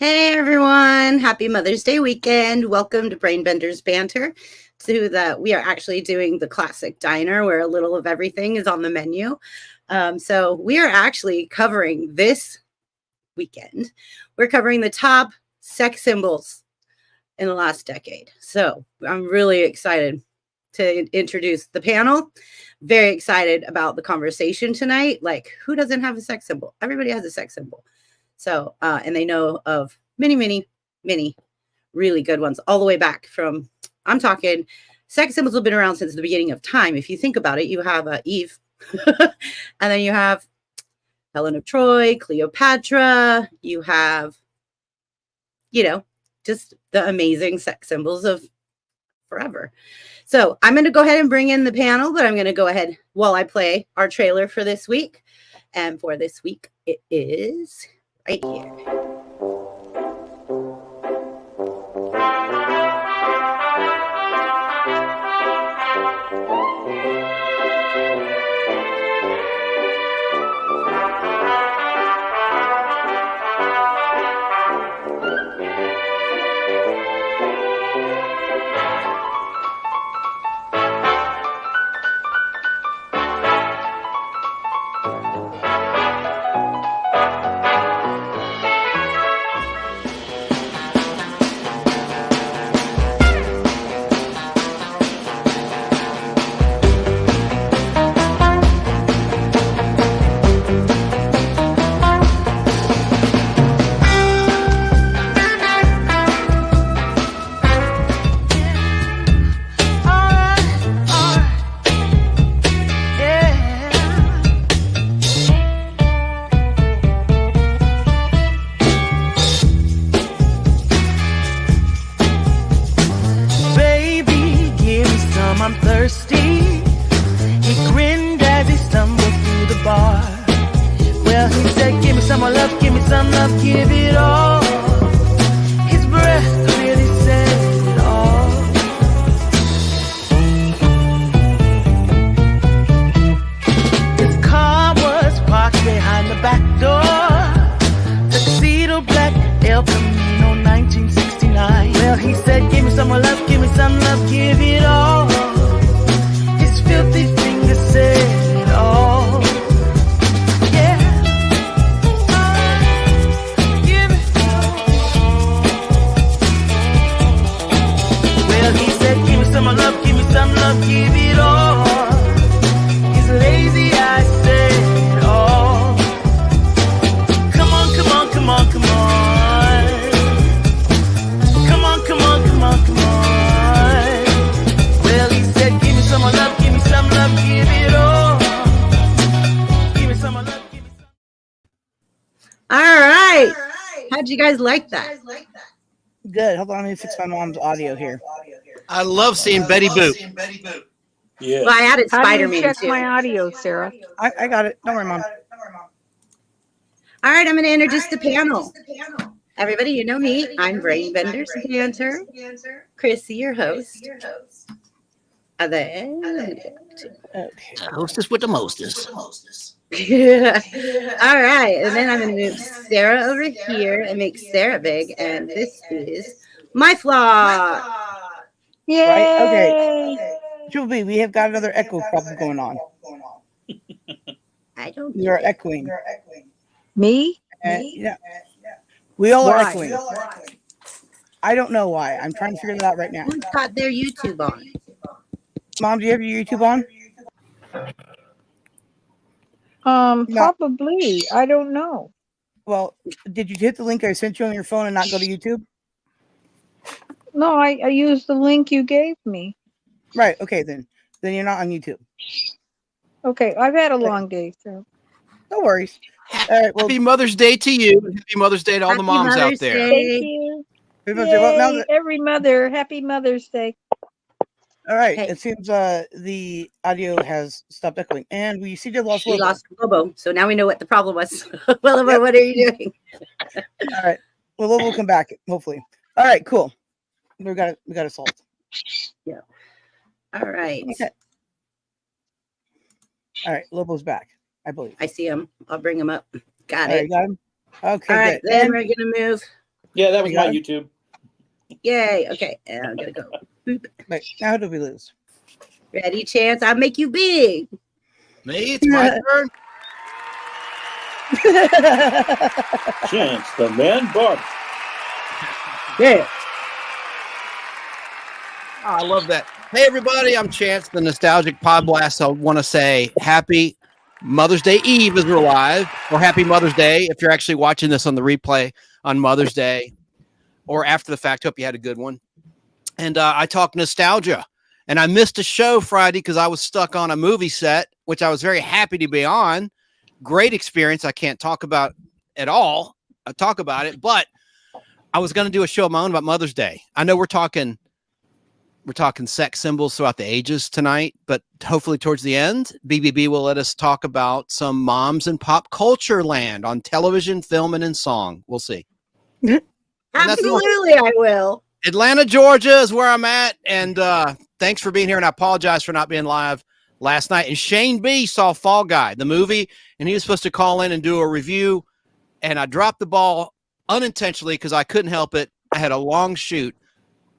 Hey everyone, happy Mother's Day weekend. Welcome to Brainbenders Banter. We are actually doing the classic diner where a little of everything is on the menu. So we are actually covering this weekend. We're covering the top sex symbols in the last decade. So I'm really excited to introduce the panel. Very excited about the conversation tonight. Like, who doesn't have a sex symbol? Everybody has a sex symbol. So, and they know of many, many, many really good ones all the way back from, I'm talking, sex symbols have been around since the beginning of time. If you think about it, you have Eve, and then you have Helen of Troy, Cleopatra, you have, just the amazing sex symbols of forever. So I'm going to go ahead and bring in the panel, but I'm going to go ahead while I play our trailer for this week. And for this week, it is right here. How'd you guys like that? Good. Hold on, let me fix my mom's audio here. I love seeing Betty Boop. Yeah. Well, I added Spider-Man check too. my audio, Sarah. I got it. Don't worry, Mom. All right, I'm going to introduce the panel. Everybody, you know me. I'm Brainbenders Banter. Chrissy, your host. And then hostess with the mostest. Yeah. All right, and then I'm going to move Sarah over here and make Sarah big. And this is my flaw. Yay! Right? Okay. Julie, we have got another echo problem going on. I don't. You're echoing. Me? Yeah. We all are Why? echoing. I don't know why. I'm trying to figure that out right now. Who's got their YouTube on? Mom, do you have your YouTube on? No. Probably. I don't know. Well, did you hit the link I sent you on your phone and not go to YouTube? No, I used the link you gave me. Right. Okay, then you're not on YouTube. Okay, I've had a long day, so. No worries. All right, well, happy Mother's Day to you. Happy Mother's Day to all the moms out there. Thank you. Yay, every mother. Happy Mother's Day. All right. Hey. It seems the audio has stopped echoing, and we see lost Lobo. We lost Lobo, so now we know what the problem was. Well, yep. What are you doing? All right. Well, Lobo will come back hopefully. All right. Cool. We got it solved. Yeah. All right. Okay. All right. Lobo's back, I believe. I see him. I'll bring him up. Got All it. Right, got him. Okay. All right. Good. Then we're gonna move. Yeah, that was my YouTube. Yay. Okay. And I'm going to go. Boop. Wait, now who do we lose? Ready, Chance? I'll make you big. Me? It's my turn. Chance, the man barber. Yeah. Oh, I love that. Hey, everybody, I'm Chance, the Nostalgic Pod Blast. I want to say happy Mother's Day Eve as we're live, or happy Mother's Day if you're actually watching this on the replay on Mother's Day or after the fact. Hope you had a good one. And I talk nostalgia. And I missed a show Friday because I was stuck on a movie set, which I was very happy to be on. Great experience. I can't talk about at all. I talk about it, but I was going to do a show of my own about Mother's Day. I know we're talking sex symbols throughout the ages tonight, but hopefully towards the end, BBB will let us talk about some moms in pop culture land on television, film, and in song. We'll see. Absolutely, I will. Atlanta, Georgia is where I'm at. And thanks for being here. And I apologize for not being live last night. And Shane B saw Fall Guy, the movie, and he was supposed to call in and do a review. And I dropped the ball unintentionally because I couldn't help it. I had a long shoot,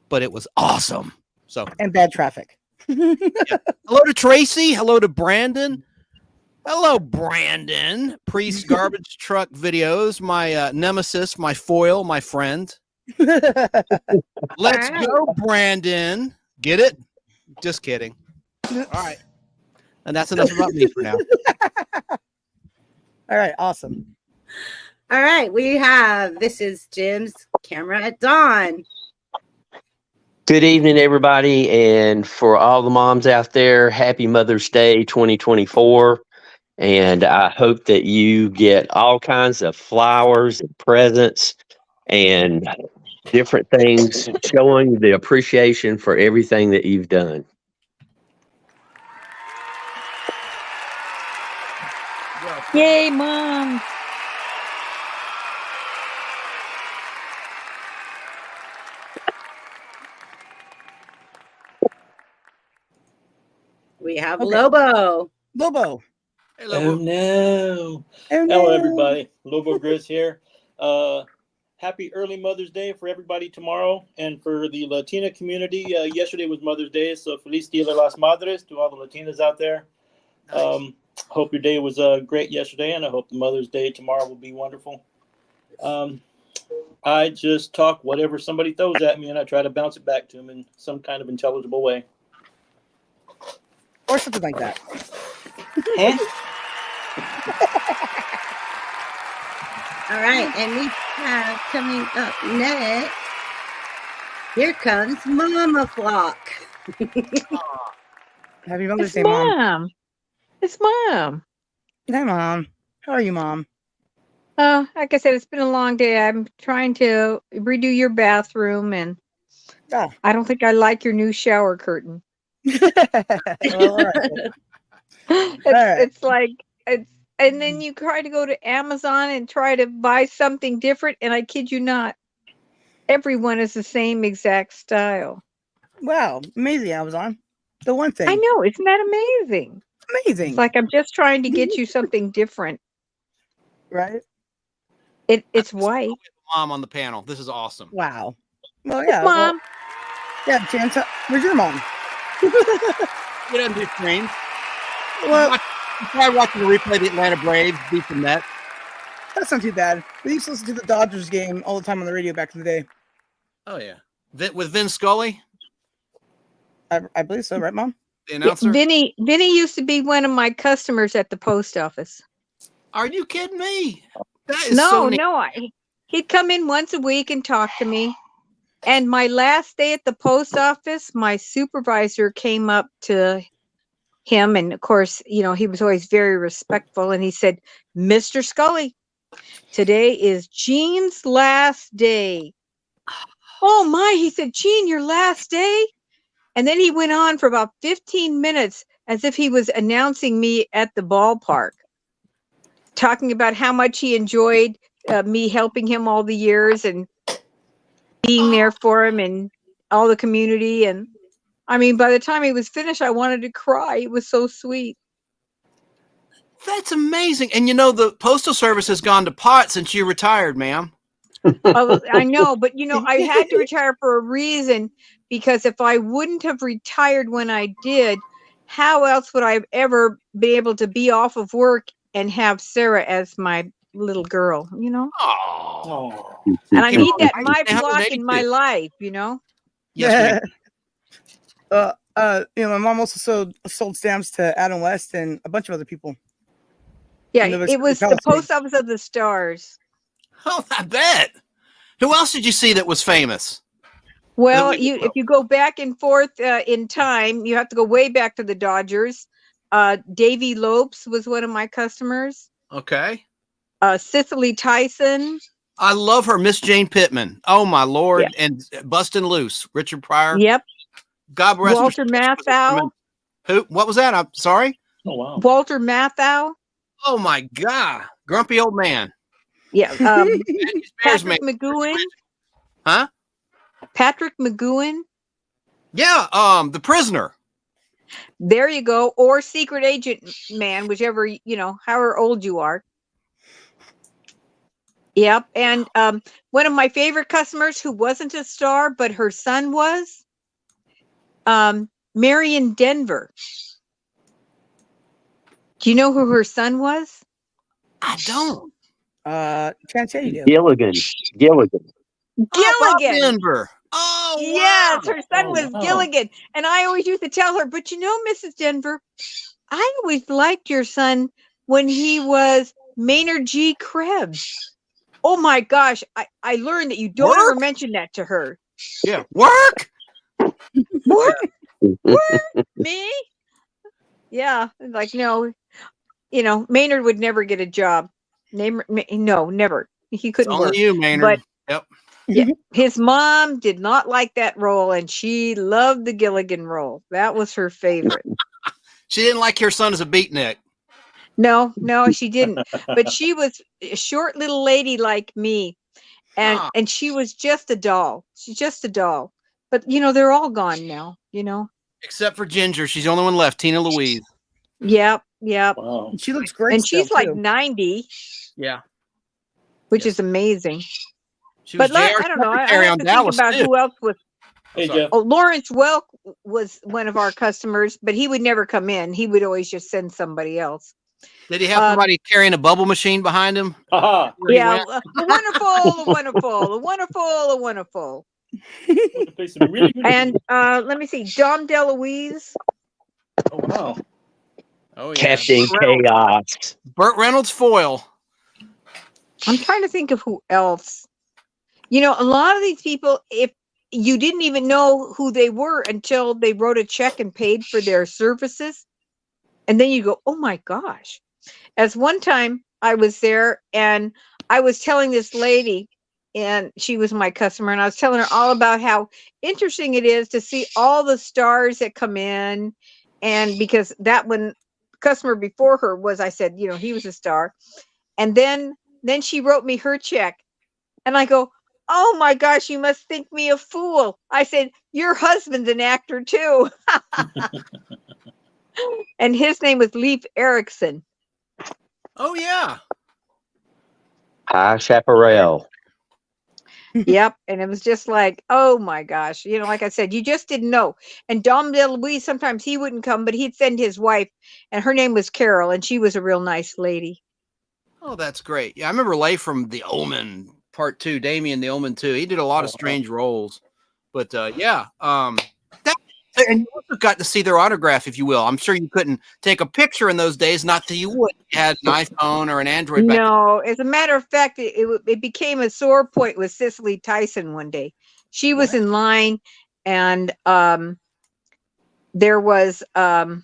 but it was awesome. So and bad traffic. Yeah. Hello to Tracy. Hello to Brandon. Hello, Brandon. Priest Garbage Truck Videos. My nemesis, my foil, my friend. Let's go, Brandon. Get it? Just kidding. All right. And that's enough about me for now. All right. Awesome. All right. This is Jim's camera at dawn. Good evening, everybody. And for all the moms out there, happy Mother's Day 2024. And I hope that you get all kinds of flowers and presents and different things showing the appreciation for everything that you've done. Yay, Mom. We have Lobo. Lobo. Hey, Lobo. Oh no. Oh, no. Hello, everybody. Lobo Grizz here. Happy early Mother's Day for everybody tomorrow. And for the Latina community, yesterday was Mother's Day. So Feliz Dia de las Madres to all the Latinas out there. Nice. Hope your day was great yesterday, and I hope the Mother's Day tomorrow will be wonderful. I just talk whatever somebody throws at me, and I try to bounce it back to them in some kind of intelligible way. Or something like that. Huh? All right, and we have coming up next. Here comes Mama Flock. Happy Mother's It's Day, Mom. Mom. It's Mom. Hi, Mom. How are you, Mom? Like I said, it's been a long day. I'm trying to redo your bathroom, and I don't think I like your new shower curtain. All right. It's like and then you try to go to Amazon and try to buy something different, and I kid you not, everyone is the same exact style. Wow, amazing, Amazon. The one thing. I know, isn't that amazing? Amazing. It's like I'm just trying to get you something different. Right? It's white. Mom on the panel. This is awesome. Wow. Well, yeah. Mom. Yeah, Chance, where's your mom? Get on this train. Well, You probably watching the replay of the Atlanta Braves beat the Mets. that's not too bad. We used to listen to the Dodgers game all the time on the radio back in the day. Oh, yeah. With Vin Scully? I believe so, right, Mom? The announcer? Vinny used to be one of my customers at the post office. Are you kidding me? That is so neat. He'd come in once a week and talk to me. And my last day at the post office, my supervisor came up to him. And of course, he was always very respectful. And he said, Mr. Scully, today is Gene's last day. Oh my, he said, Gene, your last day? And then he went on for about 15 minutes as if he was announcing me at the ballpark, talking about how much he enjoyed me helping him all the years and being there for him and all the community. And I mean, by the time he was finished, I wanted to cry. It was so sweet. That's amazing. And the Postal Service has gone to pot since you retired, ma'am. I know, but I had to retire for a reason, because if I wouldn't have retired when I did, how else would I have ever be able to be off of work and have Sarah as my little girl, Oh. And I need that Right. my block in my 182. life, Yes, ma'am. My mom also sold stamps to Adam West and a bunch of other people. Yeah, it was the Post Office of the Stars. Oh, I bet. Who else did you see that was famous? Well, if you go back and forth in time, you have to go way back to the Dodgers. Davy Lopes was one of my customers. Okay. Cicely Tyson. I love her, Miss Jane Pittman. Oh my Lord! Yeah. And Bustin' Loose, Richard Pryor. Yep. God rest her Walter soul. Matthau. Who? What was that? I'm sorry. Oh wow. Walter Matthau. Oh my God, grumpy old man. Yeah. Patrick McGowan. Huh? Patrick McGowan. Yeah. The Prisoner. There you go. Or Secret Agent Man, whichever however old you are. Yep. And one of my favorite customers who wasn't a star, but her son was, Marion Denver. Do you know who her son was? I don't. Can't say you do. Gilligan. Gilligan. Bob Denver. Oh, yes, wow. her son was Gilligan. And I always used to tell her, but Mrs. Denver, I always liked your son when he was Maynard G. Krebs. Oh my gosh, I learned that you don't ever mention that to her. Yeah, work. Me? Yeah, like no, Maynard would never get a job. No, never. He couldn't It's only work. you, Maynard. Yep. Yeah, his mom did not like that role, and she loved the Gilligan role. That was her favorite. She didn't like her son as a beatnik. No, she didn't. But she was a short little lady like me, and she was just a doll. She's just a doll. But they're all gone now. Except for Ginger, she's the only one left. Tina Louise. Yep. Wow. She looks great. And she's like too. 90. Yeah. Which is amazing. She was But I don't know. I have to Dallas think about too. who else was. Hey, Jeff. Oh, Lawrence Welk was one of our customers, but he would never come in. He would always just send somebody else. Did he have somebody carrying a bubble machine behind him? Yeah, wonderful. And let me see, Dom DeLuise. Oh wow. Oh, yeah. Captain Chaos. Burt Reynolds foil. I'm trying to think of who else. A lot of these people, if you didn't even know who they were until they wrote a check and paid for their services. And then you go, oh my gosh. As one time I was there and I was telling this lady, and she was my customer, and I was telling her all about how interesting it is to see all the stars that come in. And because that one customer before her was, I said, he was a star. And then she wrote me her check. And I go, oh my gosh, you must think me a fool. I said, your husband's an actor too. And his name was Leif Erikson. Oh, yeah. High Chaparral. Yep. And it was just like, oh my gosh. Like I said, you just didn't know. And Dom DeLuise, sometimes he wouldn't come, but he'd send his wife, and her name was Carol, and she was a real nice lady. Oh, that's great. Yeah, I remember Leif from The Omen Part 2, Damien The Omen 2. He did a lot of strange roles. But yeah. And you also got to see their autograph, if you will. I'm sure you couldn't take a picture in those days, not that you would. You had an iPhone or an Android back No, as a matter of fact, it became a sore point with Cicely Tyson one day. She was in line, and there was another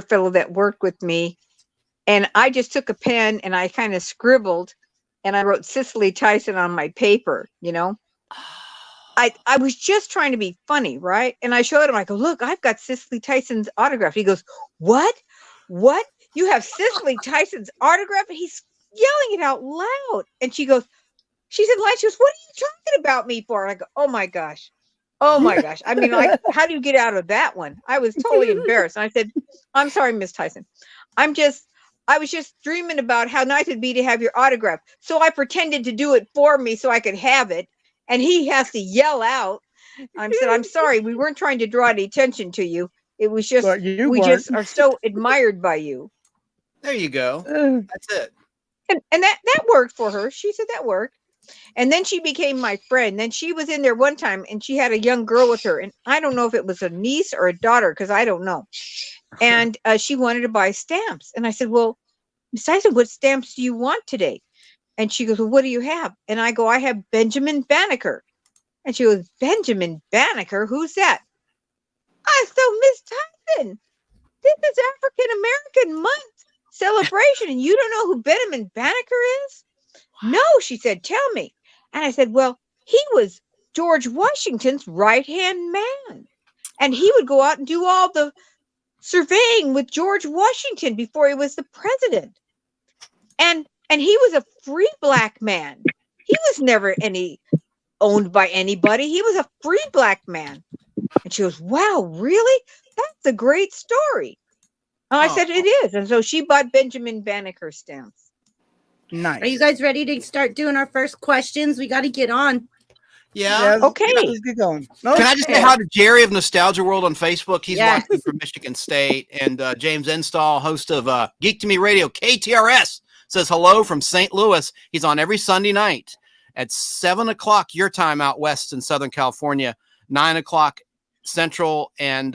fellow that worked with me, and I just took a pen and I kind of scribbled, and I wrote Cicely Tyson on my paper, I was just trying to be funny, right? And I showed him, I go, look, I've got Cicely Tyson's autograph. He goes, what? You have Cicely Tyson's autograph? And he's yelling it out loud. And she's in line. She goes, what are you talking about me for? And I go, oh my gosh. I mean, like, how do you get out of that one? I was totally embarrassed. And I said, I'm sorry, Miss Tyson. I I was just dreaming about how nice it'd be to have your autograph. So I pretended to do it for me so I could have it. And he has to yell out. I said, I'm sorry, we weren't trying to draw any attention to you. It was just, just are so admired by you. There you go. That's it. And that worked for her. She said that worked. And then she became my friend. Then she was in there one time and she had a young girl with her. And I don't know if it was a niece or a daughter, because I don't know. And she wanted to buy stamps. And I said, well, besides, what stamps do you want today? And she goes, well, what do you have? And I go, I have Benjamin Banneker. And she goes, Benjamin Banneker? Who's that? I said, Miss Tyson, this is African American Month celebration. And you don't know who Benjamin Banneker is? No, she said, tell me. And I said, well, he was George Washington's right-hand man. And he would go out and do all the surveying with George Washington before he was the president. And he was a free black man. He was never owned by anybody. He was a free black man. And she goes, wow, really? That's a great story. And I said, it is. And so she bought Benjamin Banneker stamps. Nice. Are you guys ready to start doing our first questions? We got to get on. Yeah. Okay. Let's get going. No, Can I just say hi to Jerry of Nostalgia World on Facebook? He's watching from Michigan State. And James Enstall, host of Geek to Me Radio, KTRS, says hello from St. Louis. He's on every Sunday night at 7 o'clock your time out west in Southern California, 9 o'clock Central, and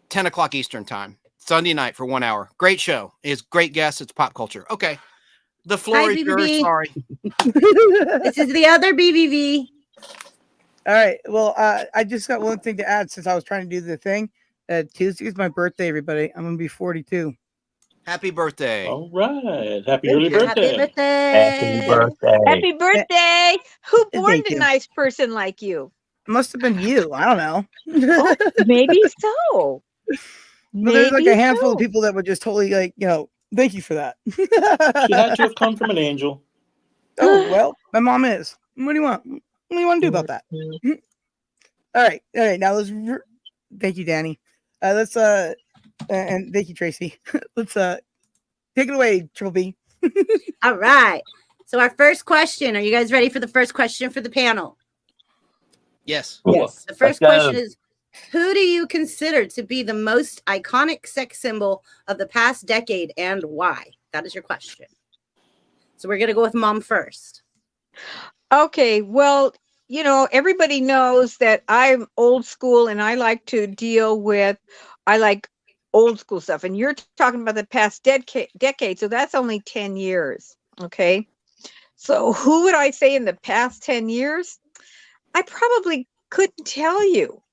10 o'clock Eastern time. Sunday night for 1 hour. Great show. It's great guests. It's pop culture. Okay. The floor is yours. Sorry. This is the other BBV. All right. Well, I just got one thing to add since I was trying to do the thing. Tuesday is my birthday, everybody. I'm going to be 42. Happy birthday. All right. Happy early birthday. Happy birthday. Happy birthday. Happy birthday. Who born Thank a you. nice person like you? Must have been you. I don't know. Oh, maybe so. Well, there's like a Maybe handful so. of people that would just totally thank you for that. She had to have come from an angel. Oh, well, my mom is. What do you want? What do you want to do about that? All right. Now thank you, Danny. Let's and thank you, Tracy. Let's take it away, Triple B. All right. So our first question. Are you guys ready for the first question for the panel? Yes. Yes. The first Let's go. question is, who do you consider to be the most iconic sex symbol of the past decade and why? That is your question. So we're going to go with Mom first. Okay, well, everybody knows that I'm old school and I like to deal with, I like old school stuff. And you're talking about the past decade, so that's only 10 years. Okay. So who would I say in the past 10 years? I probably couldn't tell you.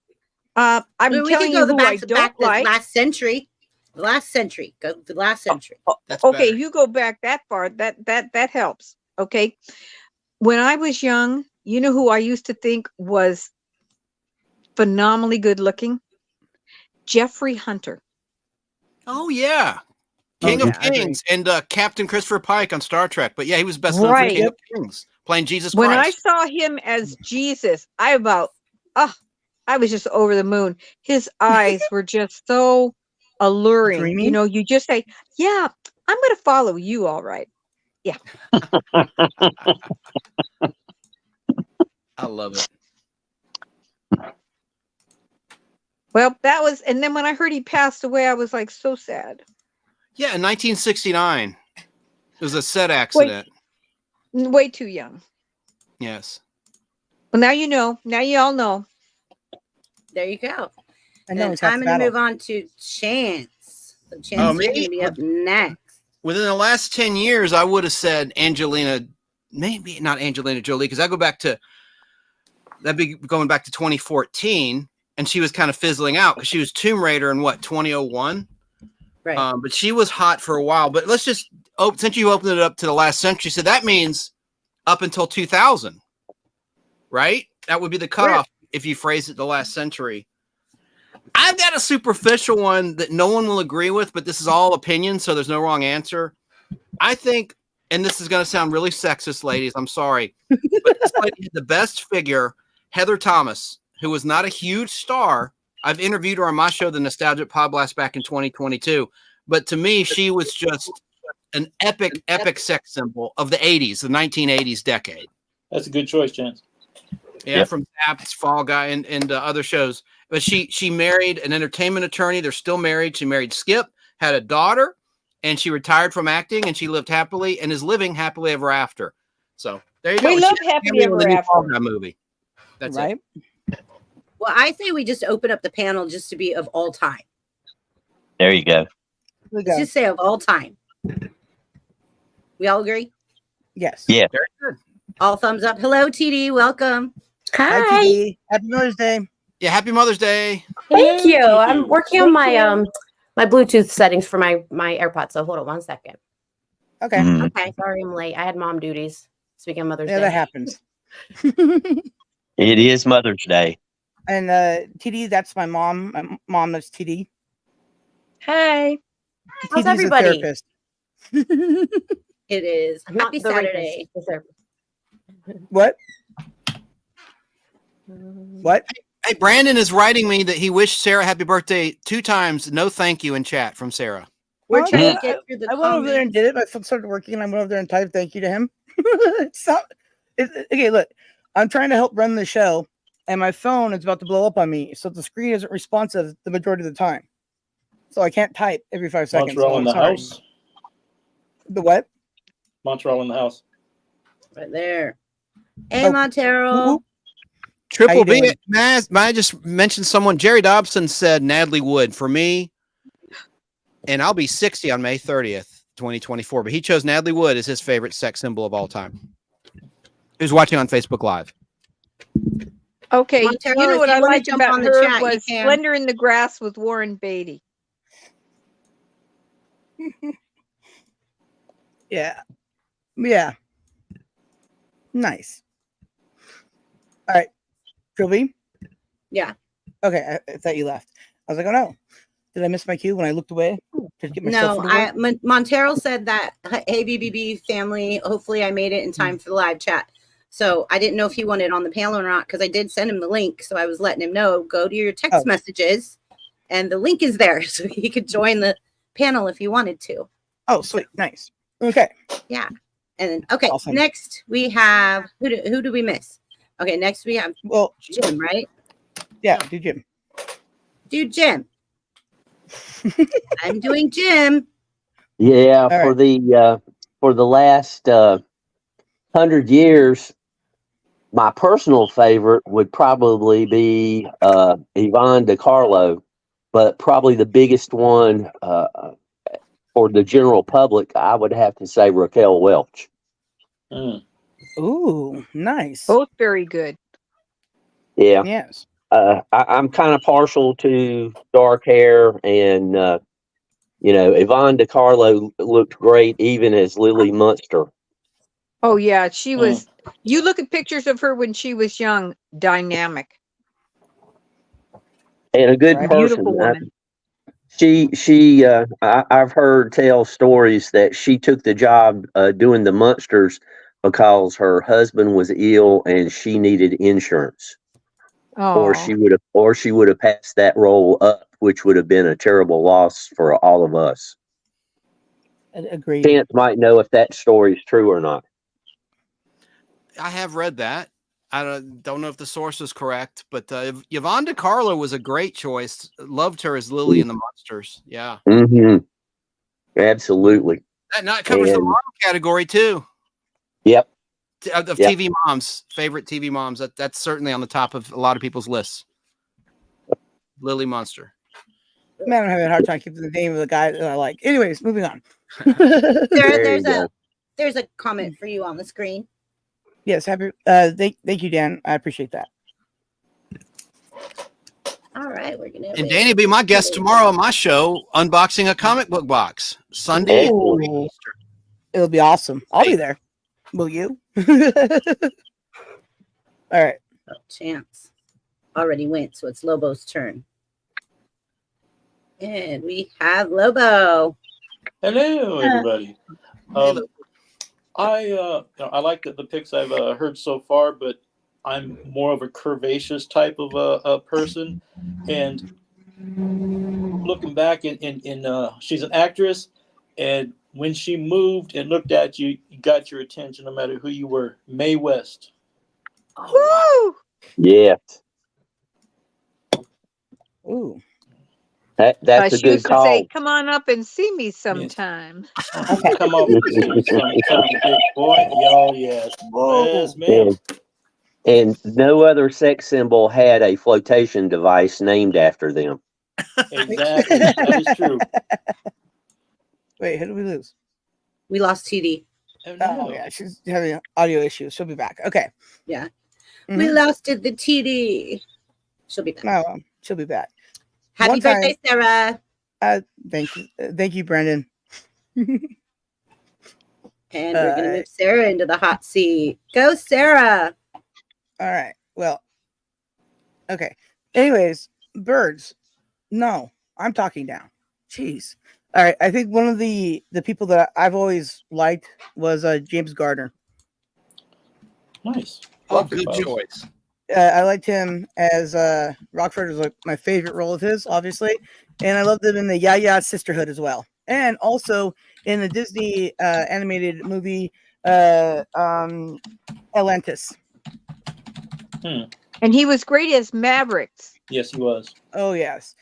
I'm telling you who I don't like. Last century. Go to the last century. That's Okay, better. you go back that far. That helps. Okay. When I was young, you know who I used to think was phenomenally good looking? Jeffrey Hunter. Oh, yeah. King of Kings and Captain Christopher Pike on Star Trek. But yeah, he was best known for King of Kings, playing Jesus Christ. When I saw him as Jesus, I was just over the moon. His eyes were just so alluring. Dreamy? You just say, yeah, I'm going to follow you. All right. Yeah. I love it. Well, that was, and then when I heard he passed away, I was like so sad. Yeah, in 1969. It was a set accident. Way too young. Yes. Well, now you know. Now you all know. There you go. I know. And I'm going to move on to Chance. So Chance, you're going to be up next. Within the last 10 years, I would have said Angelina, maybe not Angelina Jolie, because I go back to, that'd be going back to 2014, and she was kind of fizzling out because she was Tomb Raider in 2001? Right. But she was hot for a while. But let's just, since you opened it up to the last century, so that means up until 2000, right? That would be the cutoff if you phrase it the last century. I've got a superficial one that no one will agree with, but this is all opinion, so there's no wrong answer. I think, and this is going to sound really sexist, ladies, I'm sorry, but this lady had the best figure, Heather Thomas, who was not a huge star. I've interviewed her on my show, The Nostalgic Pod Blast, back in 2022. but to me, she was just an epic sex symbol of the 80s, the 1980s decade. That's a good choice, Chance. Yeah, Yep. from Zapp's, Fall Guy, and other shows. But she married an entertainment attorney. They're still married. She married Skip, had a daughter, and she retired from acting, and she lived happily and is living happily ever after. So there you go. We And love she has Happily a cameo in the Ever new Fall After. Guy movie. That's right? it. Well, I say we just open up the panel just to be of all time. There you go. We Let's go. just say of all time. We all agree? Yes. Yeah. Very good. All thumbs up. Hello, TD. Welcome. Hi, Hi. TD. Happy Mother's Day. Yeah, happy Mother's Day. Thank Hello, you. Kiki. I'm working on my my Bluetooth settings for my AirPods. So hold on 1 second. Okay. Mm. Okay, sorry I'm late. I had mom duties. Speaking of Mother's Yeah, Day. that happens. It is Mother's Day. And TD, that's my mom. My mom, that's TD. Hi. How's TD's a everybody? therapist. It is. I'm not Happy the Saturday. rapist, the therapist. What? What? Hey, Brandon is writing me that he wished Sarah happy birthday 2 times. No thank you in chat from Sarah. We're Oh, trying yeah. to get through the I went over there and comments. did it. My phone started working, and I went over there and typed thank you to him. It's not, okay, look, I'm trying to help run the show, and my phone is about to blow up on me, so the screen isn't responsive the majority of the time. So I can't type every 5 seconds. Montreal So in I'm the sorry. house. The what? Montreal in the house. Right there. Hey, Oh, Montero. whoop. Triple you B. doing? May I just mention someone? Jerry Dobson said Natalie Wood for me, and I'll be 60 on May 30th, 2024. But he chose Natalie Wood as his favorite sex symbol of all time. Who's watching on Facebook Live? Okay. Montero, You know if what you I wanna liked jump about on the her chat, you was can. Splendor in the Grass with Warren Beatty. Yeah. Yeah. Nice. All right. Trilby? Yeah. Okay, I thought you left. I was like, oh no. Did I miss my cue when I looked away? Did I get myself No, into work? Montero said that, hey, BBB family, hopefully I made it in time for the live chat. So I didn't know if he wanted on the panel or not because I did send him the link. So I was letting him know, go to your text Oh. messages and the link is there so he could join the panel if he wanted to. Oh, sweet. Nice. Okay. Yeah. And then, okay, Awesome. next we have, who do we miss? Okay, next we have Well, Jim, right? yeah, do Jim. Do Jim. I'm doing Jim. Yeah, All for the last 100 years, my personal favorite would probably be Yvonne DiCarlo, but probably the biggest one for the general public, I would have to say Raquel Welch. Mm. Ooh, nice. Both very good. Yeah, Yes. I'm kind of partial to dark hair, and Yvonne DiCarlo looked great even as Lily Munster. Oh yeah, she was. You look at pictures of her when she was young, dynamic, And a good Right. beautiful person. woman. I've heard tell stories that she took the job doing the Munsters because her husband was ill and she needed insurance, or Oh, she would have passed that role up, which would have been a terrible loss for all of us. Agreed. Chance might know if that story is true or not. I have read that. I don't know if the source is correct, but Yvonne DiCarlo was a great choice. Loved her as Lily in the Monsters. Yeah. Mm-hmm. Absolutely. That not covers the And- mom category too. Yep. Of Yep. TV moms, favorite TV moms. That's certainly on the top of a lot of people's lists. Lily Monster. Man, I'm having a hard time keeping the name of the guy that I like. Anyways, moving on. There you go. There's a comment for you on the screen. Yes, happy. Thank you, Dan. I appreciate that. All right, we're gonna. And Danny will be my guest tomorrow on my show, unboxing a comic book box. Sunday. Ooh. It'll be awesome. I'll be there. Will you? All right. Oh, Chance already went, so it's Lobo's turn. And we have Lobo. Hello, everybody. Hey, I like the picks I've heard so far, but I'm more of a curvaceous type of a person, and looking back, and she's an actress, and when she moved and looked at you, you got your attention, no matter who you were. Mae West. Woo! Yeah, Ooh. that's a She good used to say, call. "Come on up and see me sometime." Okay. Come on, sometime, big boy. Yo, yes. Whoa. Yes, ma'am. And no other sex symbol had a flotation device named after them. Exactly. That is true. Wait, who did we lose? We lost TD. Oh, Oh no. yeah, she's having audio issues. She'll be back. Okay. Yeah. Mhm. We lost it, the TD. She'll be back. No, she'll be back. Happy one time- birthday, Sarah. Thank you, Brendan. And we're going to move Sarah into the hot seat. Go, Sarah. All right. Well, okay. Anyways, birds. No, I'm talking down. Jeez. All right. I think one of the people that I've always liked was James Gardner. Nice. Oh, Rockford good Files. choice. I liked him as Rockford was like my favorite role of his, obviously, and I loved him in the Ya Sisterhood as well, and also in the Disney animated movie Atlantis. And he was great as Mavericks. Yes, he was. Oh yes,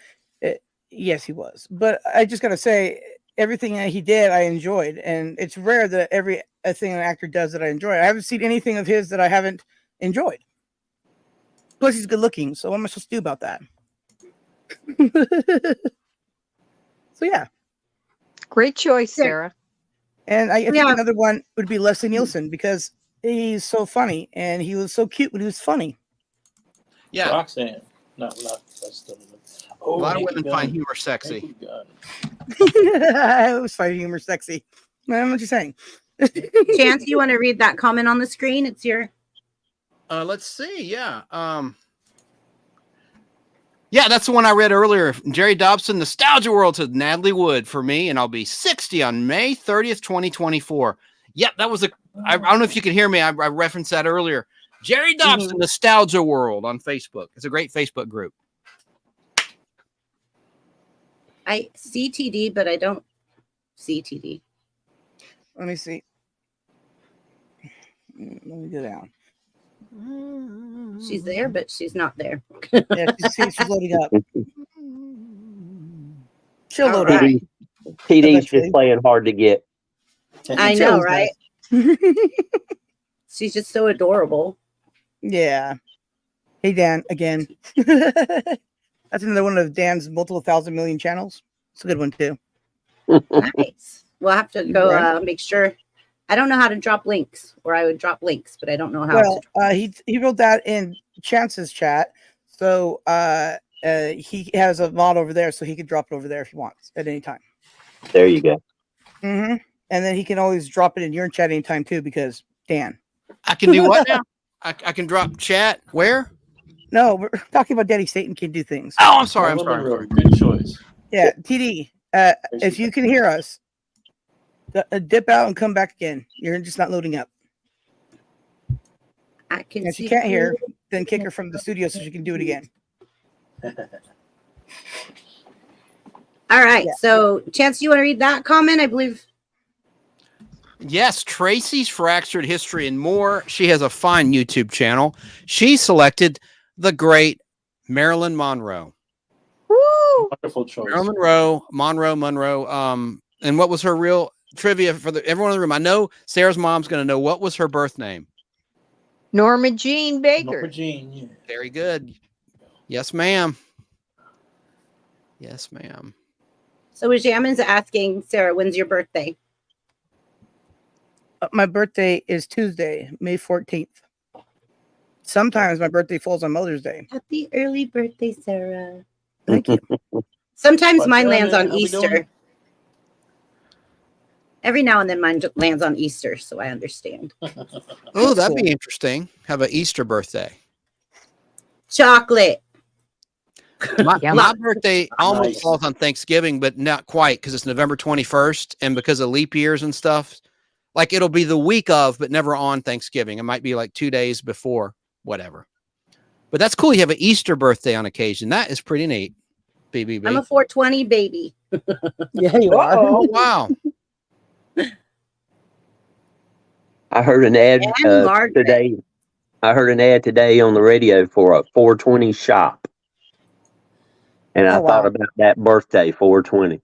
yes he was. But I just gotta say, everything that he did, I enjoyed, and it's rare that every thing an actor does that I enjoy. I haven't seen anything of his that I haven't enjoyed. Plus, he's good looking. So what am I supposed to do about that? So yeah, Great choice, Sarah. and I think Yeah. another one would be Leslie Nielsen because he's so funny and he was so cute when he was funny. Yeah. Roxanne. No, not that's still. Oh, A lot of Naked women Gun. find humor sexy. Naked Gun. I always find humor sexy. What you saying? Chance, you want to read that comment on the screen? It's your. Let's see. Yeah. Yeah, that's the one I read earlier. Jerry Dobson, Nostalgia World, said Natalie Wood for me, and I'll be 60 on May 30th, 2024. Yep, that was I don't know if you can hear me. I referenced that earlier. Jerry Dobson, Nostalgia World on Facebook. It's a great Facebook group. I see TD, but I don't see TD. Let me see. Let me go down. She's there, but she's not there. Yeah, she's loading up. She'll All load right. up. TD's Eventually. just playing hard to get. I know, right? She's just so adorable. Yeah. Hey, Dan, again. That's another one of Dan's multiple thousand million channels. It's a good one, too. Nice. We'll have to go Right. make sure. I don't know how to drop links, or I would drop links, but I don't know how Well, to. he wrote that in Chance's chat. So he has a mod over there, so he can drop it over there if he wants at any time. There you go. Mm-hmm. And then he can always drop it in your chat anytime, too, because Dan. I can do what now? I can drop chat. Where? No, we're talking about Daddy Satan can do things. Oh, I'm sorry. I'm Marilyn sorry. Monroe. Good choice. Yeah, TD, if you can hear us, dip out and come back again. You're just not loading up. I can And if see you can't hear, then kick her from the studio so she can do it again. All right. Yeah. So, Chance, you want to read that comment? I believe. Yes, Tracy's Fractured History and More. She has a fine YouTube channel. She selected the great Marilyn Monroe. Woo! Wonderful choice. Marilyn Monroe. And what was her real trivia for everyone in the room? I know Sarah's mom's going to know what was her birth name. Norma Jean Baker. Norma Jean. Yeah. Very good. Yes, ma'am. Yes, ma'am. So, Jamin's asking Sarah, when's your birthday? My birthday is Tuesday, May 14th. Sometimes my birthday falls on Mother's Day. Happy early birthday, Sarah. Thank you. Sometimes But, mine Sarah, lands on how we doing? Easter. Every now and then mine lands on Easter, so I understand. Oh, that'd be interesting. Have an Easter birthday. Chocolate. My birthday almost Nice. falls on Thanksgiving, but not quite because it's November 21st. And because of leap years and stuff, like it'll be the week of, but never on Thanksgiving. It might be like 2 days before, whatever. But that's cool. You have an Easter birthday on occasion. That is pretty neat. BBB. I'm a 420 baby. Yeah, you are. Oh, wow. I heard an ad And Margaret. today. I heard an ad today on the radio for a 420 shop, and I Oh, thought wow. about that birthday 420.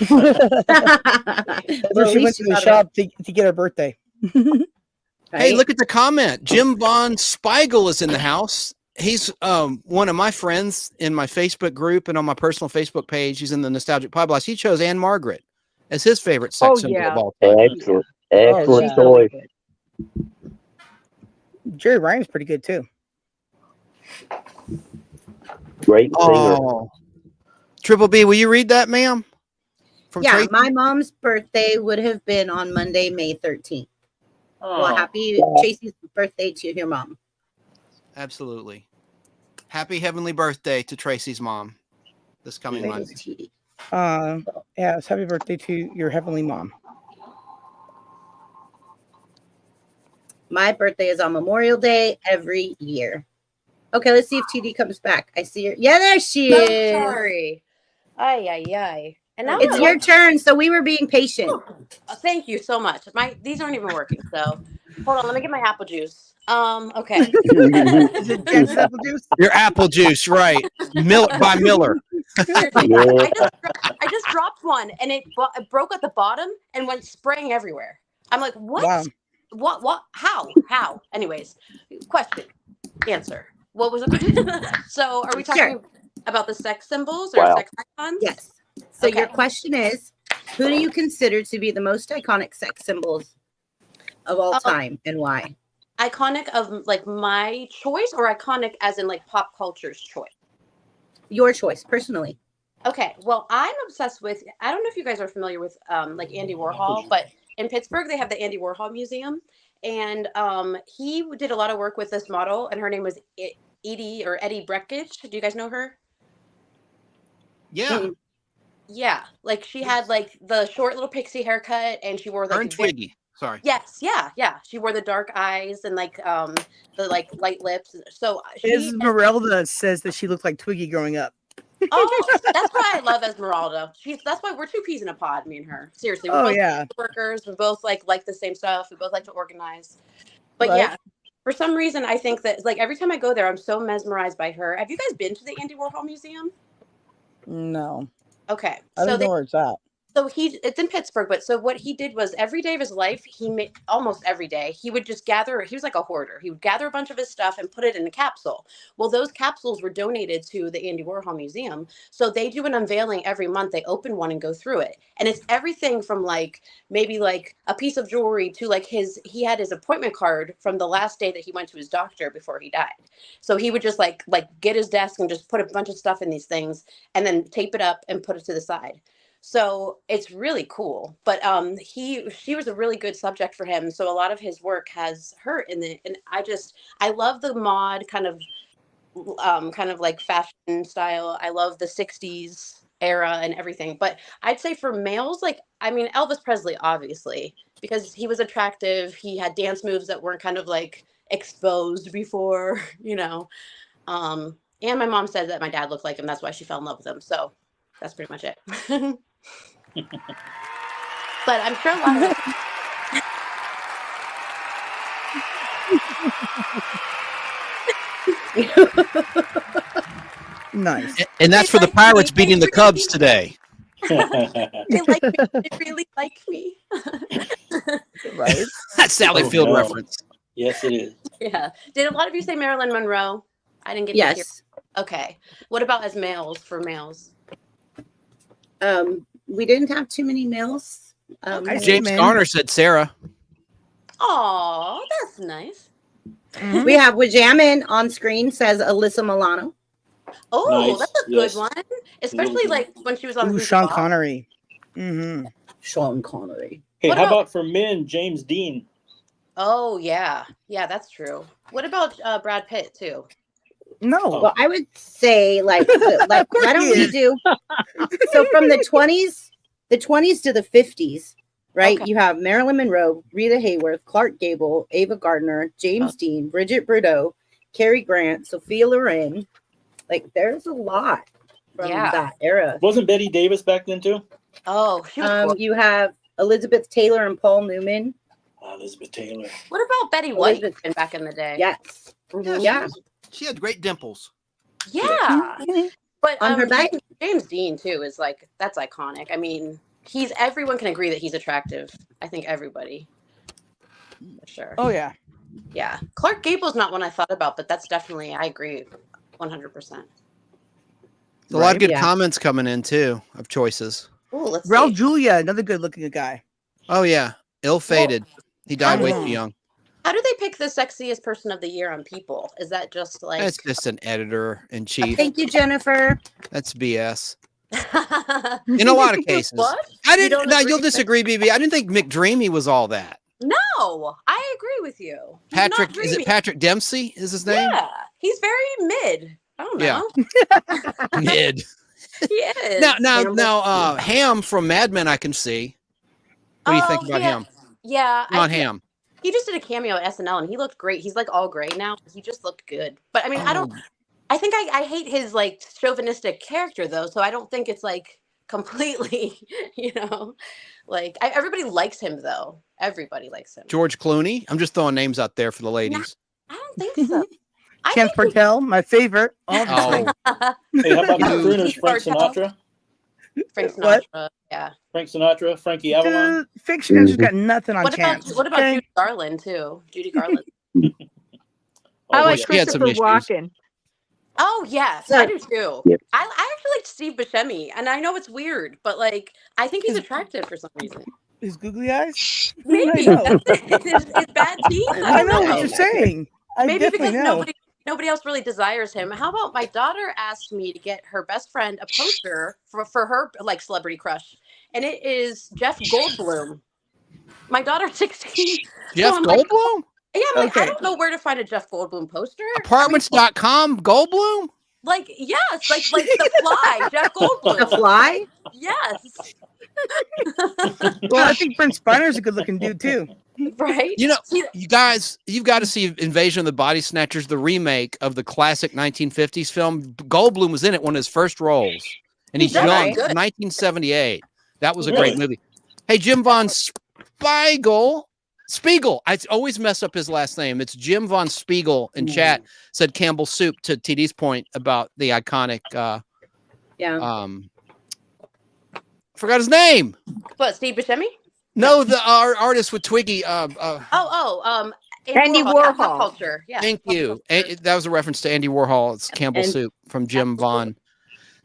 Well, That's where at she went least to you the got shop to get her birthday. it, Hey, right? look at the comment. Jim Von Spiegel is in the house. He's one of my friends in my Facebook group and on my personal Facebook page. He's in the Nostalgic Pod Blast. He chose Anne Margaret as his favorite sex Oh, symbol yeah. of all time. Excellent, excellent yeah. choice. Jerry Ryan's pretty good too. Great singer. Oh, Triple B, will you read that, ma'am? From Yeah, Tracy? my mom's birthday would have been on Monday, May 13th. Well, Oh, happy Tracy's birthday to your mom. Absolutely. Happy heavenly birthday to Tracy's mom this coming Where Monday. is TD? Yes, happy birthday to your heavenly mom. My birthday is on Memorial Day every year. Okay, let's see if TD comes back. I see her. Yeah, there she So is. sorry. Ay, ay, ay. And now It's your turn, so we were being patient. Thank you so much. These aren't even working. So hold on, let me get my apple juice. Okay. Is it Janet's apple juice? Your apple juice, right. By Miller. Seriously, Yeah. I just dropped one and it broke at the bottom and went spraying everywhere. I'm like, what? Wow. What? How? Anyways, question, answer. What was it? So are we talking Sure. about the sex symbols or Wow. sex icons? Yes. So your Okay. question is, who do you consider to be the most iconic sex symbols of all time and why? Iconic of like my choice or iconic as in like pop culture's choice? Your choice, personally. Okay, well, I'm obsessed with, I don't know if you guys are familiar with like Andy Warhol, but in Pittsburgh, they have the Andy Warhol Museum. And he did a lot of work with this model, and her name was Eddie Breckage. Do you guys know her? Yeah. Yeah, like she had like the short little pixie haircut, and she wore Her and like Twiggy. Sorry. yes, yeah. She wore the dark eyes and like the like light lips. So Esmeralda says that she looked like Twiggy growing up. oh, that's why I love Esmeralda. That's why we're two peas in a pod, me and her. Seriously, we're both workers. We both like the same stuff. We both like to organize. But Right. yeah, for some reason, I think that like every time I go there, I'm so mesmerized by her. Have you guys been to the Andy Warhol Museum? No. Okay, I don't know where it's at. So it's in Pittsburgh, but so what he did was every day of his life, almost every day, he would just gather, he was like a hoarder. He would gather a bunch of his stuff and put it in a capsule. Well, those capsules were donated to the Andy Warhol Museum. So they do an unveiling every month. They open one and go through it. And it's everything from like, maybe like a piece of jewelry to like he had his appointment card from the last day that he went to his doctor before he died. So he would just like get his desk and just put a bunch of stuff in these things and then tape it up and put it to the side. So it's really cool, but she was a really good subject for him. So a lot of his work has her in it, and I love the mod kind of like fashion style. I love the '60s era and everything. But I'd say for males, like I mean Elvis Presley, obviously, because he was attractive. He had dance moves that weren't kind of like exposed before, you know. And my mom said that my dad looked like him. That's why she fell in love with him. So that's pretty much it. But I'm sure a lot of Nice. And that's for the Pirates beating the Cubs today. they like me. They really like me. Right. That's Sally Field reference. Yes, it is. Yeah. Did a lot of you say Marilyn Monroe? I didn't get to hear. Okay. What about as males for males? We didn't have too many males. James Garner said Sarah. Oh, that's nice. Mm-hmm. We have Wajamin on screen says Alyssa Milano. Oh, Nice. that's a good one. Especially like when she was on Sean Connery. Mm-hmm. Sean Connery. Hey, how about for men, James Dean? Oh, yeah. Yeah, that's true. What about Brad Pitt, too? No. Well, I would say like why don't we do so from the 20s to the 50s, right? Okay. You have Marilyn Monroe, Rita Hayworth, Clark Gable, Ava Gardner, James Dean, Brigitte Bardot, Cary Grant, Sophia Loren. Like there's a lot. from Yeah. that era. Wasn't Betty Davis back then too? Oh, she was gorgeous. You have Elizabeth Taylor and Paul Newman. Elizabeth Taylor. What about Betty White Elizabeth- back in the day? Yes. Mhm. Yeah. She had great dimples. Yeah. But On her back. James Dean too is like, that's iconic. I mean, everyone can agree that he's attractive. I think everybody. For sure. Oh yeah. Yeah. Clark Gable's not one I thought about, but that's definitely, I agree 100%. A lot of good Yeah. comments coming in too of choices. Oh, let's Raul see. Julia, another good looking guy. Oh yeah, ill-fated. He died way too Oh. young. How do they pick the sexiest person of the year on People? Is that just like That's just an editor in chief. Thank you, Jennifer. That's BS. In a lot of cases. What? I You didn't. don't Now agree you'll with disagree, BB. I didn't think McDreamy was all that. No, I agree with you. He's not Patrick, is it dreamy. Patrick Dempsey? Is his name? Yeah, he's very mid. I don't Yeah. know. Mid. He is. Now, Ham from Mad Men, I can see. What do you think about him? Yeah, Not Ham. He just did a cameo at SNL and he looked great. He's like all gray now. He just looked good. But I mean, I think I hate his like chauvinistic character though. So I don't think it's like completely, like everybody likes him though. Everybody likes him. George Clooney. I'm just throwing names out there for the ladies. I don't think so. Chance Bartel, my favorite. Obviously. Hey, how about the Dude. crooners? Frank Sinatra? Frank What? Sinatra. Yeah. Frank Sinatra, Frankie Avalon. Dude, Fictioners has got nothing on What Chance. about okay? Judy Garland too? Judy Garland. I like she had some Christopher issues. Walken. Oh yes, So- I do too. Yep. I actually like Steve Buscemi, and I know it's weird, but like I think he's attractive for some reason. His googly eyes? Maybe I know. that's it. His bad teeth. I know don't what you're saying. I Maybe definitely because know. nobody else really desires him. How about my daughter asked me to get her best friend a poster for her like celebrity crush, and it is Jeff Goldblum. My daughter's 16. Jeff I'm like, Goldblum? yeah, I'm like, I Okay. don't know where to find a Jeff Goldblum poster. Apartments.com Goldblum? Like yes, like the fly, Jeff The Goldblum. Fly. Yes, Well, I think Brent Spiner's a good looking dude too. right. You know, See, you guys, you've got to see Invasion of the Body Snatchers, the remake of the classic 1950s film. Goldblum was in it, one of his first roles, and he's He's young. very good. 1978. That was a Really? great movie. Hey, Jim Von Spiegel. I always mess up his last name. It's Jim Von Spiegel in chat. Said Campbell Soup to TD's point about the iconic. Yeah. Forgot his name. what Steve Buscemi? No, the artist with Twiggy. Andy Warhol. Yeah, pop culture. Yeah. Thank you. That was a reference to Andy Warhol. It's Campbell And- Soup from Jim Von And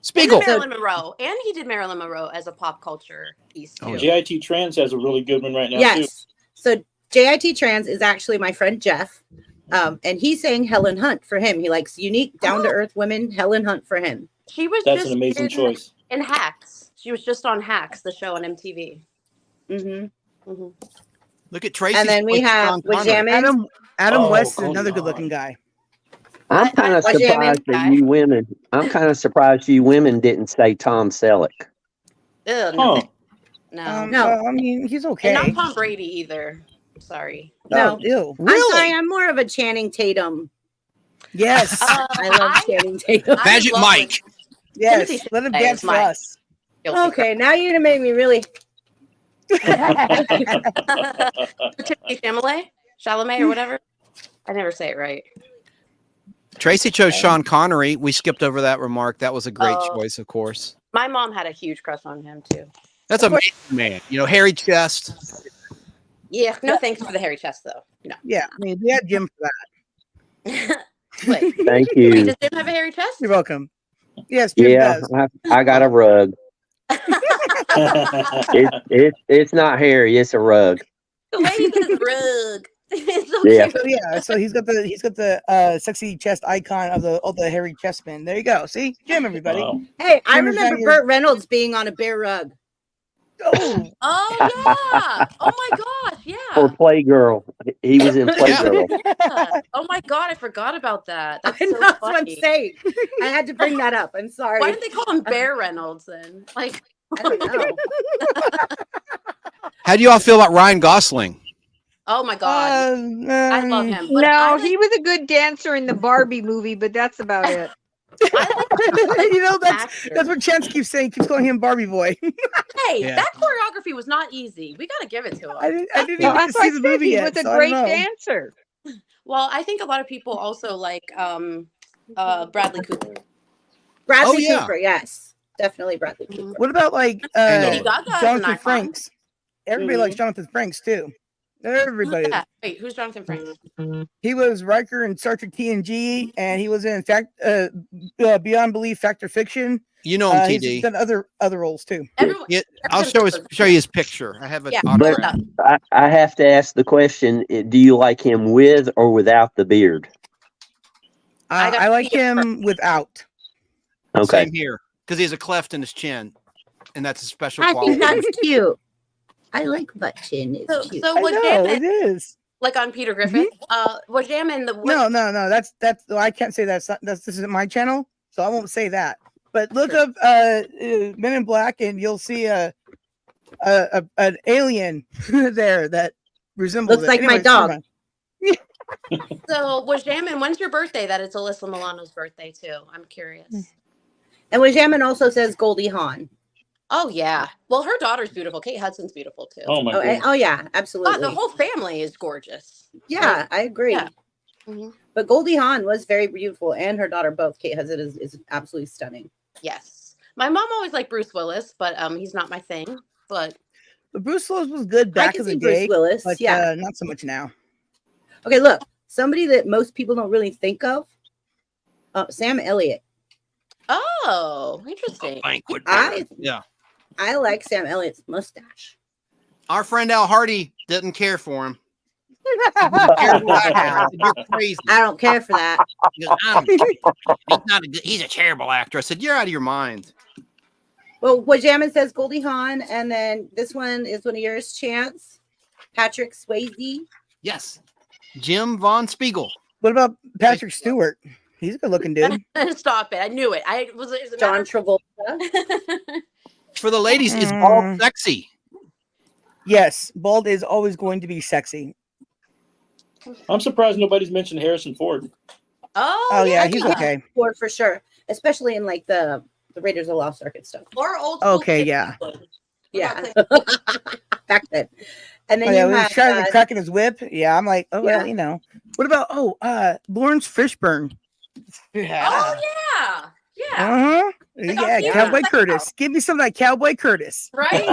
Spiegel. Marilyn Monroe, and he did Marilyn Monroe as a pop culture piece too. Oh, yeah. JIT Trans has a really good one right now too. Yes. So JIT Trans is actually my friend Jeff. And he's saying Helen Hunt for him. He likes unique, down to earth women. Helen Hunt for him. She was That's just an amazing choice. in Hacks. She was just on Hacks, the show on MTV. Mm-hmm. Look at Tracy. And then we have Wajamin. Adam Oh, West is come another good on. looking guy. I'm kind of What's your surprised name, that guy? you women. I'm kind of surprised you women didn't say Tom Selleck. Ugh, Huh. no. No. I mean, he's okay. And not Tom Brady either. Sorry. No. Ew. I'm sorry, I'm more of a Channing Tatum. Yes. I love Channing Tatum. I Magic love Mike. Yes. Timothy Let him Chalamet dance is for my- us. Guilty Okay, now you're gonna make me really. Timothy Chalamet or whatever. I never say it right. Tracy chose Sean Connery. We skipped over that remark. That was a great Oh. choice, of course. My mom had a huge crush on him too. That's a man. You know, hairy chest. Yeah, no thanks for the hairy chest though. No. Yeah. I mean, we had Jim for that. Wait, Thank wait, you. does Jim have a hairy chest? You're welcome. Yes, Jim Yeah, does. I got a rug. It's not hairy. It's a rug. The way he says rug. It's so Yeah. cute. So yeah, so he's got the sexy chest icon of the hairy chest man. There you go. See, Jim, everybody. Wow. Hey, I Jim is remember not here. Burt Reynolds being on a bear rug. Oh, Oh yeah. Oh my gosh. Or Yeah. Playgirl. He was in Playgirl. Yeah. Oh my god, I forgot about that. That's I so know that's what I'm funny. saying. I had to bring that up. I'm sorry. Why did they call him Bear Reynolds then? Like I don't know. How do you all feel about Ryan Gosling? oh my god. I love him. But No, I he was a good dancer in the Barbie movie, but that's about it. You know, that's what Chance keeps saying. Keeps calling him Barbie boy. Hey, Yeah. that choreography was not easy. We got to give it to him. I didn't Well, even get to that's why see I the said movie he yet. was a So I great don't know. dancer. Well, I think a lot of people also like Bradley Cooper. Bradley Oh, yeah. Cooper, yes, definitely Bradley Cooper. What about like know. Lady Gaga is an Jonathan icon. Frakes? Everybody likes Jonathan Frakes too. Who's Everybody. that? Wait, who's Jonathan Frakes? He was Riker in Star Trek TNG, and he was in Beyond Belief, Fact or Fiction. You know him, He's TD. done other roles too. Everyone, Yeah, I'll show you his picture. I have it Yeah, But autographed. I have to ask the question: do you like him with or without the beard? I like him without. Okay. Same here, because he has a cleft in his chin, and that's a special I quality. think that's cute. I like butt chin. It's cute. So I was know Jammin it is. like on Peter Griffith? Was Jammin the No. That's I can't say that. This isn't my channel, so I won't say that. But look up Men in Black, and you'll see an alien there that resembles Looks it. like my Anyways, never dog. mind. So was Jammin? When's your birthday? That it's Alyssa Milano's birthday too. I'm curious. And Wajamin also says Goldie Hawn. Oh yeah. Well, her daughter's beautiful. Kate Hudson's beautiful too. Oh my god. Oh yeah, God, absolutely. the whole family is gorgeous. Yeah, I agree. Yeah. Mhm. But Goldie Hawn was very beautiful, and her daughter both. Kate Hudson is absolutely stunning. Yes. My mom always liked Bruce Willis, but he's not my thing. But Bruce Willis was good I back can in the see day, Bruce Willis. but Yeah. not so much now. Okay, look, somebody that most people don't really think of, Sam Elliott. oh, interesting. I like Sam Elliott's mustache. Our friend Al Hardy didn't care for him. You're crazy. I don't care for that. He goes, he's a terrible actor. I said, you're out of your mind. Well, Wajamin says Goldie Hawn, and then this one is one of yours, Chance. Patrick Swayze. Yes. Jim Von Spiegel. What about Patrick Stewart? He's a good looking dude. Stop it. I knew it. I was it John Travolta. For the ladies, is bald sexy? Yes, bald is always going to be sexy. I'm surprised nobody's mentioned Harrison Ford. Oh yeah, he's okay. Ford for sure, especially in like the Raiders of the Lost Ark and stuff. Or old school Okay, kids. yeah. Yeah. Back then. And then Oh, yeah, you when have he's trying to cracking his whip. Yeah, I'm like, oh well, Yeah. you know. What about Lawrence Fishburne? Yeah. Oh yeah. Yeah. Uh-huh. Like Yeah, on Cowboy TV. Curtis. Give me some of that Cowboy Curtis. Right?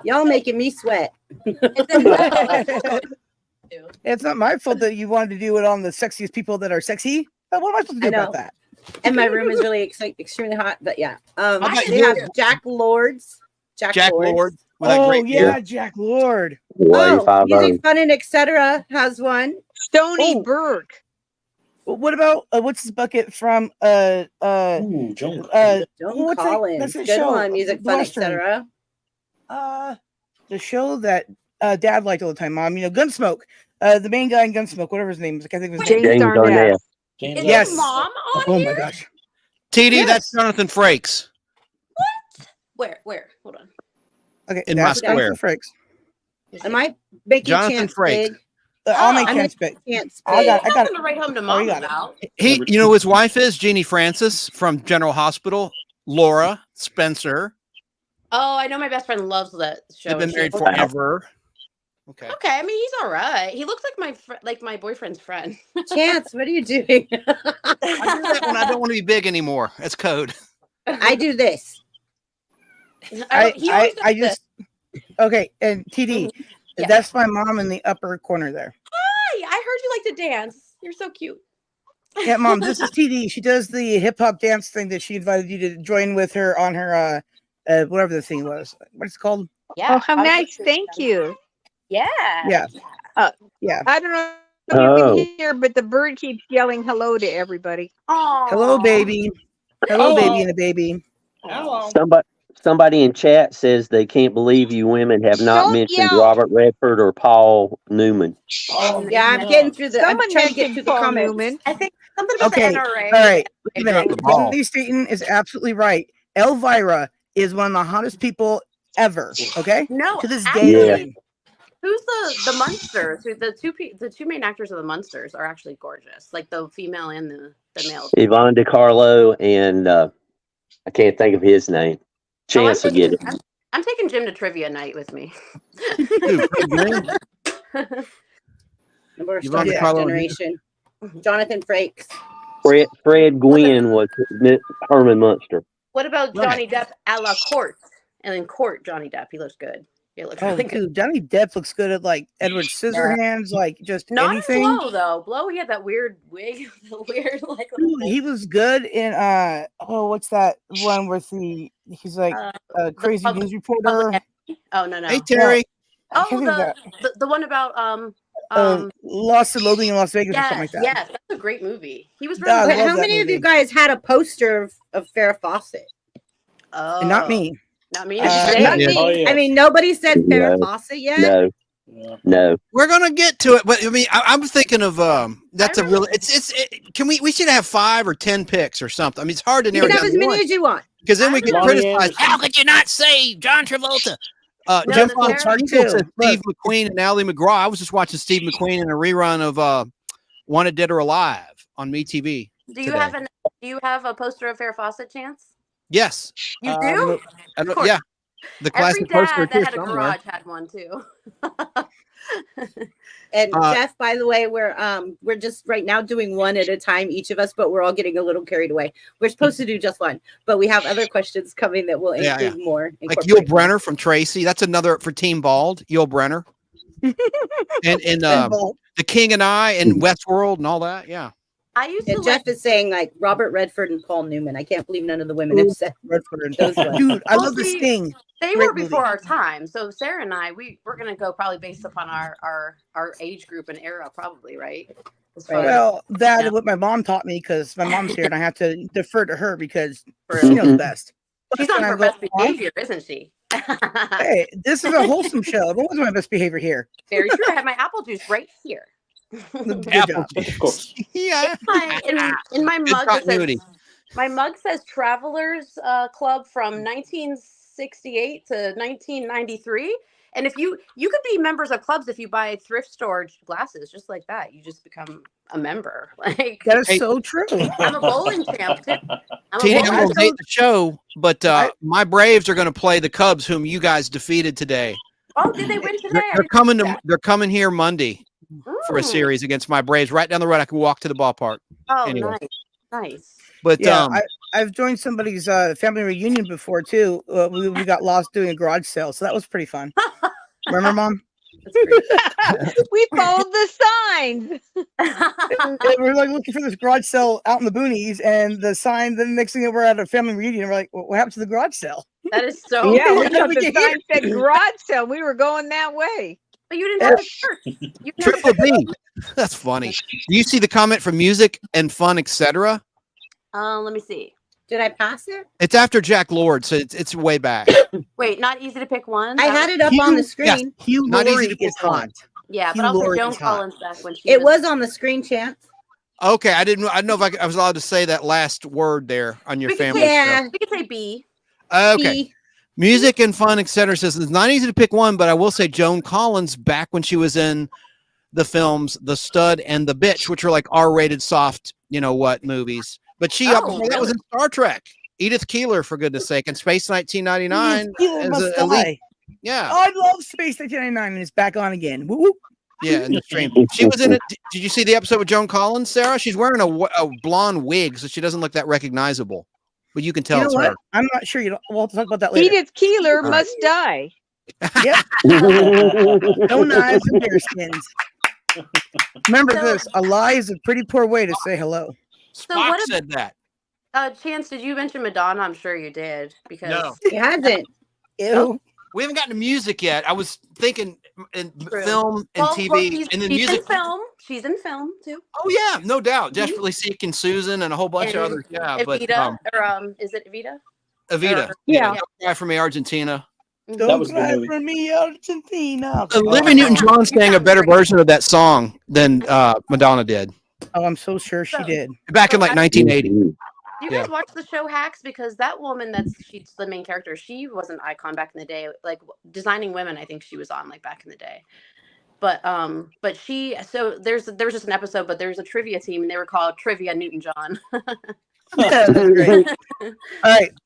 y'all making me sweat. It's not my fault that you wanted to do it on the sexiest people that are sexy. But what am I supposed to do about that? And my room is really extremely hot. But yeah. How about They you? have Jack Lords. Jack Lord. With that Oh great yeah, beard. Jack Lord. Music Fun and Etc. has one. Stony Burke. What about what's his bucket from Joan. Joan what's Collins. that's that Good show? one. Music The Fun, Western. etc. The show that Dad liked all the time. Mom, Gunsmoke. The main guy in Gunsmoke, whatever his name is. I can't think of his name. James Darnell. James Is Yes. his mom on Oh here? my gosh. TD, Yes. that's Jonathan Frakes. Where? Hold on. Okay, In that's my square. Jonathan Frakes. I might make Jonathan Chance Frakes. big. I'll make I Chance make big. Chance I big. got it. Nothing to write home to mom you got it. about. He, you know, who his wife is Jeannie Francis from General Hospital. Laura Spencer. Oh, I know my best friend loves that show. They've been and she- married forever. Okay. Okay, I mean he's all right. He looks like my boyfriend's friend. Chance, what are you doing? I do that when I don't want to be big anymore. That's code. I do this. He always does I this. just okay. And TD, Yeah. that's my mom in the upper corner there. Hi, I heard you like to dance. You're so cute. Yeah, Mom, this is TD. She does the hip hop dance thing that she invited you to join with her on her whatever the thing was. What's it called? Yeah. Oh, how nice. Thank you. Yeah. Yeah. I don't know if Oh. you can hear, but the bird keeps yelling hello to everybody. Oh. Hello, baby. Hello, Hello. baby, and a baby. Hello. Somebody in chat says they can't believe you women have not Don't mentioned yell. Robert Redford or Paul Newman. Oh, Yeah, I'm getting through the. I'm Someone trying to get mentioned through the Paul comments. Newman. I think something about Okay. the NRA. All right. Wait a minute. the ball. Cindy Staten is absolutely right. Elvira is one of the hottest people ever. Okay. No, To this actually, day. Yeah. who's the Munsters? The two main actors of the Munsters are actually gorgeous. Like the female and the the males. Yvonne DiCarlo and I can't think of his name. Chance will get it. I'm taking Jim to trivia night with me. Dude, Fred Gwynn? We're Yvonne stuck that DiCarlo. generation. Jonathan Frakes. Fred Gwynn was Herman Munster. What about Johnny Depp a la Court? And in Court, Johnny Depp, he looks good. He looks really good. Dude, Johnny Depp looks good at like Edward Scissorhands, like just Not anything. in Blow though. Blow, he had that weird wig, the weird like. Dude, he was good in what's that one where he's like a crazy news reporter. Oh no. Hey Terry. Oh, the one about Lost in Logan in Las Vegas or something like that. Yes, that's a great movie. He was really But how many of you guys had a poster of Farrah Fawcett? Oh, And not me. Not me. Not me. Oh, yeah. I mean, nobody said Farrah Fawcett yet. No. We're gonna get to it, but I mean, I'm thinking of that's a really can we should have 5 or 10 picks or something. I mean, it's hard to narrow You can down have as many as you want. because then we get Lonnie criticized. Anderson. How could you not say John Travolta? Jeff that's Von hard Siegel too. said Steve McQueen and Ally McGraw. I was just watching Steve McQueen in a rerun of Wanted Dead or Alive on MeTV. Do you have a poster of Farrah Fawcett, Chance? Yes. You do? Yeah. The Every classic poster dad that had a somewhere. garage had one too. And Jeff, by the way, we're just right now doing one at a time, each of us, but we're all getting a little carried away. We're supposed to do just one, but we have other questions coming that will include more. Like Yul Brenner from Tracy. That's another for Team Bald. Yul Brenner. and The King and I and Westworld and all that. Yeah. I used and to Jeff is saying like Robert Redford and Paul Newman. I can't believe none of the women have said Redford. those ones. Dude, I love the Sting. They Great were before movie. our time. So Sarah and I, we're gonna go probably based upon our age group and era, probably, right? Well, that is what my mom taught me because my mom's here and I have to defer to her because she knows best. She's on her best behavior, isn't she? Hey, this is a wholesome show. What was my best behavior here? Very true. I have my apple juice right here. Apple juice. Yeah. In my Good mug, continuity. my mug says Travelers Club from 1968 to 1993. And if you could be members of clubs if you buy thrift store glasses, just like that. You just become a member. Like that is so true. I'm a bowling champ too. Tina, I'm going to date the show, but my Braves are going to play the Cubs, whom you guys defeated today. Oh, did they win today? They're coming here Monday for a series against my Braves right down the road. I can walk to the ballpark. Oh, anyway. nice. But yeah, I've joined somebody's family reunion before too. We got lost doing a garage sale, so that was pretty fun. Remember, Mom? We followed the signs. And we're like looking for this garage sale out in the boonies, and the sign. The next thing we're at a family reunion, we're like, "What happened to the garage sale?" That is so. Yeah, cool. we thought the sign said garage sale. We were going that way. But you didn't have a shirt. Triple B. That's funny. Do you see the comment from music and fun, etc.? Let me see. Did I pass it? It's after Jack Lord, so it's way back. Wait, not easy to pick one. I had it up on the screen. Yes, not easy to pick one. Yeah, Hugh but also Laurie Joan is hot. Collins back when she. It was on the screen, Chance. Okay, I didn't know if I was allowed to say that last word there on your family. Yeah, we could say B. Okay. B. Music and fun, etc. Says it's not easy to pick one, but I will say Joan Collins back when she was in the films The Stud and The Bitch, which are like R-rated soft, movies. But she that was in Star Trek. Edith Keeler, for goodness sake, and Space 1999. Yeah. I love Space 1999, and it's back on again. Woo-woo. Yeah, in the stream. She was in it. Did you see the episode with Joan Collins, Sarah? She's wearing a blonde wig, so she doesn't look that recognizable. But you can tell it's her. I'm not sure. We'll talk about that later. Edith Keeler must die. Yep. No knives and bear skins. Remember this: a lie is a pretty poor way to say hello. Spock said that. Chance, did you mention Madonna? I'm sure you did because No, it hasn't. Ew. We haven't gotten to music yet. I was thinking in film and TV, and then music. In film. She's in film too. Oh yeah, no doubt. Desperately Seeking Susan and a whole bunch of others. Yeah, Evita, is it Evita? Evita. Yeah. Guy from Argentina. Don't was a good cry movie. for me, Argentina. Olivia Newton-John sang a better version of that song than Madonna did Oh, I'm so sure she did. back in like 1980. Do you guys watch the show Hacks? Because that woman she's the main character. She was an icon back in the day. Like Designing Women, I think she was on like back in the day. But so there was just an episode, but there was a trivia team, and they were called Trivia Newton John. That's great. All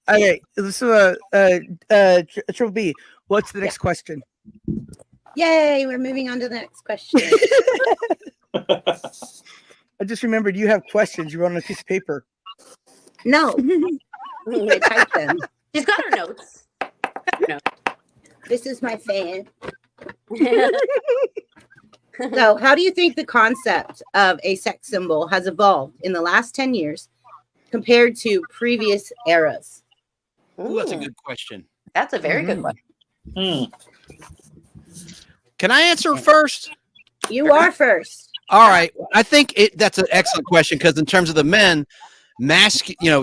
right. This is Triple B. What's the next question? Yay, we're moving on to the next question. I just remembered you have questions. You wrote on a piece of paper. No, I typed them. She's got her notes. This is my fan. So, how do you think the concept of a sex symbol has evolved in the last 10 years compared to previous eras? Ooh, that's a good question. That's a very good one. Can I answer first? You are first. All right. I think that's an excellent question because in terms of the men,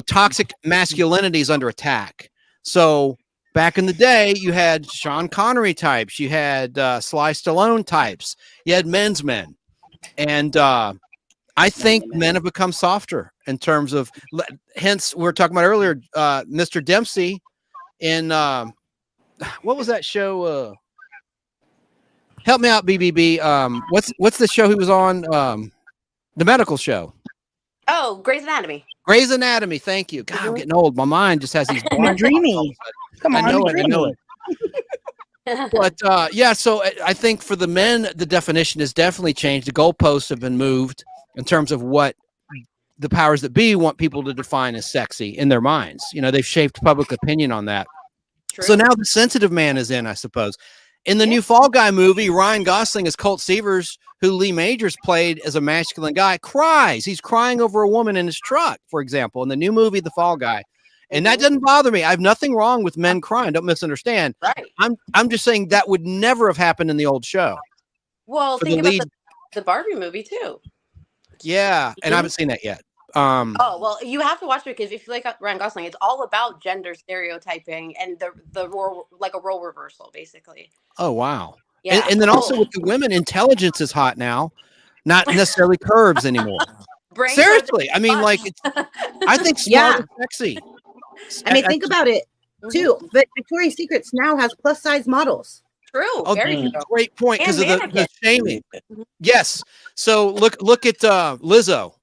toxic masculinity is under attack. So back in the day, you had Sean Connery types, you had Sly Stallone types, you had men's men, and I think men have become softer in terms of. Hence, we were talking about earlier, Mr. Dempsey in what was that show? Help me out, BBB. What's the show he was on? The medical show. Oh, Grey's Anatomy. Grey's Anatomy. Thank you. God, I'm getting old. My mind just has these. Dreamy. Come on, I know it. But yeah, so I think for the men, the definition has definitely changed. The goalposts have been moved in terms of what the powers that be want people to define as sexy in their minds. They've shaped public opinion on that. True. So now the sensitive man is in, I suppose. In the new Fall Guy movie, Ryan Gosling as Colt Seavers, who Lee Majors played as a masculine guy, cries. He's crying over a woman in his truck, for example, in the new movie, The Fall Guy. And that doesn't bother me. I have nothing wrong with men crying. Don't misunderstand. Right. I'm just saying that would never have happened in the old show. Well, think about the Barbie movie too. Yeah, and I haven't seen that yet. Oh, well, you have to watch it because if you like Ryan Gosling, it's all about gender stereotyping and the role, like a role reversal, basically. Oh, wow. Yeah. And then also with the women, intelligence is hot now, not necessarily curves anymore. Seriously. I mean, like, I think smart is sexy. I mean, think about it too. But Victoria's Secrets now has plus size models. True. Oh, very true. Great point because of the shaming. Yes. So look at Lizzo.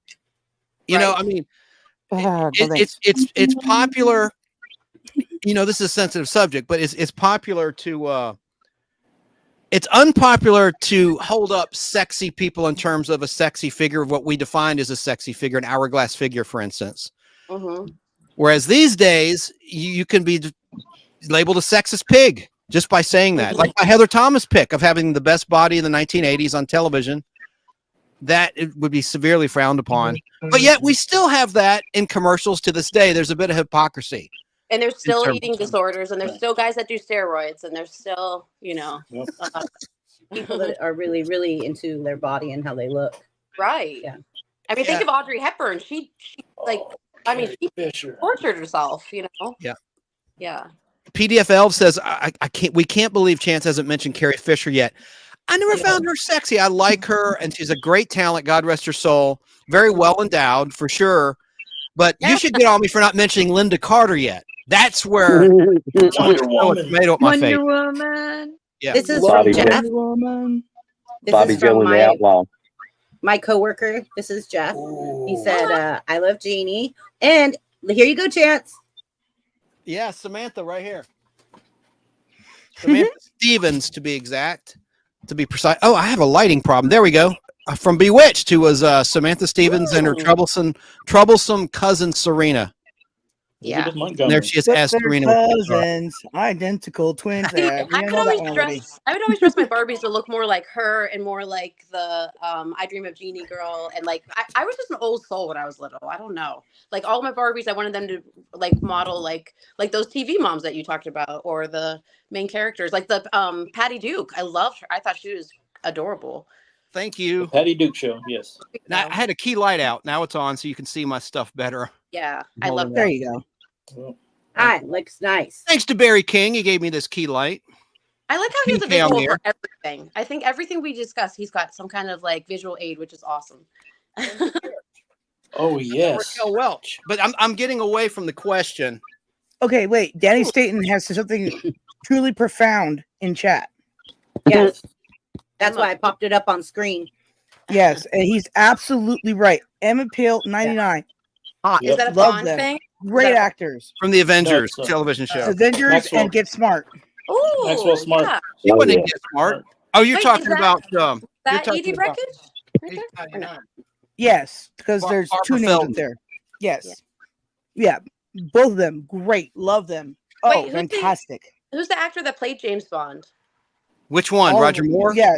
I mean, it's popular. This is a sensitive subject, but it's popular to. It's unpopular to hold up sexy people in terms of a sexy figure of what we defined as a sexy figure, an hourglass figure, for instance. Mm-hmm. Whereas these days, you can be labeled a sexist pig just by saying that. Like my Heather Thomas pick of having the best body in the 1980s on television. That it would be severely frowned upon. But yet we still have that in commercials to this day. There's a bit of hypocrisy. And there's still eating disorders, and there's still guys that do steroids, and there's still, people that are really, really into their body and how they look. Right. Yeah. I mean, think of Audrey Hepburn. She tortured herself, Yeah. Yeah. PDF Elf says, we can't believe Chance hasn't mentioned Carrie Fisher yet. I never found her sexy. I like her, and she's a great talent. God rest her soul. Very well endowed, for sure. But you should get on me for not mentioning Linda Carter yet. That's where Wonder Woman. Wonder Woman. Yeah. This is Bobby from Jeff. Bobby Joe and the Outlaw. My coworker. This is Jeff. He said, "I love Jeannie." And here you go, Chance. Yeah, Samantha, right here. Samantha Stevens, to be exact. To be precise. Oh, I have a lighting problem. There we go. From Bewitched, who was Samantha Stevens and her troublesome cousin Serena. Yeah. And there she is as Serena. Cousins, identical twins. I would always dress my Barbies to look more like her and more like the I Dream of Jeannie girl. And like I was just an old soul when I was little. I don't know. Like all my Barbies, I wanted them to like model like those TV moms that you talked about, or the main characters, like the Patty Duke. I loved her. I thought she was adorable. Thank you. The Patty Duke show. Yes. Now, I had a key light out. Now it's on, so you can see my stuff better. Yeah, I love that. There you go. Looks nice. Thanks to Barry King, he gave me this key light. I like how he has a visual for everything. I think everything we discuss, he's got some kind of like visual aid, which is awesome. Oh yes. Raquel Welch. But I'm getting away from the question. Okay, wait. Danny Staten has something truly profound in chat. Yes. That's why I popped it up on screen. Yes, and he's absolutely right. Emmett Till, 99. Hot. Is that a Love Bond them. thing? Great actors. From the Avengers No, television show. Avengers Maxwell. and Get Smart. Oh, Maxwell Smart. yeah. She Oh, wouldn't yeah. get smart. Oh, you're Wait, talking is that- about That you're Edie talking about Breckage? Right there? Or no? Yes, because Bar- there's Barbara two names up Feldman. there. Yes. Yeah. Both of them. Great. Love them. Oh, Wait, who's the- fantastic. Who's the actor that played James Bond? which one? All of Roger them. Moore? Yeah,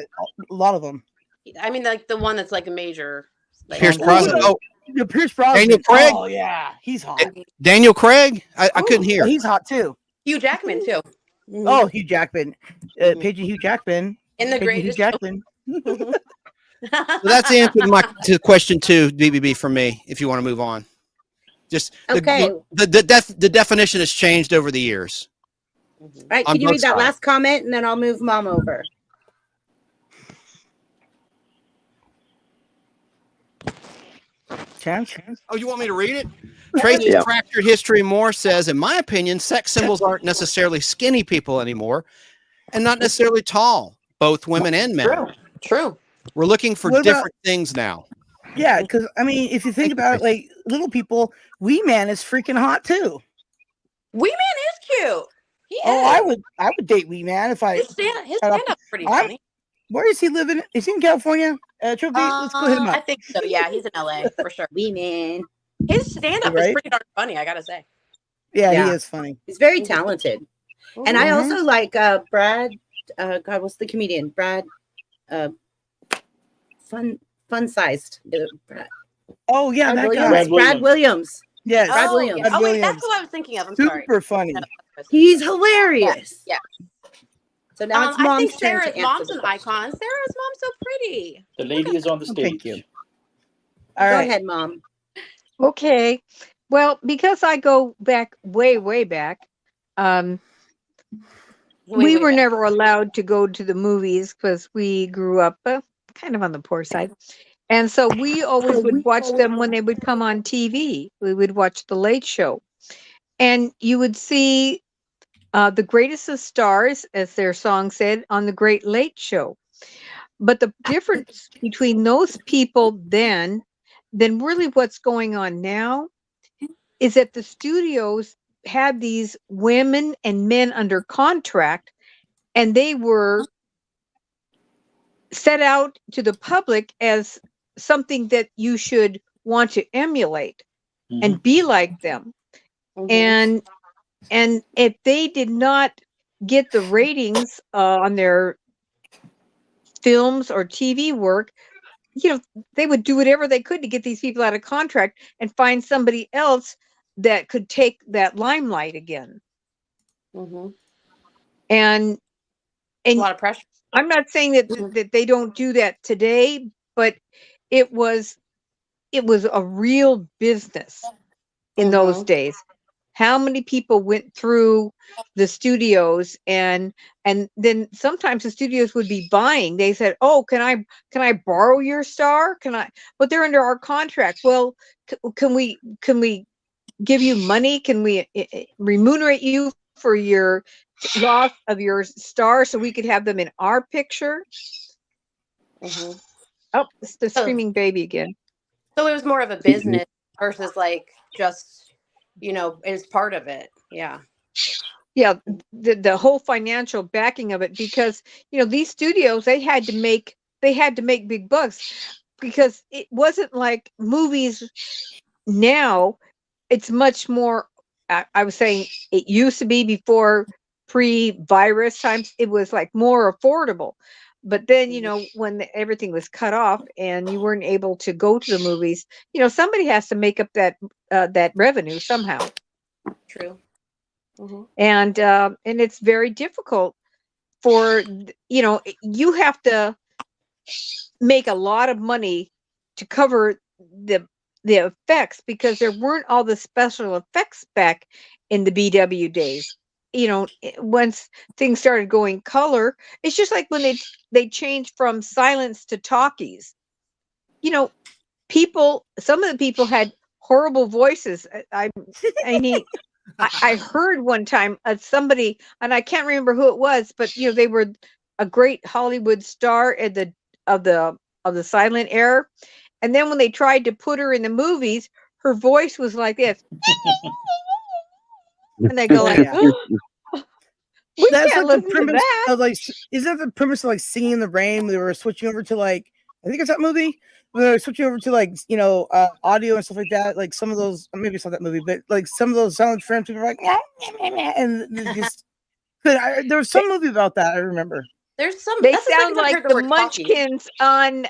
a lot of them. I mean, like the one that's like a major. Like, Pierce Brosnan. Oh, Yeah, Pierce Brosnan. Daniel Craig? Oh, yeah. He's hot. Daniel Craig? I couldn't hear. He's hot, too. Hugh Jackman too. Mhm. Oh, Hugh Jackman. Paige and Hugh Jackman. In the Paige and Hugh greatest. Jackman. So that's the answer to question 2, BBB, from me, if you want to move on. Just Okay. the definition has changed over the years. All right, On can you both read that sides. last comment and then I'll move Mom over? Chance? Oh, you want me to read it? Tracy's Yeah. Fractured History More says, in my opinion, sex symbols aren't necessarily skinny people anymore and not necessarily tall, both women and men. True. True. We're looking for What about- different things now. Yeah, because, I mean, if you think about it, like, little people, Wee Man is freaking hot, too. Wee Man is cute. He Oh, is. I would date Wee Man if I... His stand up's pretty I'm- funny. Where is he living? Is he in California? Trophy? Let's go hit him I up. think so. Yeah, he's in LA for sure. Wee Man. His stand up is Right? pretty darn funny, I gotta say. Yeah, Yeah. he is funny. He's very talented. And I Mhm. also like Brad. God, what's the comedian? Brad. Fun sized. Brad, Oh, yeah, Brad that Williams. guy. Brad Williams. Yes. Brad Oh, Williams. yeah. Brad Oh, wait, Williams. that's what I was thinking of. I'm sorry. Super funny. No. He's hilarious. Yeah. So now it's I Mom's think turn Sarah's to answer mom's the an question. icon. Sarah's mom's so pretty. The lady is on the Oh, stage. thank you. All Go right. ahead, Mom. Okay. Well, because I go back way back, we Way were back. never allowed to go to the movies because we grew up kind of on the poor side. And so we always would watch them when they would come on TV. We would watch The Late Show. And you would see the greatest of stars, as their song said, on The Great Late Show. But the difference between those people then really what's going on now is that the studios had these women and men under contract, and they were set out to the public as something that you should want to emulate and be like them. Mhm. And if they did not get the ratings on their films or TV work, they would do whatever they could to get these people out of contract and find somebody else that could take that limelight again. Mhm. And A lot of pressure. I'm not saying that they don't do that today, but it was a real business in those days. How many people went through the studios and then sometimes the studios would be buying. They said, "Oh, can I borrow your star? Can I?" But they're under our contract. Well, can we give you money? Can we remunerate you for your loss of your star so we could have them in our picture? Mhm. Oh, it's the So- screaming baby again. So it was more of a business versus like just, as part of it. Yeah. Yeah, the whole financial backing of it, because these studios, they had to make big bucks, because it wasn't like movies now. It's much more. I was saying it used to be before pre-virus times. It was like more affordable, but then when everything was cut off and you weren't able to go to the movies, somebody has to make up that revenue somehow. True. Mhm. And it's very difficult for you have to make a lot of money to cover the effects, because there weren't all the special effects back in the BW days. Once things started going color, it's just like when they changed from silence to talkies. Some of the people had horrible voices. I heard one time somebody, and I can't remember who it was, but they were a great Hollywood star of the silent era. And then when they tried to put her in the movies, her voice was like this. And they go like, we That's can't like the listen to premise that. of like, isn't that the premise of like Singing in the Rain? They were switching over to like, I think it's that movie. They were switching over to like, audio and stuff like that. Like some of those, maybe it's not that movie, but like some of those silent films, people were like, and just. There was some movie about that. I remember. There's some. They that's the sound second I've like heard the word talkie. Munchkins on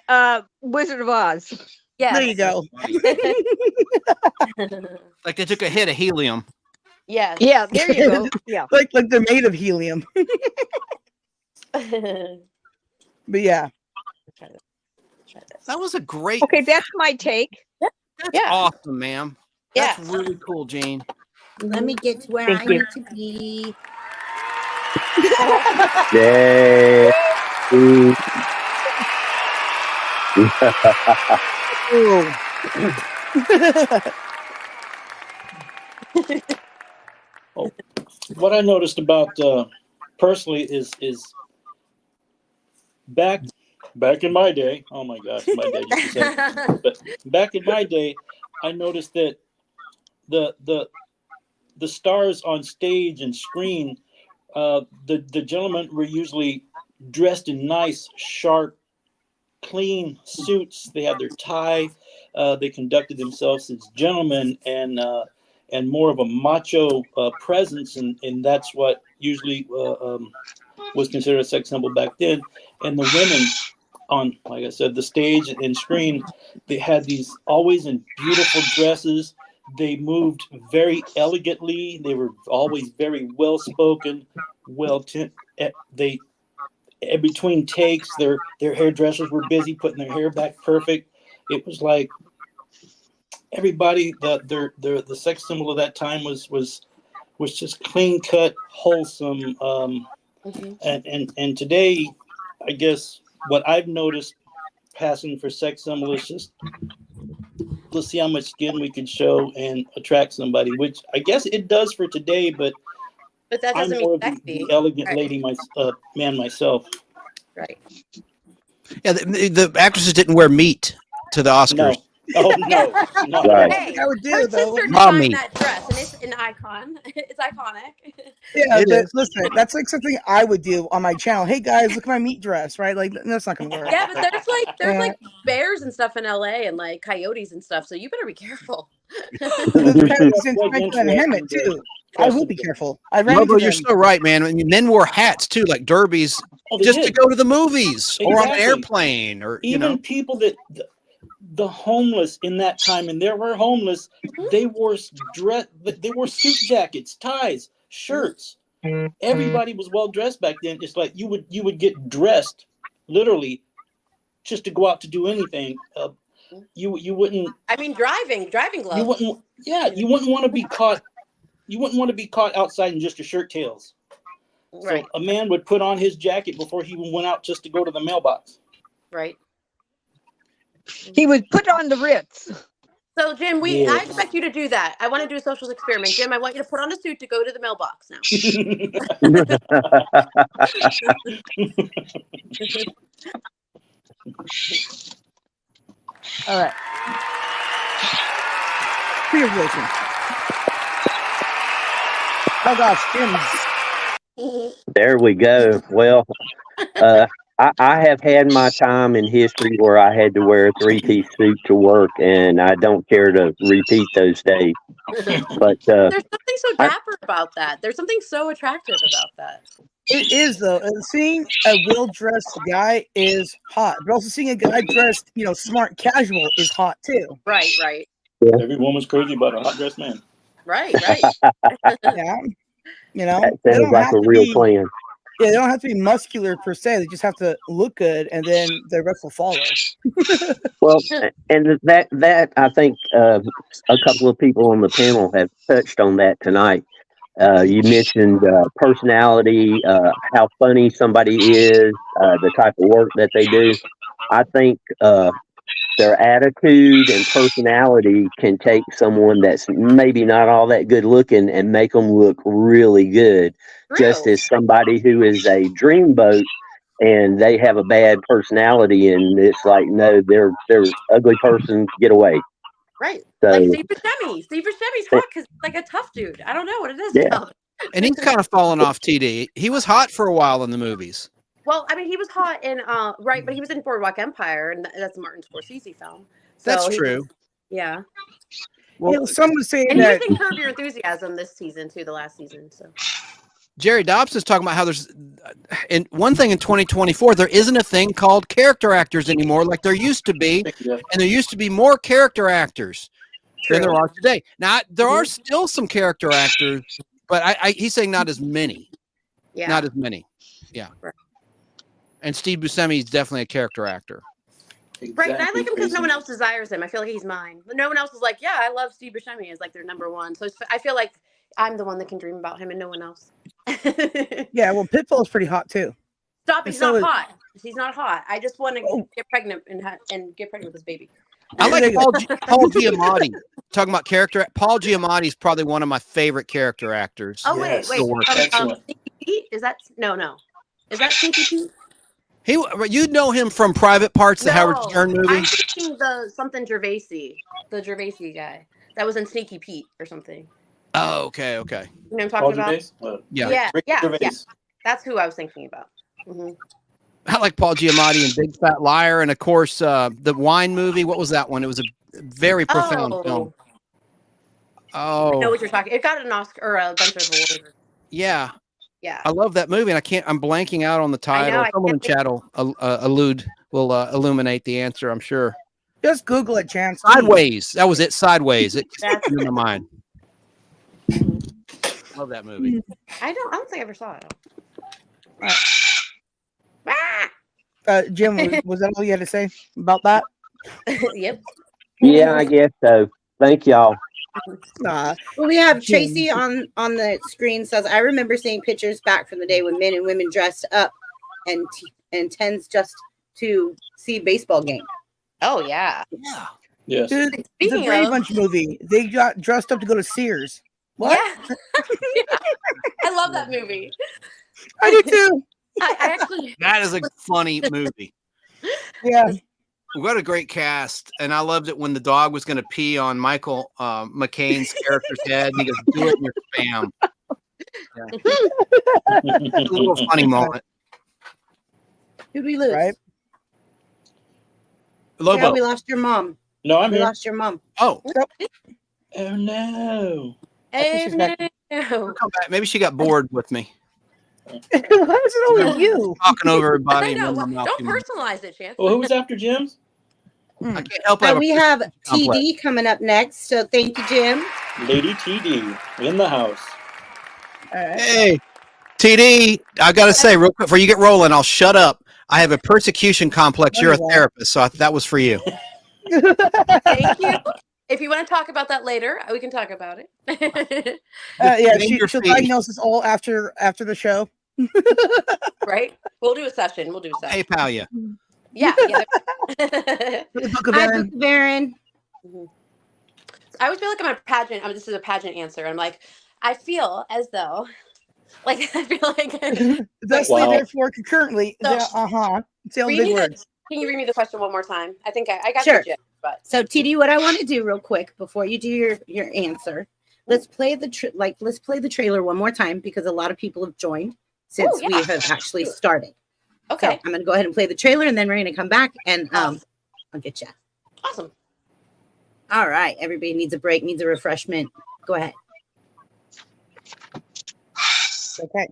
Wizard of Oz. Yeah. There you go. Like they took a hit of helium. Yeah. Yeah, there you go. Yeah. like they're made of helium. But yeah. That was a great. Okay, that's my take. That's awesome, ma'am. That's Yeah. really cool, Jane. Let me get to where Thank I you. need to be. Yay. What I noticed about personally is back in my day. Oh my gosh, my day. Just a second. But back in my day, I noticed that the stars on stage and screen, the gentlemen were usually dressed in nice, sharp, clean suits. They had their tie. They conducted themselves as gentlemen and more of a macho presence, and that's what usually was considered a sex symbol back then. And the women on, like I said, the stage and screen, they had these always in beautiful dresses. They moved very elegantly. They were always very well spoken, they in between takes, their hairdressers were busy putting their hair back perfect. It was like everybody, the sex symbol of that time was just clean cut, wholesome. And today, I guess what I've noticed passing for sex symbol is just, let's see how much skin we can show and attract somebody, which I guess it does for today, but that doesn't I'm mean more of sexy. the elegant Right. lady, man myself. Right. Yeah, the actresses didn't wear meat to the Oscars. No. Oh no, not Right. at all. Hey, I would do, her though. sister Mommy. designed that dress, and it's an icon. It's iconic. Yeah, It but is. listen, that's like something I would do on my channel. Hey guys, look at my meat dress, right? Like that's not gonna work. Yeah, but there's like bears and stuff in LA and like coyotes and stuff, so you better be careful. It's kind of the same Quite thing on Hammett interesting too. I will be careful. I ran Lobo, into you're them. so right, man. I mean, men wore hats too, like derbies, Oh, they just to did. go to the movies or on an Exactly. airplane, or Even people that the homeless in that time, and there were homeless, they wore suit jackets, ties, shirts. Everybody was well dressed back then. It's like you would get dressed literally just to go out to do anything. You wouldn't. I mean, driving gloves. You wouldn't. Yeah, you wouldn't want to be caught. You wouldn't want to be caught outside in just your shirt tails. Right. So a man would put on his jacket before he even went out just to go to the mailbox. Right. He would put on the Ritz. So, Jim, I Yeah. expect you to do that. I want to do a social experiment. Jim, I want you to put on a suit to go to the mailbox now. All right. Congratulations. Oh gosh, Tim's. There we go. Well, I have had my time in history where I had to wear a three-piece suit to work, and I don't care to repeat those days. But There's something so dapper about that. There's something so attractive about that. It is though. Seeing a well-dressed guy is hot, but also seeing a guy dressed, smart casual is hot too. Right, right, Every woman's crazy about a hot dressed man. right. Yeah, that they sounds don't like have a to real be. plan. Yeah, they don't have to be muscular per se. They just have to look good, and then the rest will follow. Well, and that I think a couple of people on the panel have touched on that tonight. You mentioned personality, how funny somebody is, the type of work that they do. I think their attitude and personality can take someone that's maybe not all that good looking and make them look really good. True. Just as somebody who is a dreamboat and they have a bad personality, and it's like, no, they're ugly person, get away. Right. So Like Steve Buscemi. Steve Buscemi's hot because he's like a tough dude. I don't know what it is Yeah. about him. And he's kind of fallen off TD. He was hot for a while in the movies. Well, I mean, he was hot in right, but he was in Boardwalk Empire, and that's a Martin Scorsese film. So That's he true. was- yeah. Well, Some would say And he was that in Curb Your Enthusiasm this season too, the last season. So Jerry Dobson's talking about how there's, and one thing in 2024, there isn't a thing called character actors anymore like there used to be, and there used to be more character actors than there are today. Now, there are still some character actors, but he's saying not as many. yeah. Not as many. Yeah. Right. And Steve Buscemi is definitely a character actor. Right, and I like him because no one else desires him. I feel like he's mine. No one else is like, yeah, I love Steve Buscemi as like their number one. So I feel like I'm the one that can dream about him and no one else. yeah, well, Pitbull's pretty hot too. Stop! And He's so not is- hot. He's not hot. I just want to get pregnant and get pregnant with his baby. I like Paul Giamatti. Talking about character, Paul Giamatti is probably one of my favorite character actors. Oh Yes. wait, Excellent. Sneaky Pete? Is that no? Is that Sneaky Pete? You know him from Private Parts, the Howard Stern movie. I'm thinking the something Gervaisi, the Gervaisi guy that was in Sneaky Pete or something. Oh, okay. You know what I'm Paul talking about? Gervais? Yeah. Yeah. That's who I was thinking about. Mm-hmm. I like Paul Giamatti in Big Fat Liar, and of course, the wine movie. What was that one? It was a very profound film. I know Oh, what you're talking. It got an Oscar or a bunch of awards. yeah. Yeah. I love that movie, and I'm blanking out on the title. I Someone in can't chat will illuminate the answer, I'm sure. Just Google it, Chance. Sideways. That was it. Sideways. It That's- in my mind. Love that movie. I don't think I ever saw it. Jim, was that all you had to say about that? Yep. Yeah, I guess so. Thank y'all. Nah. Well, we have Tracy on the screen says, I remember seeing pictures back from the day when men and women dressed up and tends just to see baseball game. Oh yeah. Yeah. Yes. Dude, it's a Speaking Brady of- Bunch movie. They got dressed up to go to Sears. What? Yeah. I love that movie. I do too. I actually. That is a funny movie. Yeah. What a great cast. And I loved it when the dog was going to pee on Michael McCain's character's head. And he goes, do it in your spam. Yeah. A little funny moment. Who'd we lose? Right. Lobo. Yeah, we lost your mom. No, I'm We here. lost your mom. Oh, Oh no. think she's back. come back. Maybe she got bored with me. Why is it always you? Talking over I everybody. know. and running my mouth Don't too much. personalize it, Chance. Well, who was after Jim's? I can't help it. We have complex. TD coming up next. So thank you, Jim. Lady TD in the house. Hey, TD, I got to say, real quick, before you get rolling, I'll shut up. I have a persecution complex. You're a therapist, so that was for you. Thank you. If you want to talk about that later, we can talk about it. Yeah, Name your she'll fee. diagnose us all after the show. Right? We'll do a session. PayPal you. Yeah. For the Book of Hi, Aaron. Book of Aaron. I always feel like I'm a pageant. This is a pageant answer. I'm like, I feel as though, like, I feel like. Thusly, Wow. therefore, concurrently. So- Say all the We big need to- words. Can you read me the question one more time? I think I got Sure. the gist, but So TD, what I want to do real quick before you do your answer, let's play the trailer one more time because a lot of people have joined since Oh, yeah. we have actually started. So okay. I'm going to go ahead and play the trailer, and then we're going to come back and I'll get you. Awesome. All right, everybody needs a break, needs a refreshment. Go ahead. Okay.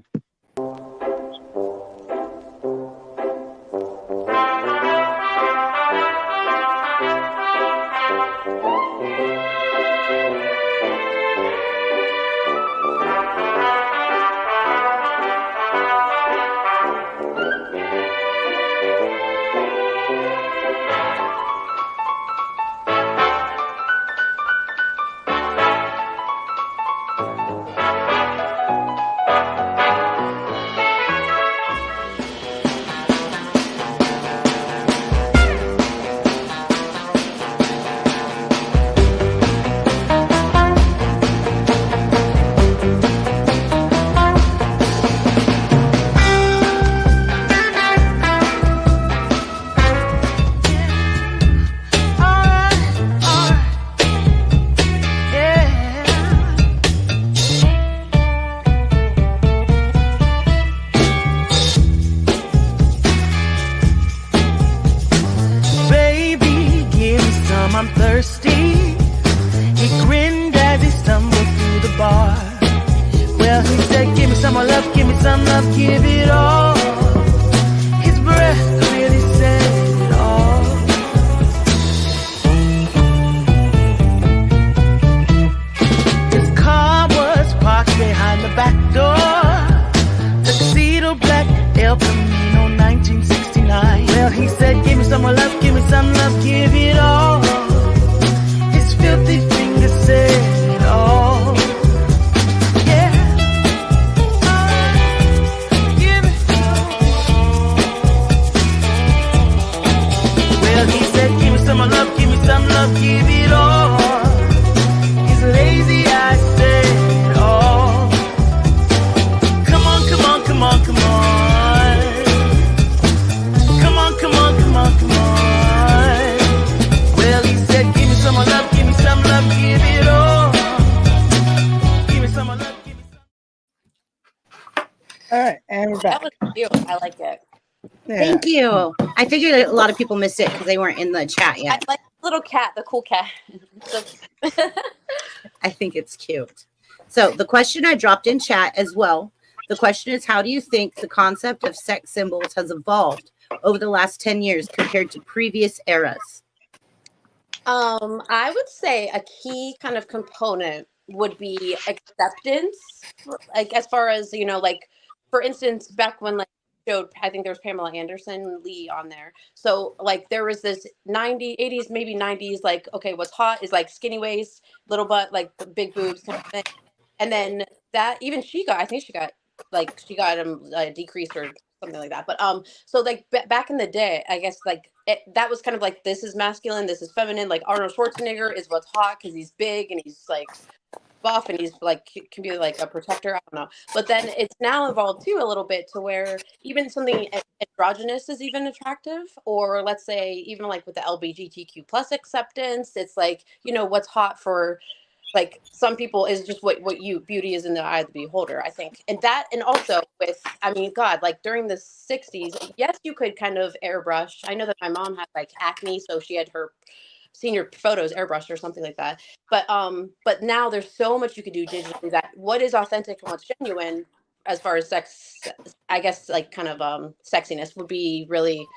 to me, no 1969. Well, he said, give me some more love, give me some love, give it all. His filthy fingers said it all. Yeah. Give it all. Well, he said, give me some more love, give me some love, give it all. He's lazy, I said, oh. Come on, come on, come on, come on. Come on, come on, come on, come on. Well, he said, give me some more love, give me some love, give it all. Give me some more love, give me some. All right, and we're back. That was cute. I like it. Yeah. Thank you. I figured a lot of people missed it because they weren't in the chat I yet. like the little cat, the cool cat. I think it's cute. So the question I dropped in chat as well. The question is, how do you think the concept of sex symbols has evolved over the last 10 years compared to previous eras? I would say a key kind of component would be acceptance, like as far as, you know, like for instance, back when like showed, I think there was Pamela Anderson Lee on there. So like there was this 90s, 80s, maybe 90s, like, okay, what's hot is like skinny waist, little butt, like big boobs kind of thing. And then that even she got, I think she got decreased or something like that. But so like back in the day, I guess like that was kind of like, this is masculine, this is feminine. Like Arnold Schwarzenegger is what's hot because he's big and he's like buff and he's like can be like a protector. I don't know. But then it's now evolved too a little bit to where even something androgynous is even attractive, or let's say even like with the LGBTQ plus acceptance, it's like, you know, what's hot for like some people is just what beauty is in the eye of the beholder, I think. And that, and also with, I mean, God, like during the 60s, yes, you could kind of airbrush. I know that my mom had like acne, so she had her senior photos airbrushed or something like that. But now there's so much you could do digitally that what is authentic and what's genuine as far as sex, I guess like kind of sexiness would be really,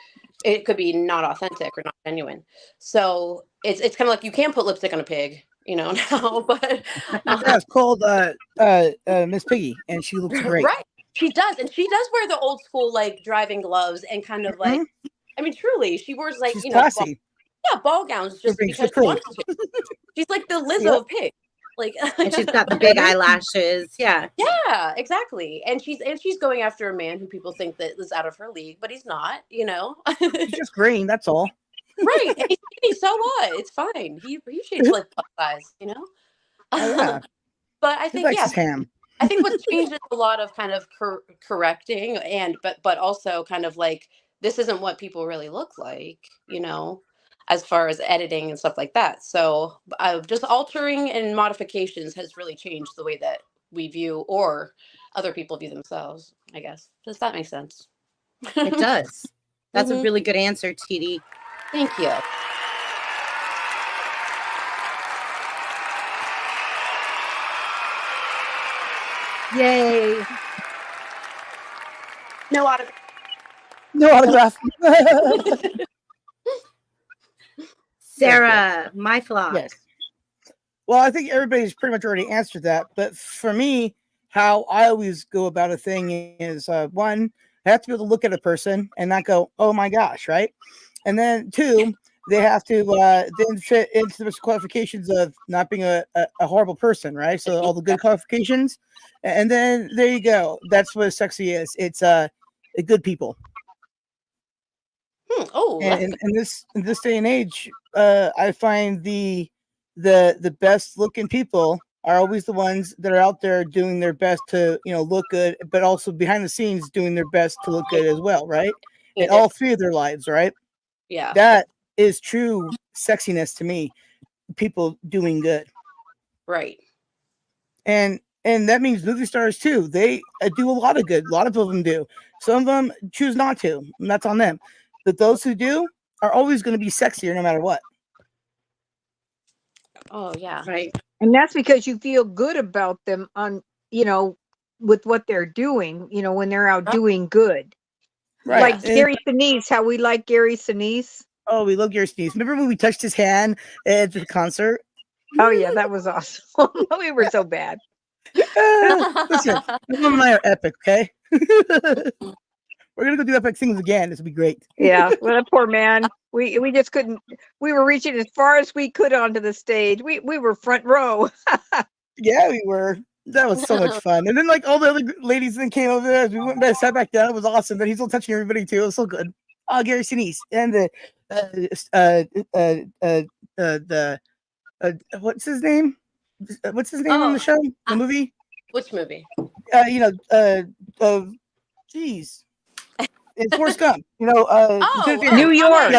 it could be not authentic or not genuine. So it's kind of like you can't put lipstick on a pig, you know, now, but Yeah, it's called Miss Piggy, and she looks great. right. She does, and she does wear the old school like driving gloves and kind of like, I mean, truly, she wears like, She's you know, classy. ball gowns just being because she cool. wants to. She's like the Lizzo of pig. Like, And she's got the big eyelashes. Yeah. yeah, exactly. And she's going after a man who people think that is out of her league, but he's not, you know. He's just green, that's all. Right. And he's skinny, so what? It's fine. He shapes like plus size, you know. Oh, yeah. But I He think likes his ham. I think what's changed is a lot of kind of correcting and but also kind of like this isn't what people really look like, you know, as far as editing and stuff like that. So just altering and modifications has really changed the way that we view or other people view themselves, I guess. Does that make sense? It does. That's a really good answer, TD. Thank you. Yay. No autograph. No autograph. Sarah, my flaw. Yes. Well, I think everybody's pretty much already answered that. But for me, how I always go about a thing is one, I have to be able to look at a person and not go, oh my gosh, right? And then two, they have to then fit into the qualifications of not being a horrible person, right? So all the good qualifications. And then there you go. That's what sexy is. It's good people. Oh, And in this day and age, I find the best looking people are always the ones that are out there doing their best to, you know, look good, but also behind the scenes doing their best to look good as well, right? In all three of their lives, right? Yeah. That is true sexiness to me. People doing good, Right. and that means movie stars too. They do a lot of good. A lot of them do. Some of them choose not to, and that's on them. But those who do are always going to be sexier no matter what. Oh, yeah. Right. And that's because you feel good about them on, you know, with what they're doing, you know, when they're out doing good. Right. Like Gary Sinise, how we like Gary Sinise. Oh, we love Gary Sinise. Remember when we touched his hand at the concert? Oh, yeah, that was awesome. We were so bad. Listen, my mom and I are epic, okay? We're gonna go do Epic Sings again. This will be great. Yeah, well, that poor man. We just couldn't. We were reaching as far as we could onto the stage. We were front row. Yeah, we were. That was so much fun. And then like all the other ladies then came over there. We went back, sat back down. It was awesome. But he's still touching everybody too. It was so good. Oh, Gary Sinise and the what's his name? What's his name on the show? The movie? Which movie? Geez, it's Forrest Gump. New York.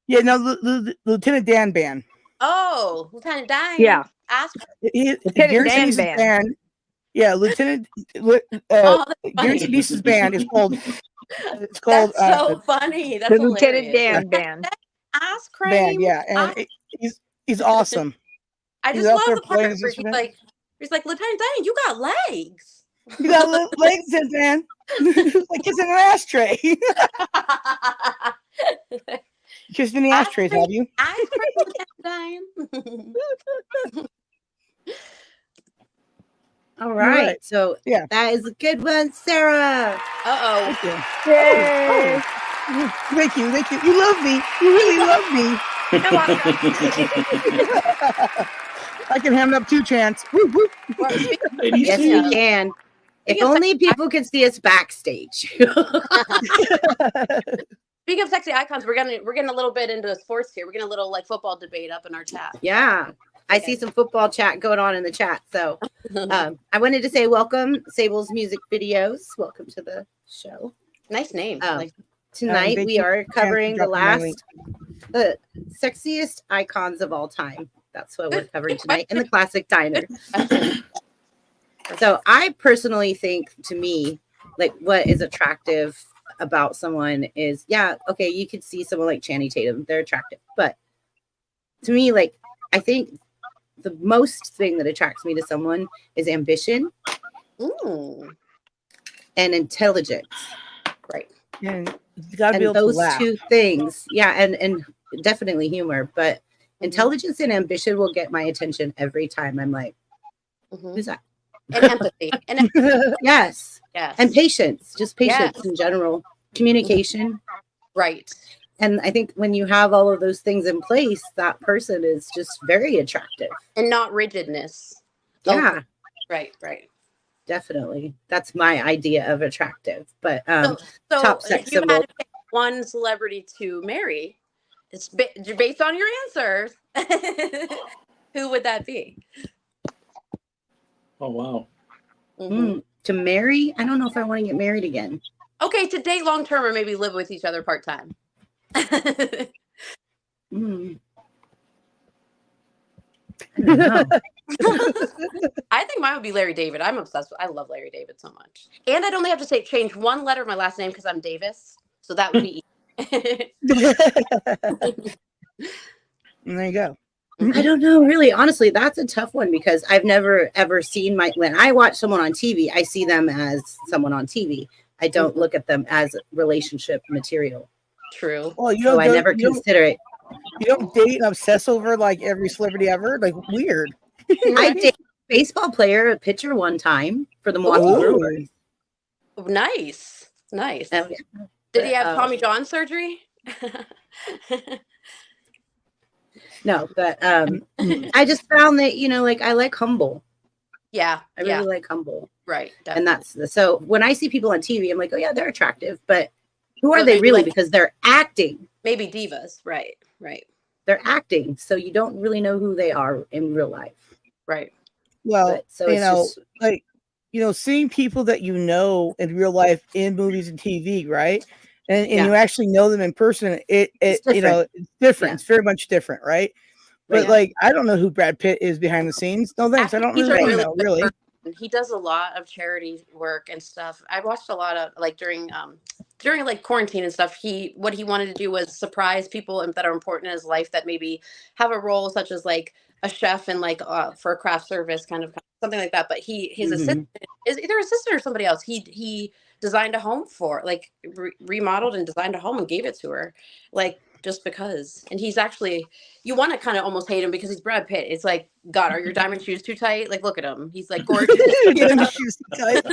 Yeah, no, Lieutenant Dan Band. Oh, Lieutenant Dan. Yeah. Ask. Gary Sinise's band. Yeah, Lieutenant Gary Sinise's band is called. It's called. That's so funny. That's the hilarious. Lieutenant Dan Band. Ass cream. Band, yeah, and he's awesome. I just love the part where he's like, Lieutenant Dan, you got legs. You got legs, Dan. Like it's in an ashtray. Kissed in the ashtrays, have you? Ice cream, Lieutenant Dan. All right. So yeah, that is a good one, Sarah. Thank you. Yay. Thank you. You love me. You really love me. I can hand up 2 chants. Whoop, whoop. Yes, we can. If only people could see us backstage. Speaking of sexy icons, we're getting a little bit into sports here. We're getting a little like football debate up in our chat. Yeah. I see some football chat going on in the chat. So I wanted to say welcome, Sable's Music Videos. Welcome to the show. Nice name. Tonight we are covering the sexiest icons of all time. That's what we're covering tonight in the Classic Diner. So I personally think, to me, like what is attractive about someone is, okay, you could see someone like Channing Tatum. They're attractive. But to me, like, I think the most thing that attracts me to someone is ambition and intelligence. Right. And you gotta be able those to laugh. 2 things. Yeah, and definitely humor. But intelligence and ambition will get my attention every time. I'm like, who's that? And empathy. Yes. And patience. Just patience Yes. in general. Communication. Right. And I think when you have all of those things in place, that person is just very attractive. And not rigidness. Yeah. Right. Definitely. That's my idea of attractive. But So top sex if you symbol. had to pick one celebrity to marry, it's based on your answers. Who would that be? Oh, wow. To marry? I don't know if I want to get married again. Okay, to date long term or maybe live with each other part time. I don't know. I think mine would be Larry David. I love Larry David so much. And I'd only have to change one letter of my last name because I'm Davis. So that would be easy. And there you go. I don't know, really. Honestly, that's a tough one because I've never ever seen when I watch someone on TV, I see them as someone on TV. I don't look at them as relationship material. True. Well, I never consider it. You don't date and obsess over like every celebrity ever? Like weird. I dated a baseball player, a pitcher one time for the Milwaukee Brewers. Nice. Yeah. Did he have Tommy John surgery? No, but I just found that, like I like humble. Yeah. I really like humble. Right. Definitely. And that's so when I see people on TV, I'm like, oh yeah, they're attractive, but who are they really? Because they're acting. Maybe divas. Right. They're acting. So you don't really know who they are in real life. Right. Well, seeing people that you know in real life in movies and TV, right? And you actually know them in person, it's different. It's different. Yeah. It's very much different, right? But like, I don't know who Brad Pitt is behind the scenes. No thanks. I don't really know, really. He does a lot of charity work and stuff. I watched a lot of like during like quarantine and stuff. What he wanted to do was surprise people that are important in his life that maybe have a role such as like a chef and like for a craft service kind of something like that. But his assistant is either assistant or somebody else. He designed a home for, like remodeled and designed a home and gave it to her, like just because. And he's actually, you want to kind of almost hate him because he's Brad Pitt. It's like, God, are your diamond shoes too tight? Like, look at him. He's like gorgeous. Diamond shoes too tight.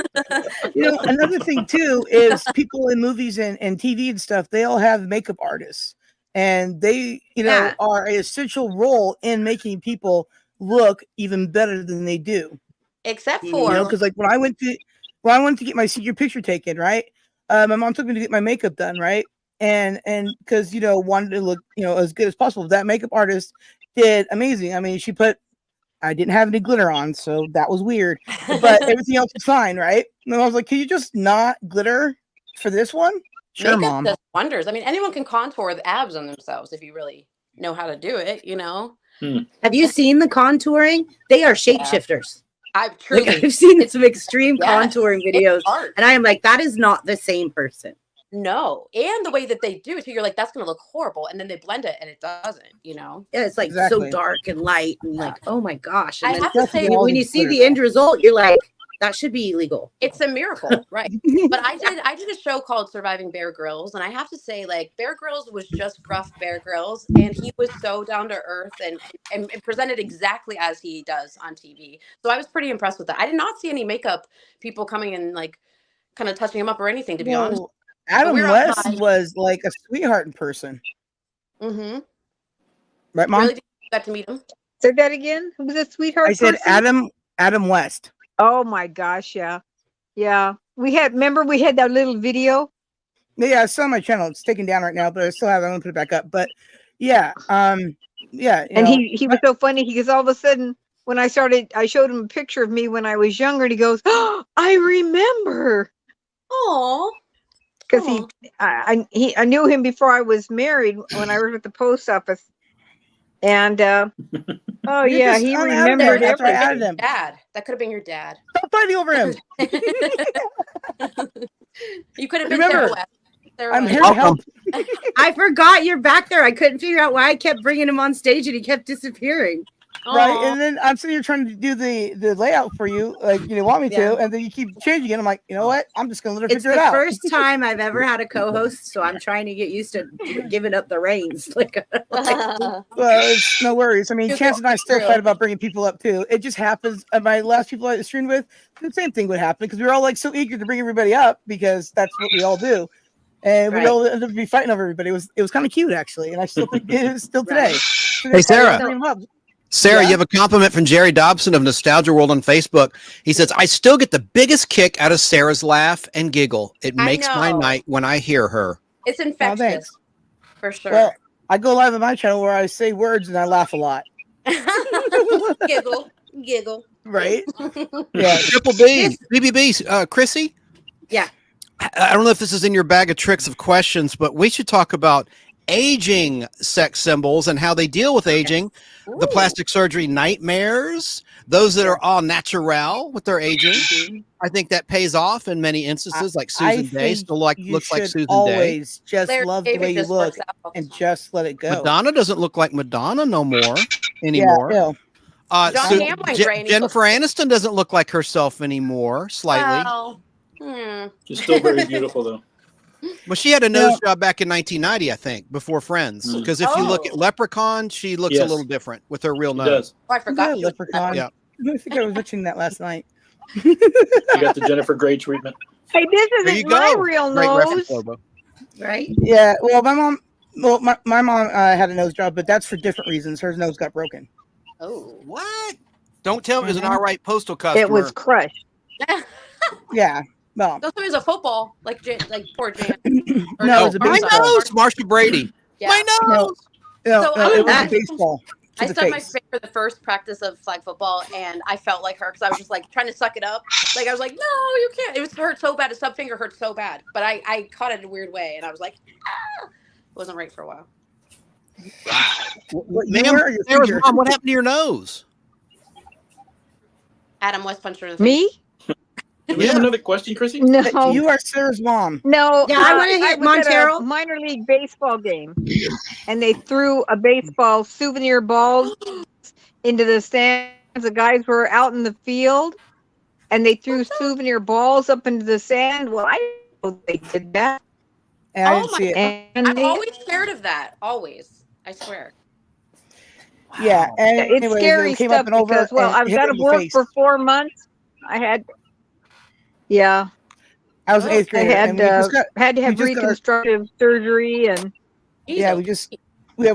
Another thing too is people in movies and TV and stuff, they all have makeup artists, and they, are an essential role in making people look even better than they do. Except for, because like when I went to get my senior picture taken, right? My mom took me to get my makeup done, right? And because wanted to look as good as possible. That makeup artist did amazing. I mean, I didn't have any glitter on, so that was weird, but everything else was fine, right? And I was like, can you just not glitter for this one? Sure, makeup Mom. does wonders. I mean, anyone can contour the abs on themselves if you really know how to do it, Have you seen the contouring? They are shapeshifters. I've seen some extreme contouring videos, and I am like, that is not the same person. No, and the way that they do it too, you're like, that's gonna look horrible, and then they blend it and it doesn't, Yeah, it's like so dark and light, and like, oh my gosh. And I have to say, when you see the end result, you're like, that should be illegal. It's a miracle, right? But I did a show called Surviving Bear Grylls, and I have to say, like, Bear Grylls was just gruff Bear Grylls, and he was so down to earth and presented exactly as he does on TV. So I was pretty impressed with that. I did not see any makeup people coming and like kind of touching him up or anything, to be honest. Adam West was like a sweetheart in person. Mm-hmm. Right, Mom? Really got to meet him. Say that again. Who was a sweetheart? I said person? Adam West. Oh my gosh, yeah. Remember we had that little video? Yeah, it's on my channel. It's taken down right now, but I still have it. I'm gonna put it back up. But yeah. And he was so funny because all of a sudden when I showed him a picture of me when I was younger, and he goes, "Oh, I remember." Oh. Because I knew him before I was married when I worked at the post office, and he remembered everything. Dad, that could have been your dad. Stop fighting over him. You could have been Sarah West. I'm here to help. I forgot you're back there. I couldn't figure out why I kept bringing him on stage and he kept disappearing. Right, and then I'm sitting here trying to do the layout for you, like you want me to, and then you keep changing it. I'm like, you know what? I'm just gonna let her figure it out. It's the first time I've ever had a co-host, so I'm trying to get used to giving up the reins. Well, it's no worries. I mean, Chance and I still fight about bringing people up too. It just happens. My last people I streamed with, the same thing would happen because we were all like so eager to bring everybody up because that's what we all do, and we all ended up be fighting over everybody. It was kind of cute actually, and I still think it is still today. Hey, Sarah, you have a compliment from Jerry Dobson of Nostalgia World on Facebook. He says, I still get the biggest kick out of Sarah's laugh and giggle. It makes my night when I hear her. It's infectious. For sure. Well, I go live on my channel where I say words and I laugh a lot. Giggle. Right? Yeah. Triple B, BBB, Chrissy? Yeah. I don't know if this is in your bag of tricks of questions, but we should talk about aging sex symbols and how they deal with aging. The plastic surgery nightmares, those that are all natural with their aging. I think that pays off in many instances, like Susan Day still looks like Susan always Day. Just love the way you look and just let it go. Madonna doesn't look like Madonna no more anymore. Jennifer Aniston doesn't look like herself anymore, slightly. She's still very beautiful though. Well, she had a nose job back in 1990, I think, before Friends. Because if you look at Leprechaun, she looks a little different with her real nose. Oh, I forgot Leprechaun. Yeah. I think I was watching that last night. You got the Jennifer Grey treatment. Hey, this isn't my real nose. Right? Yeah. Well, my mom had a nose job, but that's for different reasons. Her nose got broken. Oh, what? Don't tell me it was an all right postal customer. It was crushed. Yeah. Well, it was a football, like poor Jan. No, it was a my nose, Marsha Brady. Yeah. My nose. No, it was a baseball. I stubbed my face for the first practice of flag football, and I felt like her because I was just like trying to suck it up. Like I was like, no, you can't. It hurt so bad. A sub finger hurt so bad, but I caught it in a weird way, and I was like, It wasn't right for a while. Sarah's mom, what happened to your nose? Adam West punched her in the face. Me? Do we have another question, Chrissy? No. You are Sarah's mom. No. Yeah, I want to hit Montero. A minor league baseball game, and they threw a baseball souvenir ball into the stands. The guys were out in the field, and they threw souvenir balls up into the sand. Well, I they did that. And I Oh didn't my see it. And I'm they, always scared of that. Always. I swear. Yeah, and it's anyways, scary it came stuff up and over because, well, and I was hit out me of in the work face. for 4 months. I had, yeah, I was an 8th I grader, and we just got had to we have just got our, reconstructive surgery, and yeah, we Jesus.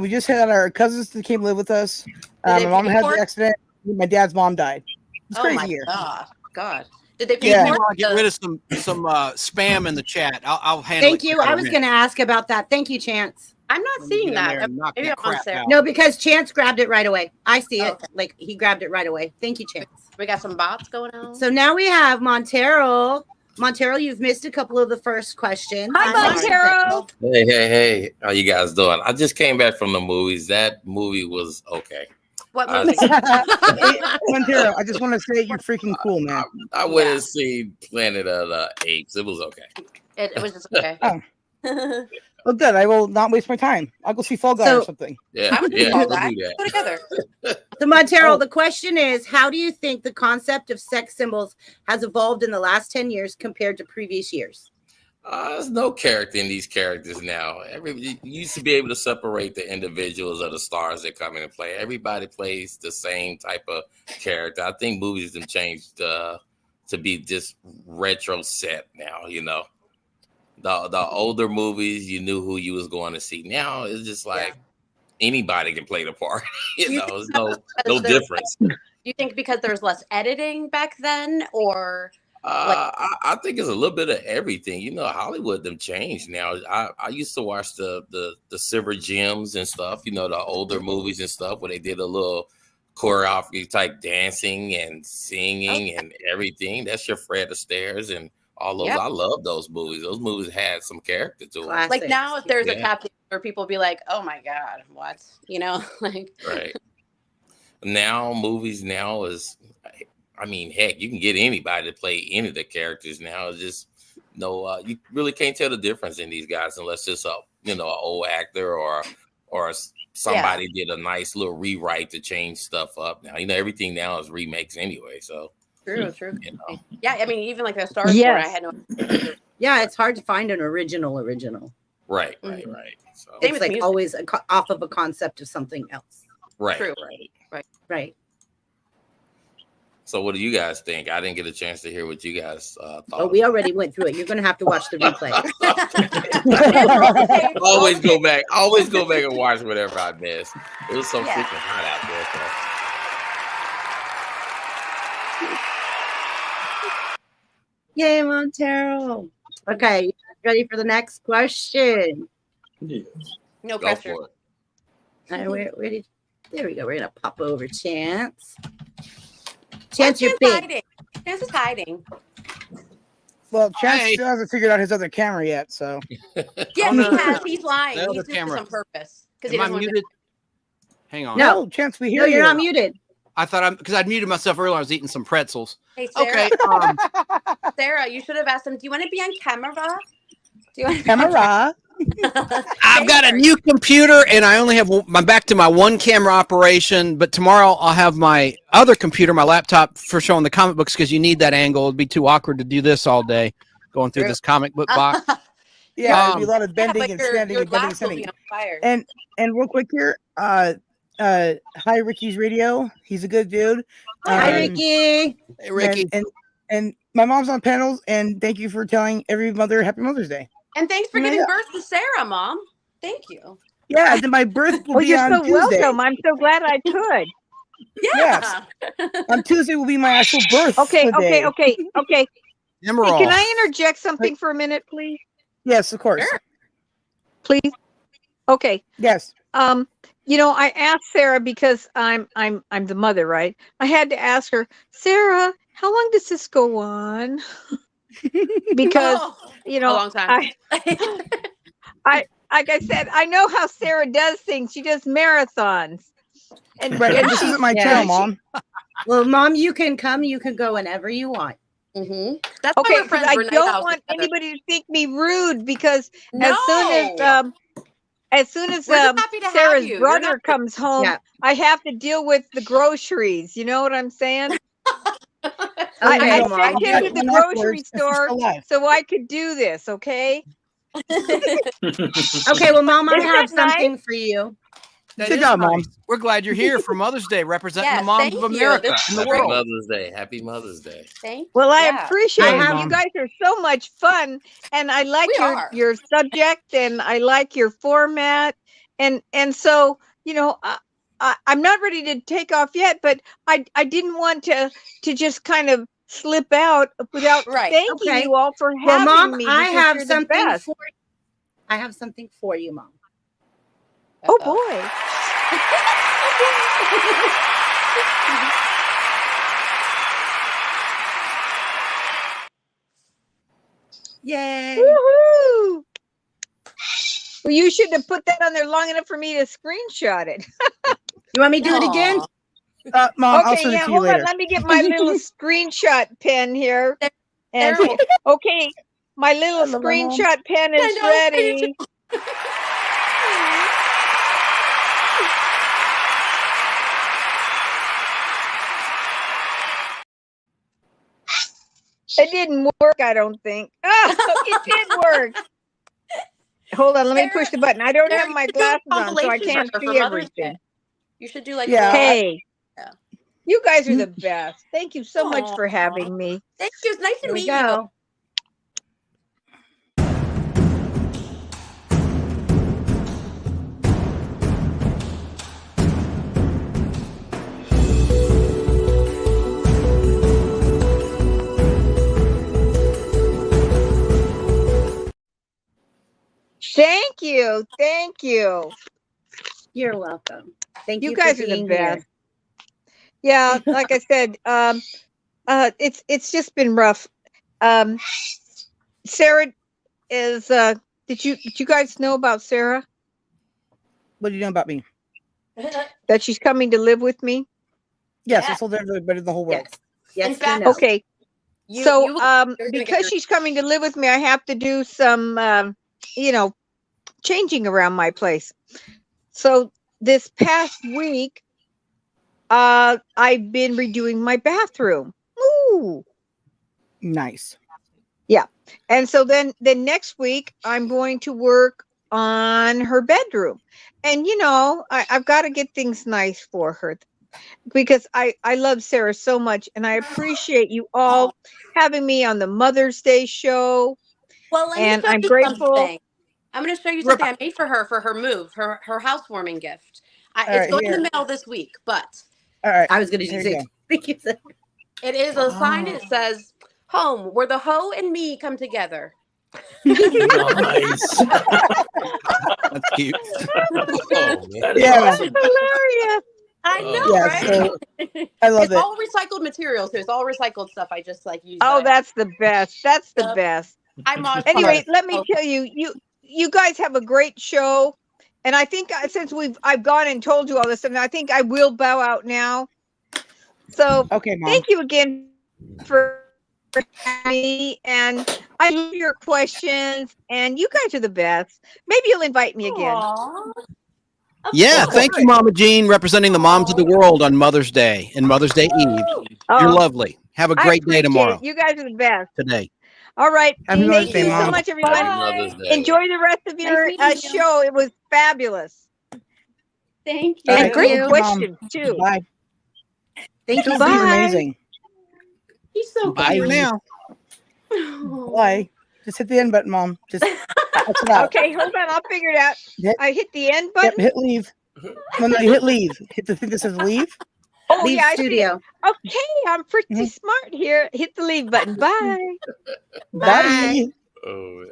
just had our cousins that came live with us. Did they My mom pay had for the it? accident. My dad's mom died. It's Oh crazy my here. God. Did they pay Yeah. You for want to get it? rid of some spam in the chat. I'll handle Thank it. you. I was going to ask about that. Thank you, Chance. I'm not Let me seeing get in there that. and knock Maybe that I'm on crap Sarah. out. No, because Chance grabbed it right away. I see it. Okay. Like he grabbed it right away. Thank you, Chance. We got some bots going on. So now we have Montero. Montero, you've missed a couple of the first questions. hi, I'm sorry. Montero. Hey, how you guys doing? I just came back from the movies. That movie was okay. What I- movie? Hey, Montero, I just want to say you're freaking cool, man. I went and seen Planet of the Apes. It was okay. It was just okay. Oh. Well, good. I will not waste my time. I'll go see Fall Guy So- or something. Yeah, I would yeah, Fall we'll Guy. do that. Go together. So Montero, Oh. the question is, how do you think the concept of sex symbols has evolved in the last 10 years compared to previous years? There's no character in these characters now. You used to be able to separate the individuals of the stars that come in and play. Everybody plays the same type of character. I think movies have changed to be just retro set now. You know, the older movies, you knew who you was going to see. Now it's just like anybody can play the part. You know, there's no difference. You think because there was less editing back then, or I think it's a little bit of everything. You know, Hollywood them changed now. I used to watch the Silver Gems and stuff. You know, the older movies and stuff where they did a little choreography type dancing and singing and everything. That's your Fred Astaire and all those. Yep. I love those movies. Those movies had some character to them. Classic. like now if there's a Yeah. captain where people be like, oh my God, what? You know, like Right. Now movies now is, I mean, heck, you can get anybody to play any of the characters now. It's just you really can't tell the difference in these guys unless it's an old actor or somebody did a nice little rewrite to change stuff up. Now, you know, everything now is remakes anyway. So true. you know, Yeah, I mean, even like the Star Wars, Yes. I had no. Yeah, it's hard to find an original. right. Mhm. So Same It's with like music. always off of a concept of something else. right. True. Right. So what do you guys think? I didn't get a chance to hear what you guys thought. Oh, we already went through it. You're going to have to watch the replay. Always go back and watch whatever I missed. It was so Yeah. freaking hot out there. Yay, Montero. Okay, you ready for the next question? No Go pressure. for it. All right, we're ready. There we go. We're going to pop over Chance. Chance, you're big. Hiding. Chance is hiding. Well, Chance Hey. still hasn't figured out his other camera yet, so Yes, no, he no, has. no. He's lying. The He's other doing camera. this on purpose because he Am I doesn't want muted? Hang on. No. no, Chance, we hear No, you. you're not muted. I thought because I'd muted myself earlier. I was eating some pretzels. Hey, Sarah. Okay. Sarah, you should have asked him. Do you want to be on camera? Do you want to Camera. I've got a new computer and I only have I'm back to my one camera operation, but tomorrow I'll have my other computer, my laptop, for showing the comic books because you need that angle. It'd be too awkward to do this all day, going through True. this comic book box. Yeah, there'd be a lot of Yeah, bending but and your standing and bending and glass will be standing. on fire. And real quick here, hi Ricky's Radio. He's a good dude. Hi, Um, Ricky. Hey, Ricky. And my mom's on panels, and thank you for telling every mother Happy Mother's Day. And thanks for Yeah. giving birth to Sarah, Mom. Thank you. Yeah, then my birth will Oh, be you're on so Tuesday. welcome. I'm so glad I could. Yeah. On Tuesday will be my actual birth. Okay. day. Hey, Emerald. can I interject something for a minute, please? Yes, of course. Sure. Please. Okay. Yes. You know, I asked Sarah because I'm the mother, right? I had to ask her, Sarah, how long does this go on? Because you a know, long time. like I said, I know how Sarah does things. She does marathons. And Right. and This she- isn't my Yeah. channel, Mom. Well, Mom, you can come. You can go whenever you want. Mm-hmm. That's okay, why we're because friends. I We're night don't owls want together. anybody to think me rude because No. as soon as We're just happy to have Sarah's you. You're brother not- comes home, Yeah. I have to deal with the groceries. You know what I'm saying? I Okay, sent Mom. him to the grocery store Alive. so I could do this. Okay. Okay, well, Mom, I Isn't have that nice? something for you. That Good is job, nice. Mom. We're glad you're here for Mother's Day, representing the Yes, moms thank of you. America This and the is Happy world. Mother's Day. Happy Mother's Day. Thank you. Well, I Yeah. appreciate I it. have- You guys are so much fun, and I like We are. your subject, and I like your format, and so I'm not ready to take off yet, but I didn't want to just kind of slip out without Right. thanking Okay. you all for Well, having Mom, me. I because have you're the something best. for. I have something for you, Mom. Oh Uh-oh. boy. Yay! Woohoo! Well, you should have put that on there long enough for me to screenshot it. You want me to do it again? Aw. Mom, I'll Okay, send it yeah, to you hold on. later. Let me get my little screenshot pen here. And there- okay, my little I love my mom. screenshot pen I is know, me ready. It didn't work, I don't think. Oh, it did work. Hold on, let me push the button. I don't Sarah, have my you should do a glasses on, so I compilation can't for see Mother's Day. everything. You should do like Yeah. a little- Hey, Yeah. you guys are the best. Thank you so much for Aw. having me. Thank you. It's nice to Here we meet you. go. Thank you. Thank you. You're welcome. Thank you. You guys for are the being best. Here. Yeah, like I said, it's just been rough. Sarah is did you guys know about Sarah? What do you know about me? That she's coming to live with me? Yes, Yeah. I told everybody in the whole world. Yes. Yes. In we fact- know. Okay. You- So you- you're gonna get because your- she's coming to live with me, I have to do some changing around my place. So this past week, I've been redoing my bathroom. Ooh. Nice. And so then next week I'm going to work on her bedroom. And I've got to get things nice for her because I love Sarah so much, and I appreciate you all having me on the Mother's Day show. Well, let me And show I'm you grateful. something. I'm going to show you something I made for her move, her housewarming gift. It's right, going here. in the mail this week, but All right. I was going to Here say. you go. Thank you. it is a sign that says "Home, where the hoe and me come together." Nice. That's cute. Oh, man. Yeah. That's hilarious. I Oh, know, Yeah, right? so I love It's it. all recycled materials too. It's all recycled stuff. I just use. Oh, that. that's the best. That's the Yep. best. I mod Anyway, Pod's. let me Oh, tell you, you guys have a great show. And I think since I've gone and told you all this, and I think I will bow out now. So Okay, Mom. thank you again for me, and I love your questions, and you guys are the best. Maybe you'll invite me again. aw. Of Yeah, course. thank you, Mama Jean, representing the moms of the world on Mother's Day and Mother's Day Eve. You're Oh, lovely. Have a I great day appreciate tomorrow. it. You guys are the best. Today. All right. Happy Mother's Thank Day, you so Mom. much, everyone. Happy Mother's Day. Enjoy the rest of your meeting you. show. It was fabulous. Thank All you. And right, great thank you, Mom. questions, too. Bye. Thank you. She's Bye. amazing. He's so Bye cute. now. Bye. Just hit the end button, Mom. Just touch it out. Okay, hold on. I'll figure it out. Yep. I hit the end Yep, button. hit leave. No, you hit leave. Hit the thing that says leave. Oh, Leave yeah, I see it. studio. Okay, I'm pretty Mhm. smart here. Hit the leave button. Bye. Bye. Oh,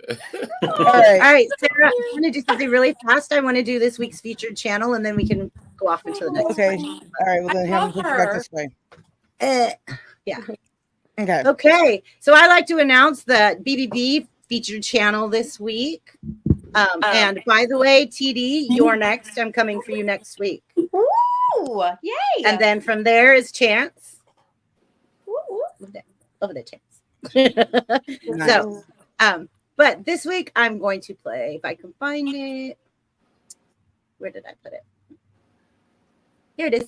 All All right. right, Sarah, I want to do something really fast. I want to do this week's featured channel, and then we can go off into the next Okay. one. All right. Well, then have love them put you back her. this way. Yeah. Okay. Okay. So I like to announce the BBB featured channel this week. And by the way, TD, you're next. I'm coming for you next week. Ooh, yay. And then from there is Chance. Ooh, ooh. Over there, Chance. Nice. So, but this week I'm going to play, if I can find it. Where did I put it? Here it is.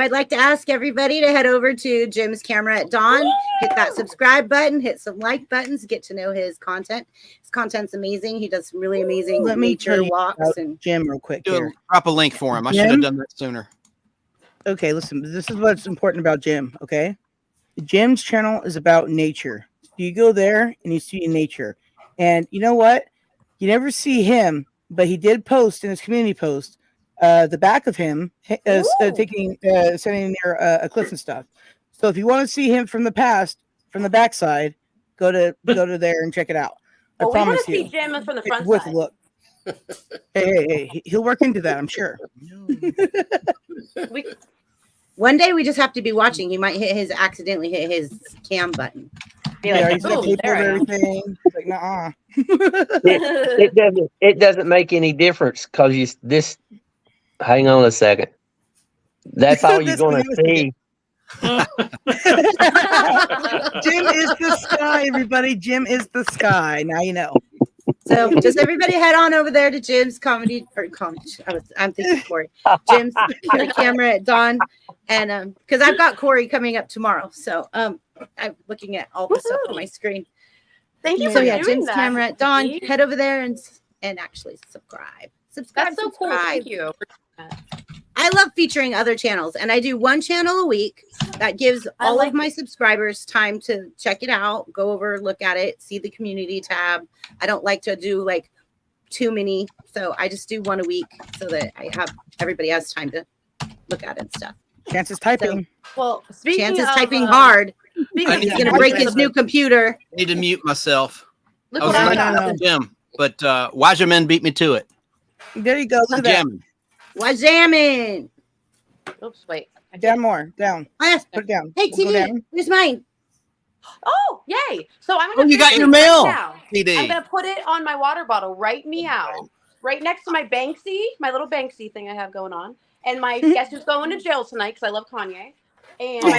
So I'd like to ask everybody to head over to Jim's Camera at Dawn, hit that subscribe button, hit some like buttons, get to know his content. His content's amazing. He does some really amazing nature walks and Jim real quick here. Drop a link for him. I should have done that sooner. Okay, listen, this is what's important about Jim, okay? Jim's channel is about nature. So you go there and you see nature. And you know what? You never see him, but he did post in his community post the back of him sitting near a cliff and stuff. So if you want to see him from the past, from the backside, go to there and check it out. I Well, we promise want to you. see Jim from the front With side. a look. Hey, he'll work into that, I'm sure. one day we just have to be watching. He might accidentally hit his cam button. Be like, He's got boom, people there and I am. everything. He's like, nah. It doesn't make any difference because this. Hang on a second. That's all you're This going one to is see. Jim is the sky, everybody. Jim is the sky. Now you know. So just everybody head on over there to Jim's comedy. I'm thinking Corey. Jim's Camera at Dawn, and because I've got Corey coming up tomorrow, so I'm looking at all the stuff on my screen. Thank you So for yeah, doing Jim's that. Camera at Dawn. Nikki. Head over there and actually subscribe. That's so cool. Thank you. I love featuring other channels, and I do one channel a week that gives all of my subscribers time to check it out, go over, look at it, see the community tab. I don't like to do like too many, so I just do one a week so that everybody has time to look at it and stuff. Chance is typing. Well, speaking Chance is of, typing hard. speaking of He's gonna break his new computer. I need to mute myself. Look I was what I like, got. No. Jim, but Wajamin beat me to it. There you go. Look at that. Jamming. Why jamming? Oops, wait. Down more. Down. Oh, yes. Put it down. Hey, Go TD, down. where's mine? Oh, yay. So I'm Oh, going to you got your mail, TD. I'm going to put it on my water bottle right meow. Right next to my Banksy, my little Banksy thing I have going on. And my guess who's going to jail tonight because I love Kanye. And my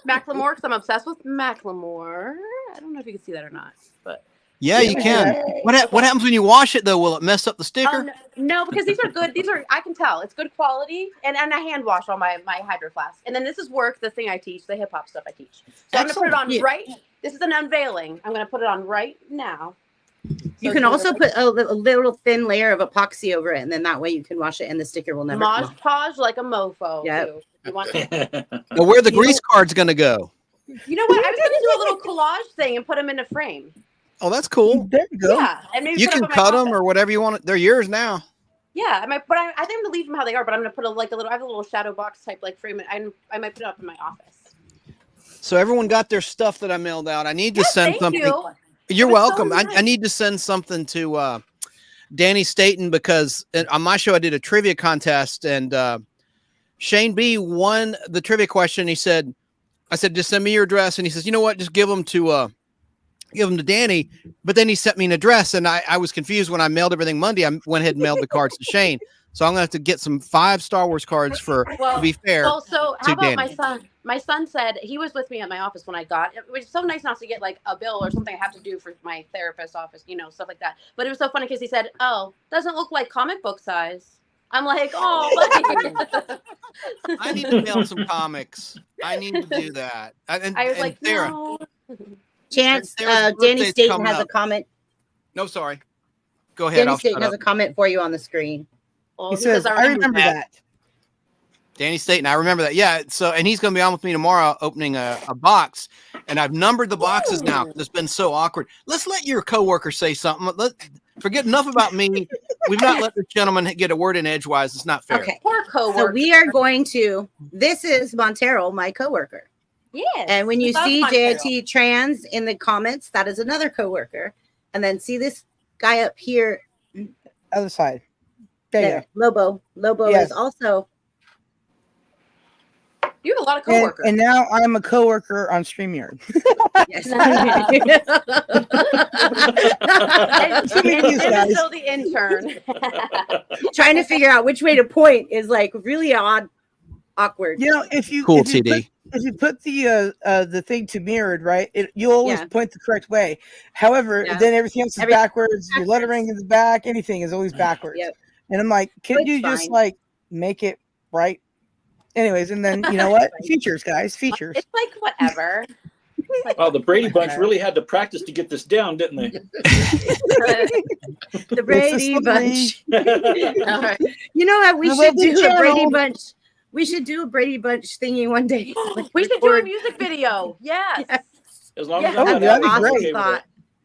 Macklemore, because I'm obsessed with Macklemore. I don't know if you can see that or not, but Yeah, you can. What happens when you wash it though? Will it mess up the sticker? no, because these are good. These are, I can tell it's good quality, and I hand wash all my Hydro Flask. And then this is work, the thing I teach, the hip hop stuff I teach. So I'm gonna put it on right. This is an unveiling. I'm gonna put it on right now. You can also put a little thin layer of epoxy over it, and then that way you can wash it, and the sticker will never come Mosh off. Podge like a mofo. Yep. Too. You want Well, where the grease card's gonna go? You know what? I was going to do a little collage thing and put them in a frame. Oh, that's cool. There you go. Yeah, and maybe You put can up in my cut them office. or whatever you want. They're yours now. Yeah, I think I'm going to leave them how they are, but I'm going to put I have a little shadow box type like frame. I might put it up in my office. So everyone got their stuff that I mailed out. I need to send thank something. you. You're It was so welcome. nice. I need to send something to Danny Staten because on my show I did a trivia contest and Shane B won the trivia question. I said, just send me your address. And he says, you know what? Just give them to Danny. But then he sent me an address and I was confused when I mailed everything Monday. I went ahead and mailed the cards to Shane. So I'm going to have to get some 5 Star Wars cards to be fair. Well, so how about Danny. my son? My son said he was with me at my office when I got it. It was so nice not to get like a bill or something I have to do for my therapist's office, stuff like that. But it was so funny because he said, "Oh, doesn't look like comic book size." I'm like, "Oh, buddy." I need to mail some comics. I need to do that. I was like, Sarah, "No." Chance, Sarah's Danny birthday's Staten coming has a up. comment. No, sorry. Go ahead. Danny I'll Staten shut has up. a comment for you on the screen. Well, He says, I remember that. Danny Staten, I remember that. Yeah. So, and he's going to be on with me tomorrow, opening a box, and I've numbered the boxes now because it's been so awkward. Let's let your coworker say something. Forget enough about me. We've not let this gentleman get a word in edgewise. It's not fair. Okay. Poor coworker. So we are going to. This is Montero, my coworker. Yes. And when you Love see Montero. JIT Trans in the comments, that is another coworker. And then see this guy up here. Other side. There you There, go. Lobo Yes. is also. You have a lot of And, coworkers. and now I'm a coworker on StreamYard. Yes. and Jim is still the intern. Trying to figure out which way to point is like really awkward. You know, if you Cool, if you TD. if you put the thing to mirrored, right, you always Yeah. point the correct way. However, Yeah. then everything else is Everything backwards. Your lettering in the back, anything is always backwards. Yep. And I'm like, could It's you just fine. like make it right? Anyways, and then you know what? Features, guys, features. It's like whatever. It's like, Oh, the Brady Bunch really had to practice to get this down, didn't they? The Brady Bunch. all right. You know what? We I should love the do a Brady channel. Bunch. We should do a Brady Bunch thingy one day. Like, We should do a record- music video. Yes. Yes. As long Yeah, as I'm Oh, not that'd be out, I'm great. okay with it.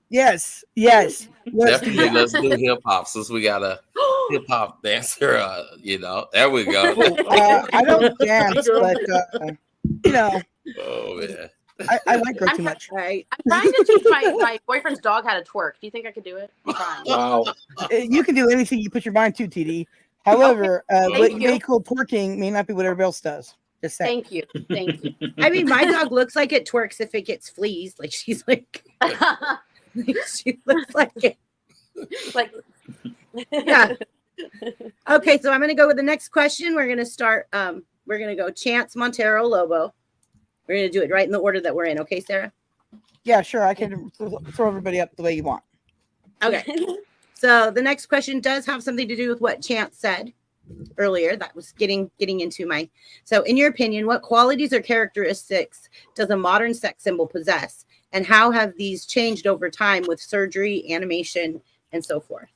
Yes, yes. Let's do Definitely, that. let's do hip hop since we got a hip hop dancer. You know, there we go. I don't dance, but you know, Oh man. I like her I'm too try- much. Right. I'm trying to teach my boyfriend's dog how to twerk. Do you think I could do it? I'm trying. Wow. You can do anything you put your mind to, TD. However, Thank what you. you may call twerking may not be what everybody else does. Just saying. Thank you. Thank you. I mean, my dog looks like it twerks if it gets fleas. Like she's like, she looks like it. like Yeah. Okay, so I'm gonna go with the next question. We're gonna start. We're gonna go Chance, Montero, Lobo. We're gonna do it right in the order that we're in. Okay, Sarah. Yeah, sure. I can throw everybody up the way you want. Okay. So the next question does have something to do with what Chance said earlier. That was getting into my. So, in your opinion, what qualities or characteristics does a modern sex symbol possess, and how have these changed over time with surgery, animation, and so forth?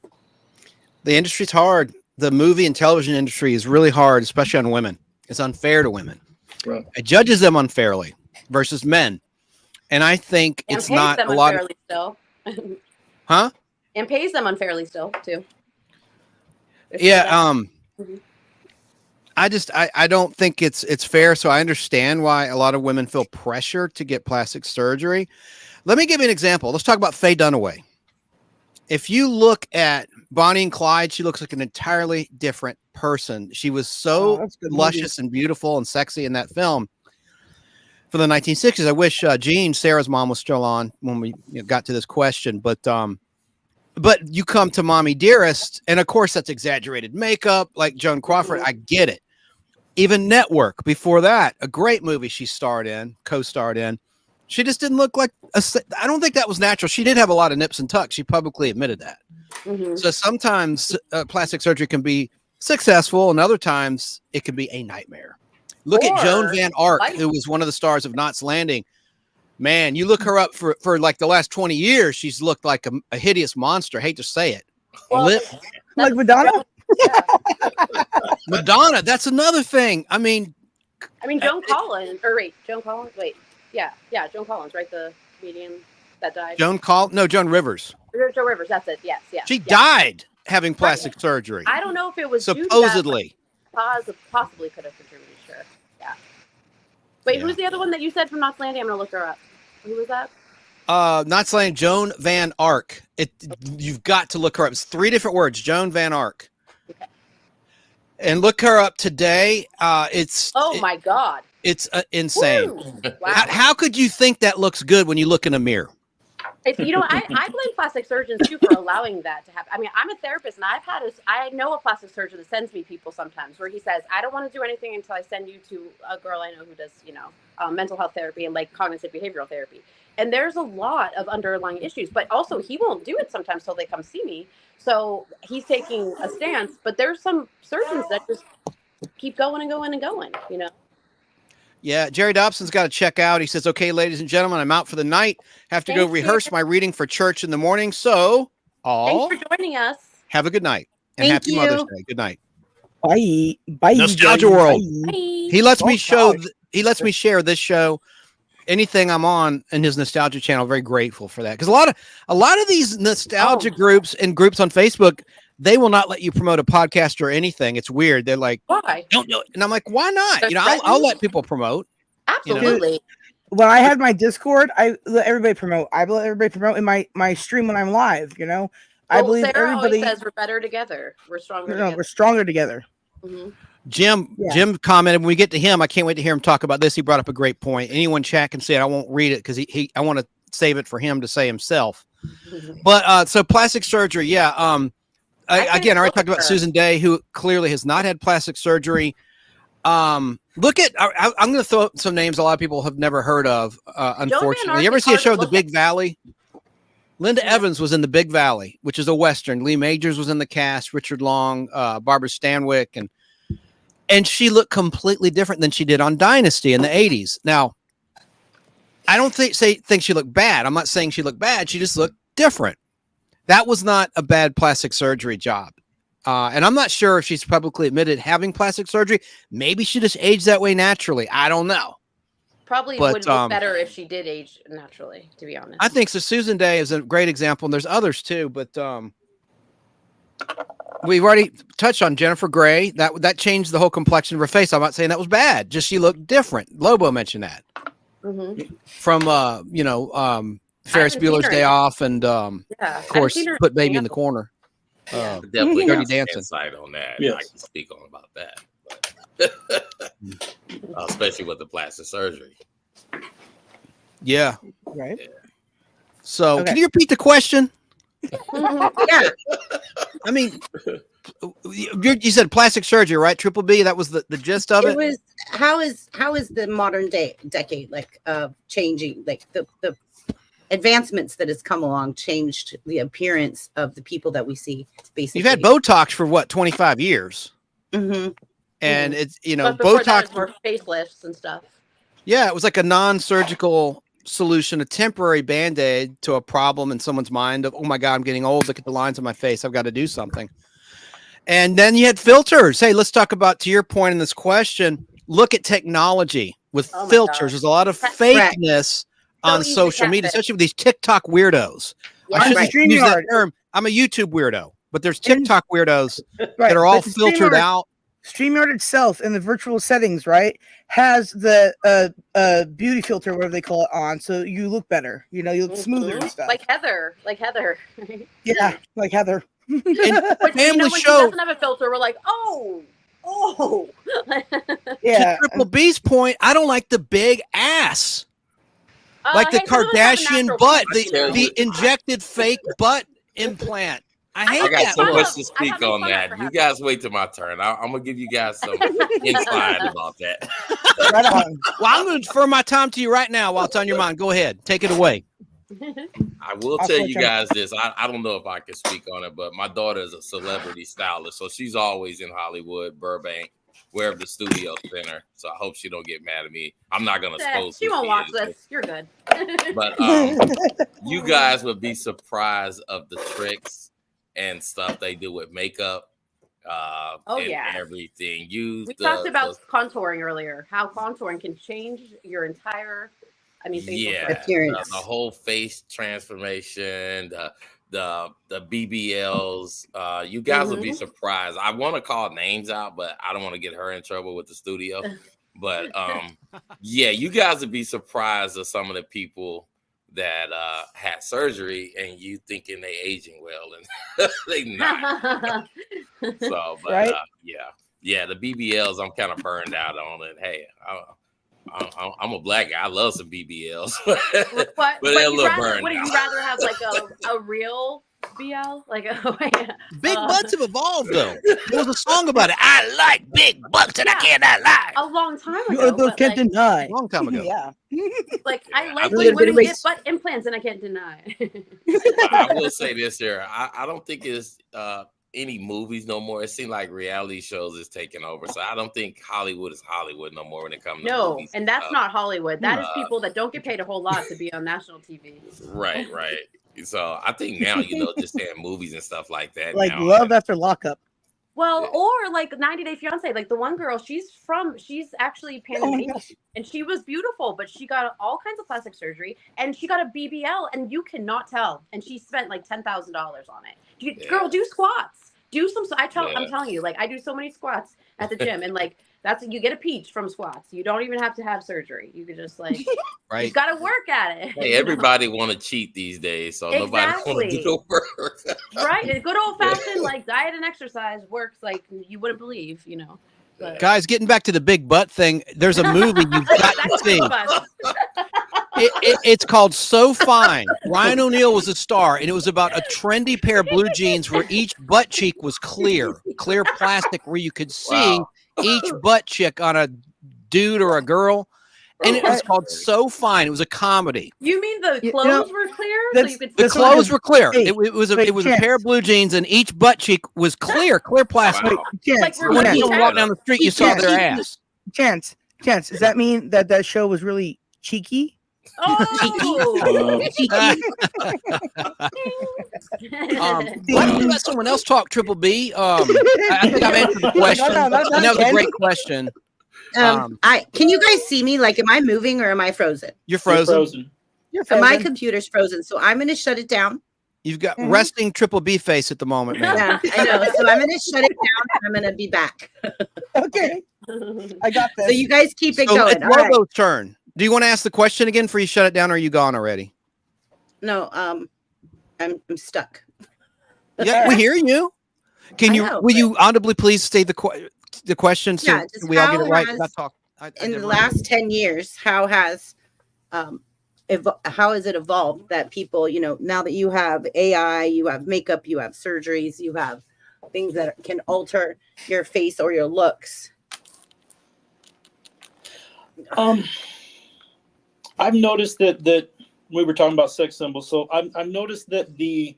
The industry's hard. The movie and television industry is really hard, especially on women. It's unfair to women. Right. It judges them unfairly versus men. And I think and it's pays not them a lot of, unfairly still. huh? And pays them unfairly still too. There's Yeah. some of that. I don't think it's fair. So I understand why a lot of women feel pressure to get plastic surgery. Let me give you an example. Let's talk about Faye Dunaway. If you look at Bonnie and Clyde, she looks like an entirely different person. She was so that's a good luscious and beautiful and sexy in that film for the 1960s. I wish Jean, Sarah's mom, was still on when we got to this question. But you come to Mommy Dearest, and of course that's exaggerated makeup, like Joan Crawford. I get it. Even Network before that, a great movie she co-starred in. She just didn't look like I don't think that was natural. She did have a lot of nips and tucks. She publicly admitted that. Mhm. So sometimes plastic surgery can be successful, and other times it can be a nightmare. Look at Joan Or Van Ark, life. who was one of the stars of Knots Landing. Man, you look her up for like the last 20 years, she's looked like a hideous monster. Hate to say it. Well, Lip, Like Madonna? Madonna, that's another thing. I mean, Joan Collins. Joan Collins. Wait. Yeah. Joan Collins, right? The comedian that died. Joan Rivers. Joe Rivers. That's it. Yes. Yeah. She died having plastic surgery. I don't know if it was due to that, Supposedly. but possibly could have contributed. Sure. Yeah. Wait, Yeah. who's the other one that you said from Knots Landing? I'm gonna look her up. Who was that? Not saying Joan Van Ark. You've got to look her up. It's 3 different words. Joan Van Ark. Okay. And look her up today. My God. It's insane. Woo. Wow. How could you think that looks good when you look in a mirror? I blame plastic surgeons too for allowing that to happen. I mean, I'm a therapist, and I know a plastic surgeon that sends me people sometimes where he says, I don't want to do anything until I send you to a girl I know who does, mental health therapy and like cognitive behavioral therapy. And there's a lot of underlying issues, but also he won't do it sometimes till they come see me. So he's taking a stance, but there's some surgeons that just keep going and going and going, Yeah, Jerry Dobson's got to check out. He says, okay, ladies and gentlemen, I'm out for the night. Have to go Thanks, rehearse Jerry. my reading for church in the morning. So, Thanks for joining us. have a good night. And Thank happy you. Mother's Day. Good night. Bye. Nostalgia World. Bye. He lets me Oh, show. gosh. He lets me share this show. Anything I'm on in his nostalgia channel. Very grateful for that, because a lot of these nostalgia groups and groups on Facebook, they will not let you promote a podcast or anything. It's weird. They're like, Why? don't do it, and I'm like, why not? They're I'll threatening? let people promote. Absolutely. When I had my Discord, I let everybody promote. I let everybody promote in my stream when I'm live. I believe Sarah everybody. always says we're better together. We're stronger No, together. we're stronger together. Mhm. Jim commented, when we get to him, I can't wait to hear him talk about this. He brought up a great point. Anyone chat can say it. I won't read it because I want to save it for him to say himself. But so plastic surgery, yeah. I already talked about Susan Day, who clearly has not had plastic surgery. Look at I'm going to throw up some names a lot of people have never heard of. Unfortunately, you ever see a show, The Big Valley? Linda Evans was in The Big Valley, which is a Western. Lee Majors was in the cast. Richard Long, Barbara Stanwyck, and And she looked completely different than she did on Dynasty in the 80s. Now, I don't think she looked bad. I'm not saying she looked bad. She just looked different. That was not a bad plastic surgery job. And I'm not sure if she's publicly admitted having plastic surgery. Maybe she just aged that way naturally. I don't know. Probably would look better if she did age naturally, to be honest. I think so. Susan Day is a great example, and there's others too, but we've already touched on Jennifer Grey. That changed the whole complexion of her face. I'm not saying that was bad. Just she looked different. Lobo mentioned that. Mm-hmm. From Ferris Bueller's Day Off, and of course Put Baby in the Corner. Definitely Dirty got some Dancing. insight on that. Yes. I can speak on about that, especially with the plastic surgery. Yeah. Right. Yeah. So, Okay. can you repeat the question? Yeah. I mean, you said plastic surgery, right? Triple B. That was the gist of it. It was how is the modern decade like changing, like the advancements that has come along changed the appearance of the people that we see. Basically, You've had Botox for what, 25 years, Mm-hmm. and it's But before that, Botox. it was more facelifts and stuff. Yeah, it was like a non-surgical solution, a temporary band-aid to a problem in someone's mind of, oh my God, I'm getting old. Look at the lines on my face. I've got to do something. And then you had filters. Hey, let's talk about, to your point in this question, look at technology with Oh my filters. gosh. There's a lot of Correct. fakeness on easy to social media, catfish. especially with these TikTok weirdos. Yeah. I shouldn't Right. use that StreamYard. term. I'm a YouTube weirdo, but there's TikTok weirdos Right. that are all but filtered out. StreamYard itself in the virtual settings, right, has the beauty filter, whatever they call it, on, so you look better. You look smoother and stuff. Like Heather. Yeah, like Heather. But Man, when with she show doesn't have a filter, we're like, oh. Yeah. To Triple B's point, I don't like the big ass. Like the hey, some of us have a Kardashian natural butt, face, you know. the injected fake butt implant. I hate I got that so look. much to I speak haven't on fun that. for You half. guys wait till my turn. I'm gonna give you guys some insight about that. Right on. Well, I'm going to defer my time to you right now while it's on your mind. Go ahead. Take it away. I will I'll tell switch you on. guys this. I don't know if I can speak on it, but my daughter is a celebrity stylist, so she's always in Hollywood, Burbank, wherever the studio center. So I hope she don't get mad at me. I'm not gonna expose. She who won't she watch is, this. You're good. but you guys would be surprised of the tricks and stuff they do with makeup. And everything. We talked about contouring earlier. How contouring can change your entire. facial appearance. The whole face transformation, the BBLs. You guys would be surprised. I want to call names out, but I don't want to get her in trouble with the studio. But yeah, you guys would be surprised of some of the people that had surgery and you thinking they aging well and they not. So, but Right? yeah, the BBLs I'm kind of burned out on it. Hey, I'm a black guy. I love some BBLs, but they're a little burned Would you out. rather have like a real BL? Big butts have evolved, though. There was a song about it. I like big butts and I cannot lie. A long time You ago. both can't deny. A long time ago. Yeah. I like little when bit of women get race. butt implants, and I can't deny. I will say this here. I don't think it's any movies no more. It seems like reality shows is taking over. So I don't think Hollywood is Hollywood no more when it comes to No, movies. and that's not Hollywood. That is uh, people that don't get paid a whole lot to be on national TV. Right. So I think now, just saying movies and stuff like that. Like now, Love After Lockup. Well, Yeah. or like 90 Day Fiance, like the one girl, she's actually Panamanian, gosh. and she was beautiful, but she got all kinds of plastic surgery, and she got a BBL, and you cannot tell, and she spent like $10,000 on it. Girl, do squats, do some. I'm telling you, like I do so many squats at the gym, and like you get a peach from squats. You don't even have to have surgery. You could just like, Right. you got to work at it. Hey, everybody want to cheat these days, so nobody want to do the work. Right? And good old fashioned like diet and exercise works like you wouldn't believe, But Guys, getting back to the big butt thing, there's a movie you've got to That's see. fun. It's called So Fine. Ryan O'Neal was a star, and it was about a trendy pair of blue jeans where each butt cheek was clear plastic, where you could see Wow. each butt cheek on a dude or a girl. and it was called So Fine. It was a comedy. You mean the You clothes know, were clear, so that's- you could The That's see? not clothes just- were clear. Hey, It was a Chance. pair of blue jeans, and each butt cheek was clear plastic. Wow. Chance, Like So when Chance. you walk down the street, you saw their ass. Chance. Does that mean that show was really cheeky? Oh, Why don't you let someone else talk, Triple B? I think I've answered the question. No, not and that was a Ken. great question. Can you guys see me? Like, am I moving or am I frozen? You're You're frozen. frozen. You're So my frozen. computer's frozen, so I'm going to shut it down. You've got Mhm. resting Triple B face at the moment, man. Yeah, I know. So I'm going to shut it down and I'm going to be back. Okay, I got this. So you guys keep it So going. it's All right. Lobo's turn. Do you want to ask the question again before you shut it down, or are you gone already? No, I'm stuck. Yeah, we hear you. Can I you? know, Will you audibly please state the question so Yeah, just we all get it how right? has- Not talk. In the last 10 years, how has it evolved that people, now that you have AI, you have makeup, you have surgeries, you have things that can alter your face or your looks? I've noticed that we were talking about sex symbols. So I've noticed that the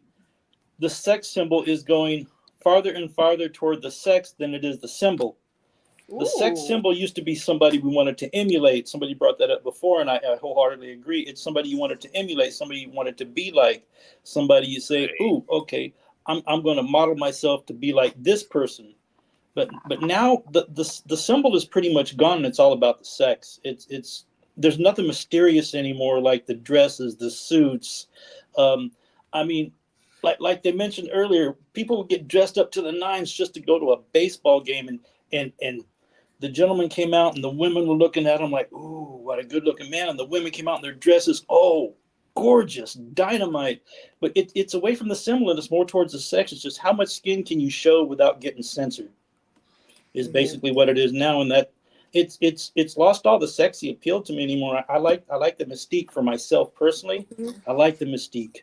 sex symbol is going farther and farther toward the sex than it is the symbol. The sex Ooh. symbol used to be somebody we wanted to emulate. Somebody brought that up before, and I wholeheartedly agree. It's somebody you wanted to emulate, somebody you wanted to be like, somebody you say, "Ooh, okay, I'm going to model myself to be like this person." But now the symbol is pretty much gone, and it's all about the sex. It's there's nothing mysterious anymore, like the dresses, the suits. I mean, like they mentioned earlier, people would get dressed up to the nines just to go to a baseball game, and the gentleman came out and the women were looking at him like, "Ooh, what a good looking man." And the women came out in their dresses, "Oh, gorgeous, dynamite." But it's away from the symbol and it's more towards the sex. It's just how much skin can you show without getting censored is basically what it is now. And that it's lost all the sexy appeal to me anymore. I like the mystique for myself personally. I like the mystique.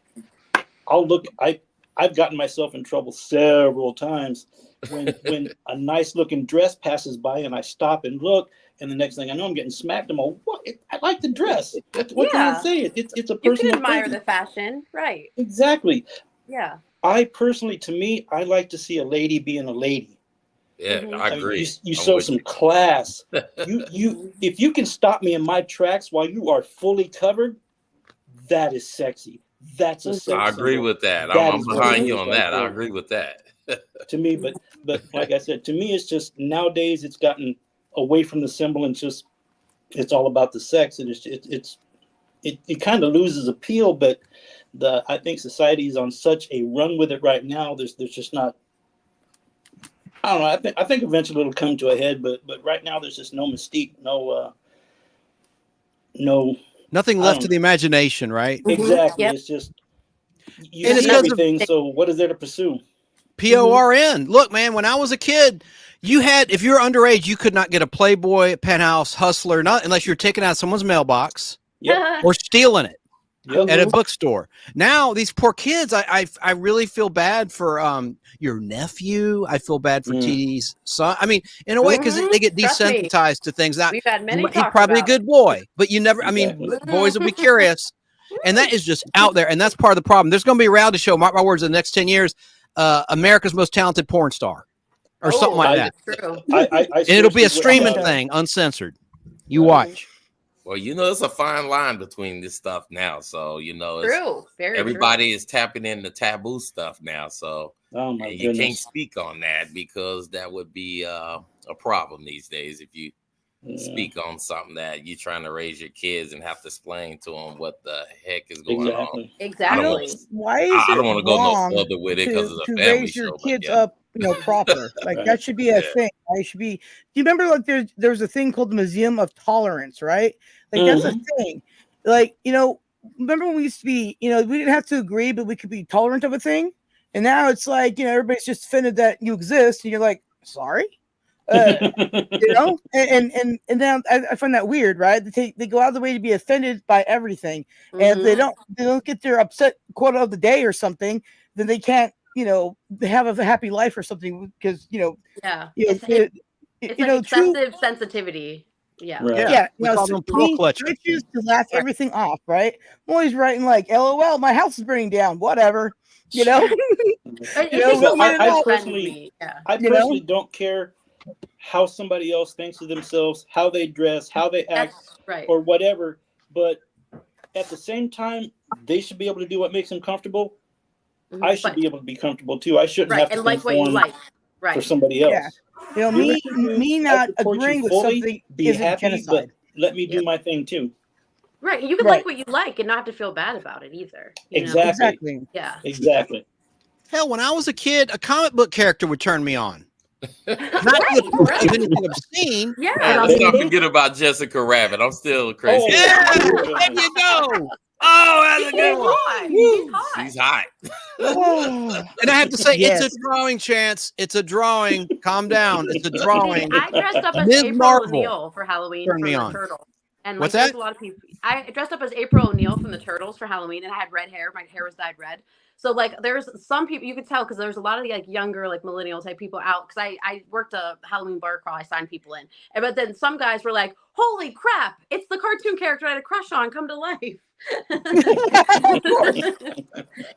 I've gotten myself in trouble several times when a nice looking dress passes by and I stop and look, and the next thing I know I'm getting smacked. I'm all, "What? I like the dress. What can I say? It's a You personal can admire thing." the fashion, right? Exactly. Yeah. I personally, to me, I like to see a lady being a lady. Yeah, Mhm. I I mean, agree. you I'm show with some class. You if you can stop me in my tracks while you are fully covered, that is sexy. That's a sex I agree symbol. with that. That I'm is what behind it you is on right that. I there. agree with that. To me, but like I said, to me, it's just nowadays it's gotten away from the symbol and it's all about the sex, and it kind of loses appeal. But I think society is on such a run with it right now. There's just not. I don't know. I think eventually it'll come to a head, but right now there's just no mystique, no. Nothing I left don't to the imagination, right? Exactly. Yep. It's just you And it's see 'cause of- everything. So what is there to pursue? PORN. Look, man, when I was a kid, if you were underage, you could not get a Playboy, Penthouse, Hustler, not unless you're taking out someone's mailbox Yep. or stealing it Yep. at a bookstore. Now, these poor kids, I really feel bad for your nephew. I feel bad for TD's son. I mean, in a way, because they get Trust me. desensitized to things. Now, We've had many he's talks probably about a good boy, but you never, I mean, Exactly. boys will be curious. And that is just out there. And that's part of the problem. There's going to be a reality show, mark my words, in the next 10 years, America's Most Talented Porn Star or something like that. True. And it'll be a seriously streaming wouldn't doubt it. thing, uncensored. You watch. Well, there's a fine line between this stuff now. So, it's, True. Very everybody is tapping into taboo stuff now. So Oh my you can't goodness. speak on that because that would be a problem these days if you speak on something that you're trying to raise your kids and have to explain to them what the heck is going on. true. You know, Exactly. why is I it don't want to go no wrong further with it because it's to a family raise your show. But kids yeah. up, proper? Like Right. that should be a thing. I should be. Do you remember like there's a thing called the Museum of Tolerance, right? Like that's a thing. Like remember when we used to be, we didn't have to agree, but we could be tolerant of a thing. And now it's like everybody's just offended that you exist, and you're like, sorry. And then I find that weird, right? They go out of the way to be offended by everything, and if they don't get their upset quota of the day or something, then they can't have a happy life or something because Yeah. it's It's like true. excessive sensitivity. Yeah. Right. Yeah, We call them pearl clutch. I choose to laugh everything off, right? I'm always writing like, "LOL, my house is burning down." Whatever, you know. It You know, just but Well, we're I not- personally, me. Yeah. I You know? personally don't care how somebody else thinks of themselves, how they dress, how they act, That's right. or whatever. But at the same time, they should be able to do what makes them comfortable. Mhm. I should But- be able to be comfortable too. I shouldn't right, have to and like what you conform like. for Right. somebody else. Yeah. You know, Do what you do. me I not support you agreeing with fully. something Be isn't happy, genocide. but let me do Yep. my thing too. Right. You can Right. like what you like and not have to feel bad about it either. You know? Exactly. Yeah. Exactly. Hell, when I was a kid, a comic book character would turn me on. Not Right, to the point right. of anything obscene. Yeah. Hey, But let's not they- forget about Jessica Rabbit. I'm still crazy. Oh, Yeah, my there goodness. you go. Oh, that's a She's good one. hot. She's hot. She's hot. And I have to say, Yes. it's a drawing, Chance. It's a drawing. Calm down. It's a See, drawing. I dressed up as Ms. April Marvel O'Neil for Halloween turned from me the on. Turtle. And What's like, there's that? a lot of people. I dressed up as April O'Neil from the Turtles for Halloween, and I had red hair. My hair was dyed red. So like, there's some people you could tell because there's a lot of like younger, like millennial type people out. Because I worked a Halloween bar crawl. I signed people in, but then some guys were like, "Holy crap! It's the cartoon character I had a crush on come to life." I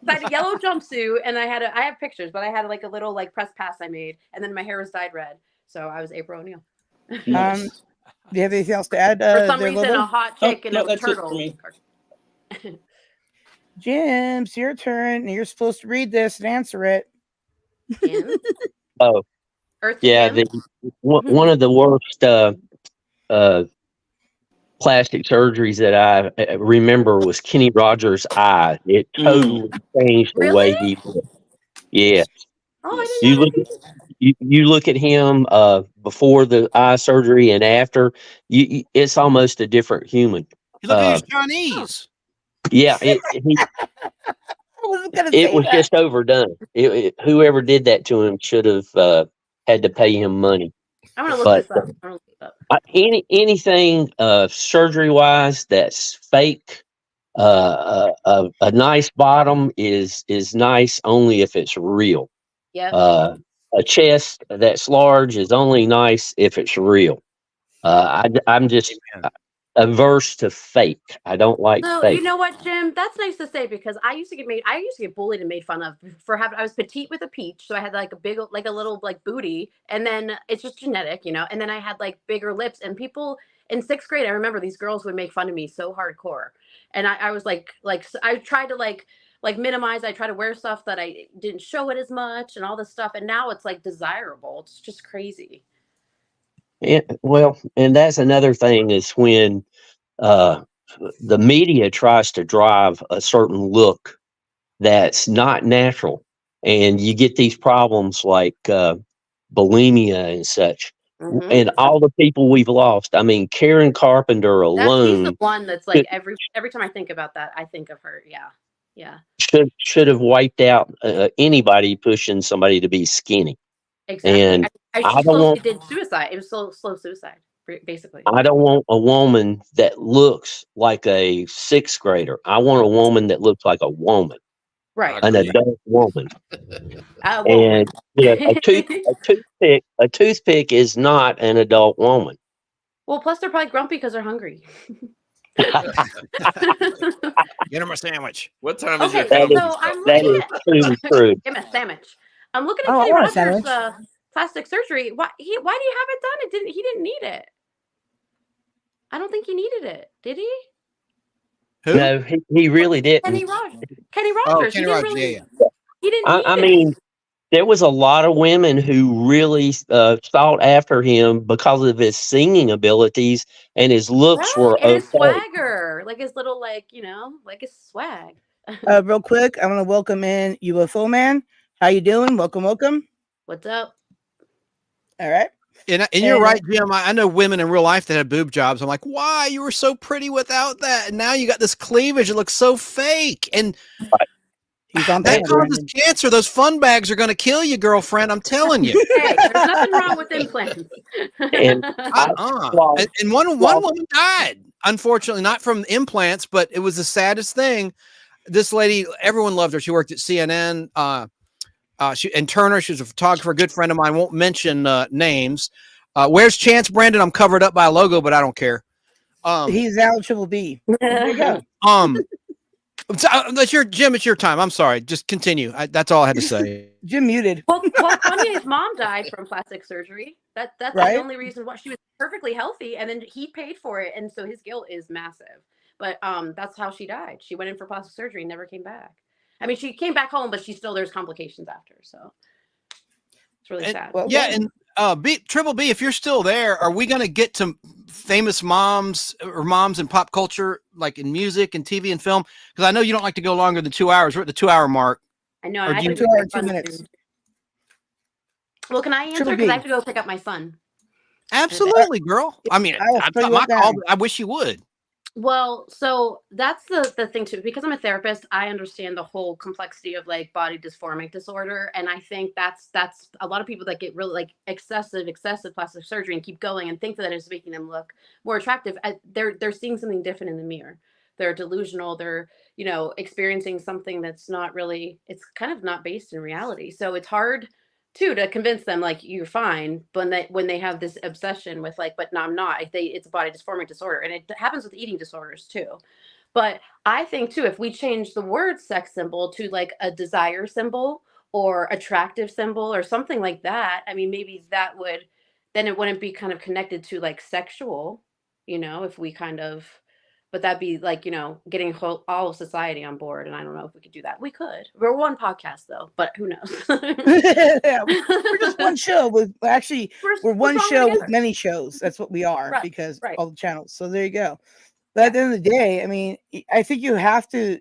had a yellow jumpsuit, and I have pictures, but I had like a little like press pass I made, and then my hair was dyed red. So I was April O'Neil. Nice. Do you have anything else to add? For some there, reason, Lobo? a hot chick and no, a that's it for turtle. me. Jim, it's your turn, and you're supposed to read this and answer it. Jim? Oh, Earth yeah. Jim? One of the worst plastic surgeries that I remember was Kenny Rogers' eye. It totally changed the way Really? he looked. Yeah. Oh, I You didn't know look that. you look at him before the eye surgery and after. It's almost a different human. You look at he's Chinese. Yeah, I wasn't gonna it say was that. just overdone. Whoever did that to him should have had to pay him money. I want to look But this up. I wanna look it up. anything surgery wise that's fake, a nice bottom is nice only if it's real. Yep. A chest that's large is only nice if it's real. I'm just averse to fake. I don't like So fake. you know what, Jim? That's nice to say because I used to get bullied and made fun of for having. I was petite with a peach, so I had like a little like booty, and then it's just genetic, you know. And then I had like bigger lips, and people in 6th grade, I remember these girls would make fun of me so hardcore, and I was like I tried to like minimize. I try to wear stuff that I didn't show it as much, and all this stuff, and now it's like desirable. It's just crazy. Yeah, well, and that's another thing is when the media tries to drive a certain look that's not natural, and you get these problems like bulimia and such, Mhm. and all the people we've lost. I mean, Karen Carpenter She's the alone one that's like every time I think about that, I think of her. Yeah. should have wiped out anybody pushing somebody to be skinny. Exactly. And She I don't slowly want did suicide. It was slow suicide, basically. I don't want a woman that looks like a 6th grader. I want a woman that looks like a woman, Right. an adult woman. Woman. And a toothpick is not an adult woman. Well, plus they're probably grumpy because they're hungry. Get him a sandwich. What time is Okay, your comedy so show? I'm That looking is at truly true. give me a sandwich. I'm looking at Oh, I Kenny want a Rogers' sandwich. plastic surgery. Why do you have it done? He didn't need it. I don't think he needed it. Did he? Who? No, he really didn't. Kenny Rogers. Oh, He Kenny didn't Rogers. really. Yeah. He didn't need I it. mean, there was a lot of women who really sought after him because of his singing abilities, and his looks Right, were and his okay. swagger, like his little, like his swag. Real quick, I want to welcome in UFO Man. How you doing? Welcome. What's up? All right. And you're right, Jim. I know women in real life that had boob jobs. I'm like, why? You were so pretty without that. And now you got this cleavage. It looks so fake. And He's on that point, causes Brandon. cancer. Those fun bags are going to kill you, girlfriend. I'm telling you. Hey, there's nothing wrong with implants. And And one woman died, unfortunately, not from implants, but it was the saddest thing. This lady, everyone loved her. She worked at CNN. And Turner, she was a photographer, a good friend of mine. Won't mention names. Where's Chance, Brandon? I'm covered up by a logo, but I don't care. He's out Triple B. There you go. That's your Jim. It's your time. I'm sorry. Just continue. That's all I had to say. Jim muted. Well, Kanye's mom died from plastic surgery. That's Right? the only reason why she was perfectly healthy, and then he paid for it, and so his guilt is massive. But that's how she died. She went in for plastic surgery and never came back. I mean, she came back home, but there's complications after. So it's really sad. Well, Yeah, and Triple B, if you're still there, are we going to get to famous moms or moms in pop culture, like in music and TV and film? Because I know you don't like to go longer than 2 hours. We're at the 2 hour mark. I know. Or I do have you- 2 hours and 2 minutes. Well, can I answer? Triple Because B. I have to go pick up my son. Absolutely, girl. I mean, I will it's throw not you my up call, down. but I wish you would. Well, so that's the thing too. Because I'm a therapist, I understand the whole complexity of like body dysphoric disorder, and I think that's a lot of people that get really like excessive plastic surgery and keep going and think that it's making them look more attractive. They're seeing something different in the mirror. They're delusional. They're experiencing something that's not really. It's kind of not based in reality. So it's hard to convince them like you're fine, but when they have this obsession with like, but no, I'm not. It's a body dysphoric disorder, and it happens with eating disorders too. But I think too, if we change the word sex symbol to like a desire symbol or attractive symbol or something like that, I mean, maybe then it wouldn't be kind of connected to like sexual, if we kind of. But that'd be like, getting all of society on board. And I don't know if we could do that. We could. We're one podcast, though, but who knows? Yeah, we're just one show with we're one show with many shows. That's what we are, Right, because right. all the channels. So there you go. But at the end of the day, I mean, I think you have to,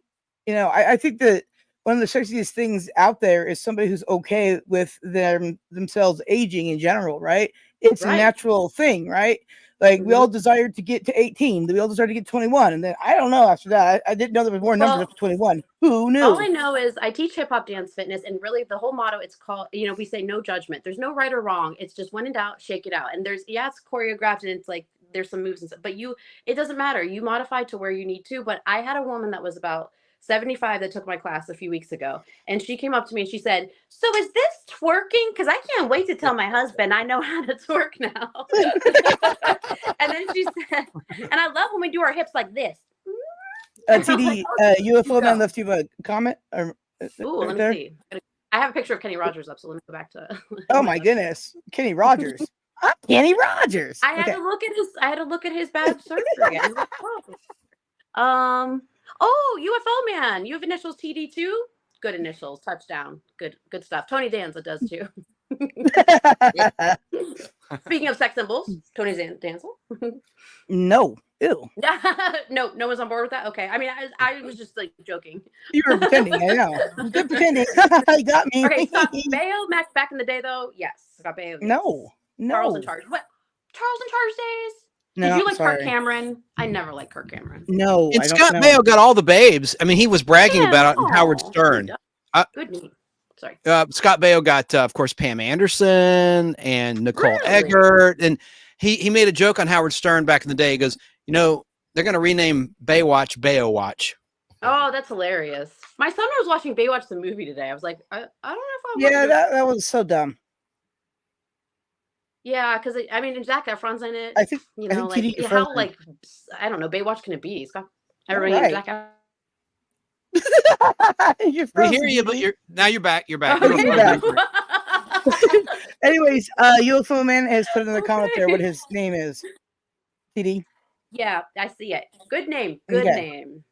I think that one of the sexiest things out there is somebody who's okay with themselves aging in general, right? It's a Right. natural thing, right? Like we all desired to get to 18, we all desired to get 21, and then I don't know after that. I didn't know there was more numbers after 21. Who knew? All I know is I teach hip hop dance fitness, and really the whole motto, it's called, we say no judgment. There's no right or wrong. It's just when in doubt, shake it out. And it's choreographed and it's like there's some moves and stuff, but it doesn't matter. You modify to where you need to. But I had a woman that was about 75 that took my class a few weeks ago, and she came up to me and she said, "So is this twerking? Because I can't wait to tell my husband I know how to twerk now." And then she said, and I love when we do our hips like this. TD, UFO man left you a comment. Ooh, let me see. I have a picture of Kenny Rogers up, so let me go back to. Oh my goodness, Kenny Rogers. I'm Kenny Rogers. I had to look at his bad surgery. Oh, UFO man, you have initials TD too. Good initials. Touchdown. Good stuff. Tony Danza does too. Speaking of sex symbols, Tony Danza. No. Ew. No one's on board with that. Okay. I mean, I was just like joking. You were pretending. I know. Good pretending. You got me. Okay. Scott Baio, Max, back in the day though. Yes. Scott Baio. Yes. No. Charles in Charge. What? Charles in Charge days? No, Did you like sorry. Kirk Cameron? I never liked Kirk Cameron. No. And Scott Baio got all the babes. I mean, he was bragging about it on Howard Stern. Good name. Sorry. Scott Baio got, of course, Pam Anderson and Nicole Eggert. And he made a joke on Howard Stern back in the day. He goes, they're going to rename Baywatch Bayo-Watch. Oh, that's hilarious. My son was watching Baywatch the movie today. I was like, I don't know if I Yeah, that was so dumb. Yeah, because I mean, Zac Efron's in it. I think how like I don't know, Baywatch can it be? It's got everybody. Right. Zac We hear you, but you're back. You're back. Okay. Anyways, UFO man has put in the comment there what his name is. TD. Yeah, I see it. Good name. Good name.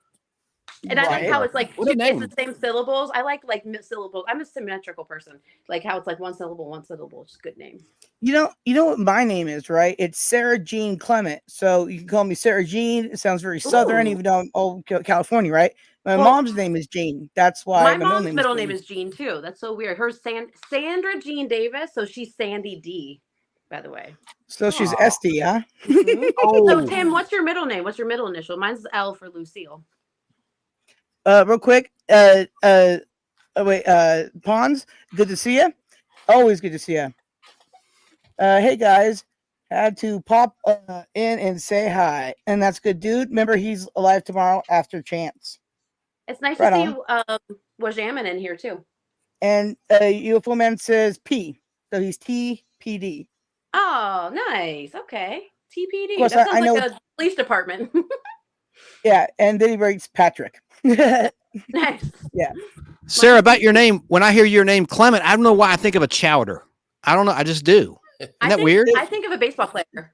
And I like how it's like What a name. it's the same syllables. I like syllables. I'm a symmetrical person. Like how it's like one syllable. It's a good name. You know what my name is, right? It's Sarah Jean Clement. So you can call me Sarah Jean. It sounds very Southern, even though I'm old California, right? My mom's name is Jean. That's why my mom's middle name is Jean too. That's so weird. Her Sandra Jean Davis. So she's Sandy D, by the way. So she's SD, huh? So Tim, what's your middle name? What's your middle initial? Mine's L for Lucille. Real quick. Pawns, good to see you. Always good to see you. Hey guys, had to pop in and say hi, and that's good, dude. Remember, he's alive tomorrow after Chance. It's nice to see you, Wajamin in here too. And UFO man says P, so he's TPD. Oh, nice. Okay. TPD. Of course, That sounds I know. like a police department. Yeah, and then he writes Patrick. Nice. Yeah. Sarah, about your name, when I hear your name, Clement, I don't know why I think of a chowder. I don't know. I just do. Isn't that weird? I think of a baseball player.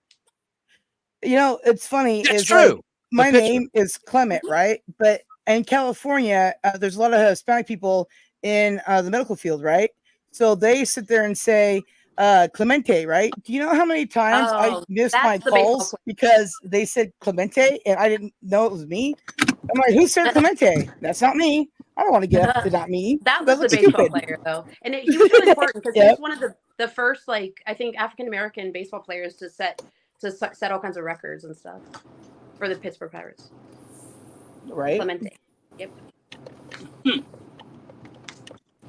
You know, it's funny. That's is true. Like, my name is Clement, right? But in California, there's a lot of Hispanic people in the medical field, right? So they sit there and say Clemente, right? Do you know how many times I missed my calls because they said Clemente and I didn't know it was me? I'm like, who's Sarah Clemente? That's not me. I don't want to get up to not me. That was the baseball player, though, and he was really important because he was one of the first, like, I think, African American baseball players to set all kinds of records and stuff for the Pittsburgh Pirates. Right. Clemente. Yep.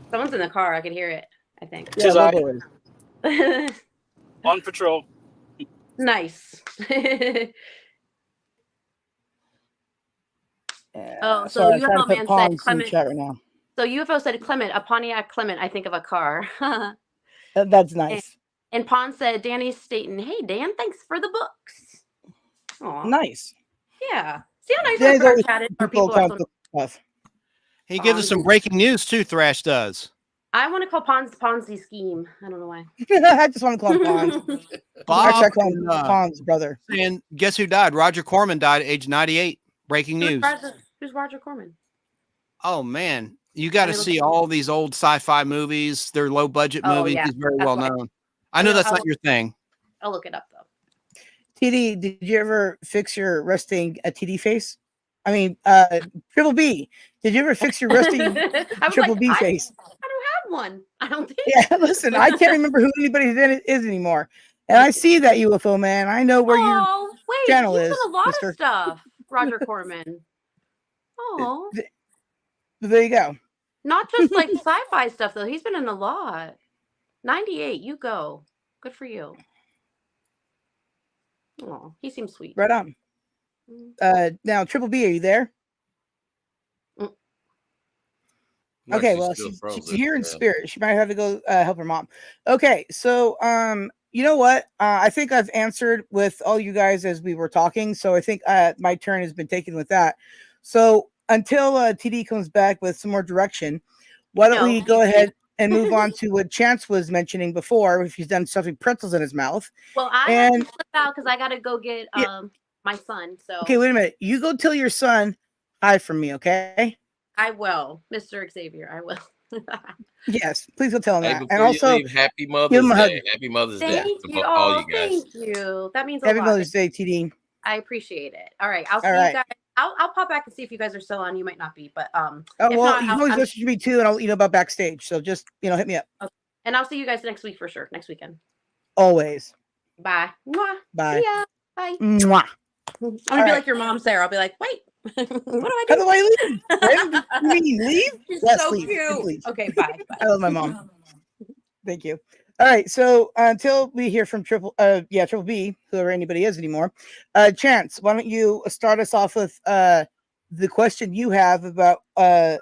Someone's in the car. I could hear it. I think. Yeah, on patrol. Nice. Yeah, so UFO man said Clement. Right now. So UFO said Clement, a Pontiac Clement. I think of a car. That's nice. And Pon said, Danny Staten. Hey, Dan, thanks for the books. Aww. Nice. Yeah. See how nice our chat is? Stuff. He gives us some breaking news too. Thrash does. I want to call Ponzi scheme. I don't know why. I just want to call him Pons. Bob, I call him Pons' brother. And guess who died? Roger Corman died at age 98. Breaking news. Who's Roger Corman? Oh man, you got to see all these old sci-fi movies. They're low budget movies. Yeah. He's very well known. I know that's not your thing. I'll look it up though. TD, did you ever fix your resting TD face? I mean, Triple B. Did you ever fix your resting Triple B face? I don't have one. I don't think. Yeah, listen, I can't remember who anybody is anymore. And I see that UFO man. I know where your channel is. He's done a lot of stuff. Roger Corman. Oh. There you go. Not just like sci-fi stuff though. He's been in a lot. 98. You go. Good for you. Oh, he seems sweet. Right on. Now, Triple B, are you there? Okay, well, she's here in spirit. She might have to go help her mom. Okay, so you know what? I think I've answered with all you guys as we were talking. So I think my turn has been taken with that. So until TD comes back with some more direction, why don't we go ahead and move on to what Chance was mentioning before, if he's done stuffing pretzels in his mouth. Well, I have to slip out because I got to go get my son. So okay, wait a minute. You go tell your son hi from me, okay? I will, Mr. Xavier. I will. Yes, please go tell him that. And also, Happy Mother's Day. Happy Mother's Day. Thank you. All you guys. Thank you. That means a lot. Happy Mother's Day, TD. I appreciate it. All right, I'll see you guys. I'll pop back and see if you guys are still on. You might not be, but well, you can always message me too, and I'll about backstage. So just hit me up. Okay. And I'll see you guys next week for sure. Next weekend. Always. Bye. Mwah. Bye. See ya. Bye. Mwah. I'm gonna be like your mom, Sarah. I'll be like, wait, what do I do? How do I leave? Right? You mean leave? She's yes, so leave. cute. Please. Okay, bye. I love my mom. Thank you. All right, so until we hear from Triple B, whoever anybody is anymore, Chance, why don't you start us off with the question you have about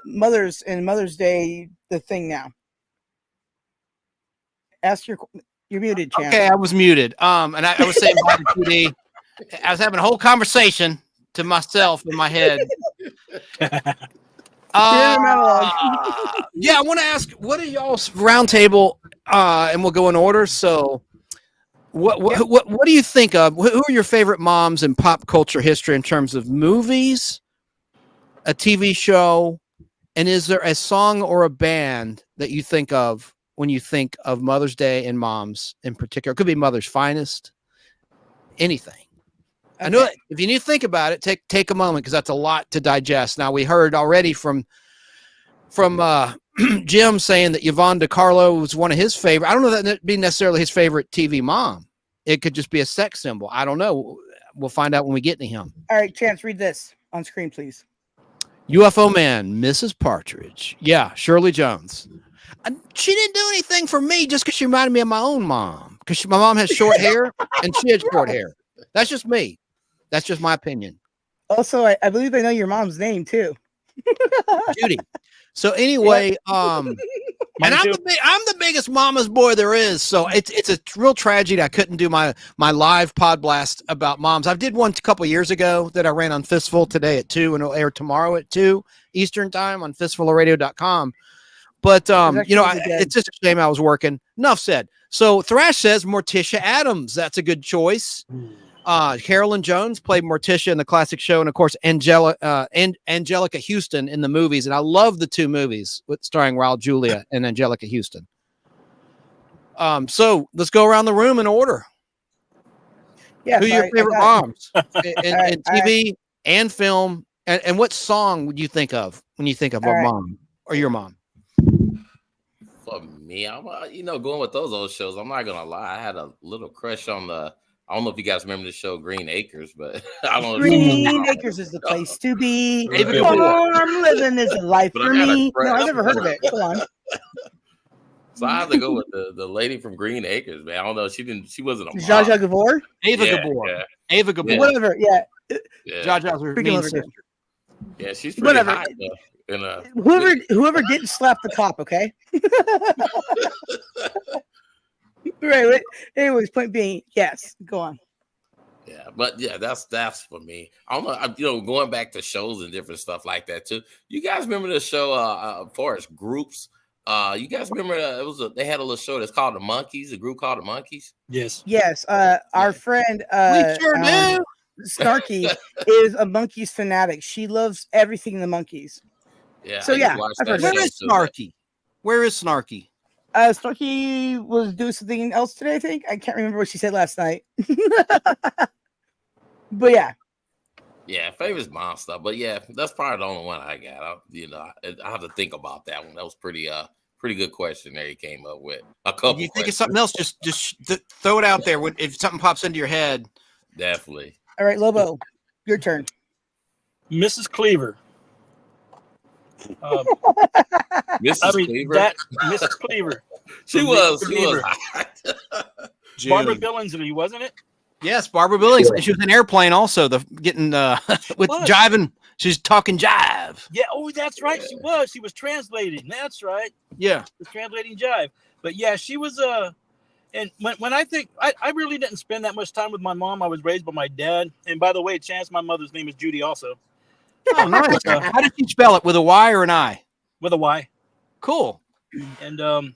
mothers and Mother's Day, the thing now. Ask you're muted, Chance. Okay, I was muted. And I was saying bye to TD. I was having a whole conversation to myself in my head. Yeah, I want to ask, what are y'all's roundtable? And we'll go in order. So, what do you think of? Who are your favorite moms in pop culture history in terms of movies, a TV show, and is there a song or a band that you think of when you think of Mother's Day and moms in particular? It could be Mother's Finest, anything. Okay. I know if you need to think about it, take a moment because that's a lot to digest. Now we heard already from Jim saying that Yvonne DiCarlo was one of his favorite. I don't know that that'd be necessarily his favorite TV mom. It could just be a sex symbol. I don't know. We'll find out when we get to him. All right, Chance, read this on screen, please. UFO Man, Mrs. Partridge. Yeah, Shirley Jones. She didn't do anything for me just because she reminded me of my own mom. Because my mom has short hair and she had short hair. That's just me. That's just my opinion. Also, I believe I know your mom's name too. Judy. So anyway, Mine and I'm too. the biggest mama's boy there is. So it's a real tragedy I couldn't do my live pod blast about moms. I did one a couple years ago that I ran on Fistful today at 2, and it'll air tomorrow at 2 Eastern time on fistfulradio.com. But it's just a shame I was working. Enough said. So Thrash says Morticia Adams. That's a good choice. Carolyn Jones played Morticia in the classic show, and of course Angelica Houston in the movies. And I love the 2 movies starring Raul Julia and Angelica Houston. So let's go around the room in order. Yeah, who are your favorite moms in TV and film, and what song would you think of when you think of a mom or your mom? For me, I'm going with those old shows. I'm not gonna lie, I had a little crush on I don't know if you guys remember the show Green Acres, but I don't know. Green Acres is the place to be. Farm living is a life for me. No, I've never heard of it. Go on. So I have to go with the lady from Green Acres, man. I don't know. She wasn't a mom. Zsa Zsa Gabor? Ava Gabor. Yeah. Ava Gabor. Whatever. Yeah. Zsa Zsa's her main sister. Yeah, she's pretty hot though. Whoever didn't slap the cop, okay? Right. Anyways, point being, yes. Go on. Yeah, but yeah, that's for me. I don't know. Going back to shows and different stuff like that too. You guys remember the show? Forest Groups. You guys remember? They had a little show that's called The Monkeys. A group called The Monkeys. Yes. Yes. Our friend, we sure do. Snarky is a Monkeys fanatic. She loves everything the Monkeys. Yeah. So yeah, where is Snarky? Where is Snarky? Snarky was doing something else today, I think. I can't remember what she said last night. But yeah. Yeah, favorite mom stuff. But yeah, that's probably the only one I got. I have to think about that one. That was pretty good question there you came up with. A couple. You think of something else? Just throw it out there. If something pops into your head. Definitely. All right, Lobo, your turn. Mrs. Cleaver. Mrs. Cleaver. Mrs. Cleaver. She was. Barbara Billingsley, wasn't it? Yes, Barbara Billingsley. She was in Airplane also. With jiving. She's talking jive. Yeah. Oh, that's right. She was. She was translating. That's right. Yeah. She was translating jive. But yeah, she was and when I think I really didn't spend that much time with my mom. I was raised by my dad. And by the way, Chance, my mother's name is Judy also. Oh, nice. How did you spell it? With a Y or an I? With a Y. Cool. And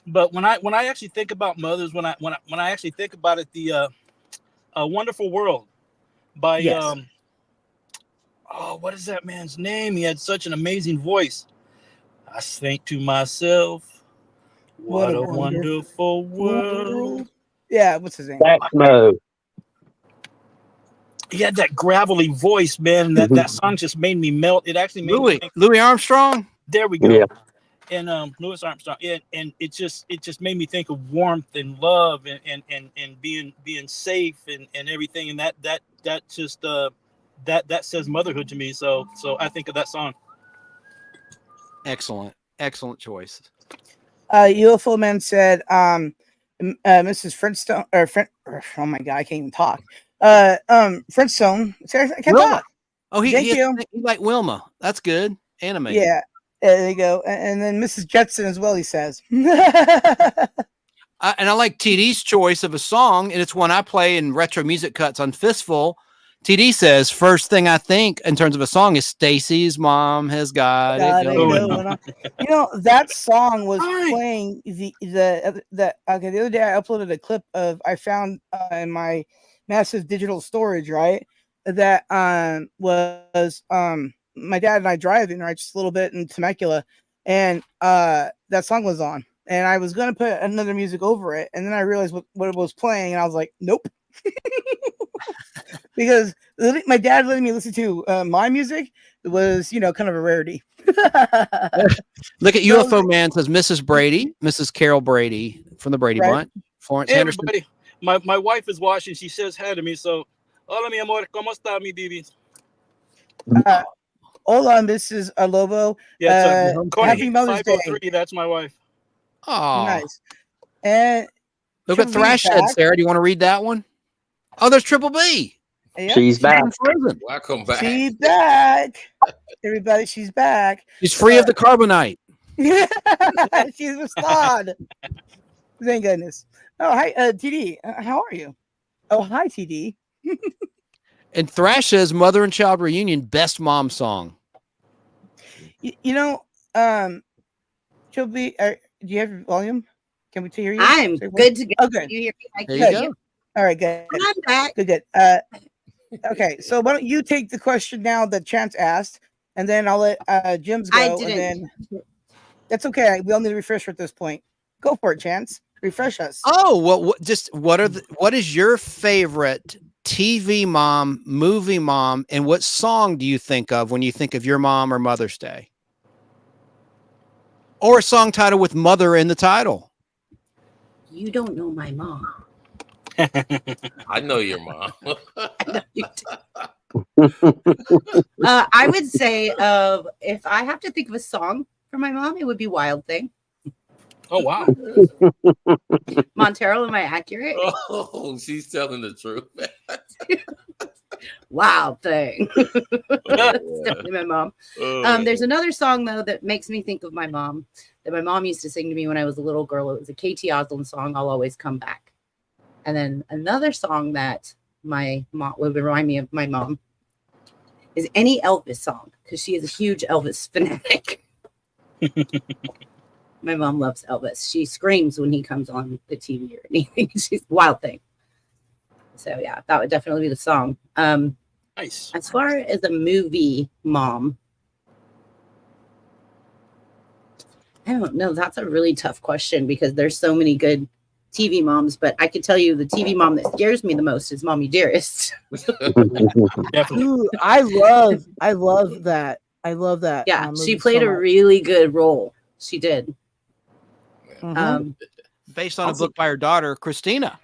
but when I actually think about mothers, when I actually think about it, the A Wonderful World by what is that man's name? He had such an amazing voice. I think to myself, what a wonderful world. Yeah, what's his name? Baxmo. He had that gravelly voice, man, and that song just made me melt. It actually made me think, Louis Armstrong. There we go. Yeah. And Louis Armstrong. And it just made me think of warmth and love and being safe and everything. And that just that says motherhood to me. So I think of that song. Excellent choice. UFO Man said, Mrs. Flintstone, oh my God, I can't even talk. Flintstone. I can't talk. Oh, Thank you. He like Wilma. That's good. Animated. Yeah. There you go. And then Mrs. Jetson as well, he says. And I like TD's choice of a song, and it's one I play in retro music cuts on Fistful. TD says, first thing I think in terms of a song is Stacy's Mom Has Got It Going. That song was playing the other day I uploaded a clip I found in my massive digital storage, right? That was my dad and I driving, right, just a little bit in Temecula, and that song was on, and I was gonna put another music over it, and then I realized what it was playing, and I was like, nope. Because my dad letting me listen to my music was, kind of a rarity. Look at UFO Man says Mrs. Brady, Mrs. Carol Brady from the Brady Bunch. Florence Henderson. Everybody, my wife is watching. She says hi to me. So, hola mi amor, ¿cómo está mi baby? Hola, Mrs. Lobo. Yeah, happy Mother's Day. That's my wife. Oh, nice. And look what Thrash said, Sarah. Do you want to read that one? Oh, there's Triple B. Yeah. She's back. Welcome back. She's back. Everybody, she's back. She's free of the carbonite. She's restored. Thank goodness. Oh, hi, TD. How are you? Oh, hi, TD. And Thrash says Mother and Child Reunion, best mom song. You know, she'll be. Do you have your volume? Can we hear you? I'm good to go. Oh, good. You hear me? I There can you hear go. you. All right, good. I'm back. Good. Okay, so why don't you take the question now that Chance asked, and then I'll let Jim's go. I And didn't. then that's okay. We all need a refresher at this point. Go for it, Chance. Refresh us. Oh, what is your favorite TV mom, movie mom, and what song do you think of when you think of your mom or Mother's Day? Or a song title with mother in the title. You don't know my mom. I know your mom. I would say if I have to think of a song for my mom, it would be Wild Thing. Oh wow. Montero, am I accurate? Oh, she's telling the truth. Wild Thing. That's definitely my mom. Oh. There's another song though that makes me think of my mom that my mom used to sing to me when I was a little girl. It was a KT Osland song, I'll Always Come Back. And then another song that my mom would remind me of my mom is any Elvis song, because she is a huge Elvis fanatic. My mom loves Elvis. She screams when he comes on the TV or anything. She's a Wild Thing. So yeah, that would definitely be the song. Nice. As far as a movie mom, I don't know. That's a really tough question because there's so many good TV moms, but I could tell you the TV mom that scares me the most is Mommy Dearest. Definitely. Ooh, I love that. I love that. Yeah, she movie played so a much. really good role. She did. Mhm. Based on a book by her daughter, Christina.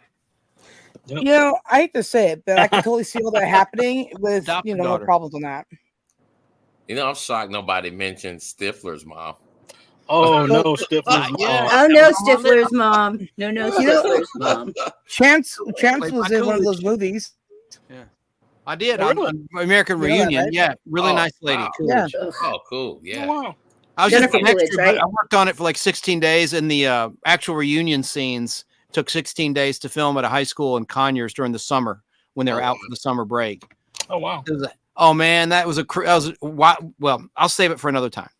You know, I hate to say it, but I can totally see all that happening with Adopted no daughter. problems on that. You know, I'm shocked nobody mentioned Stifler's mom. Oh no, Stifler's Yeah. Oh no, Stifler's mom. No, You know- Stifler's mom. Chance Played was by in one of Coolidge. those movies. I did Oh, on, really? on American You know that, Reunion. right? Yeah, really Oh, nice lady. wow. Yeah. Ugh. Oh, cool. Oh, Yeah. wow. I was Jennifer just an extra, Coolidge, right? but I worked on it for like 16 days, and the actual reunion scenes took 16 days to film at a high school in Conyers during the summer when they were out for the summer break. Oh wow. Oh man, that was well, I'll save it for another time.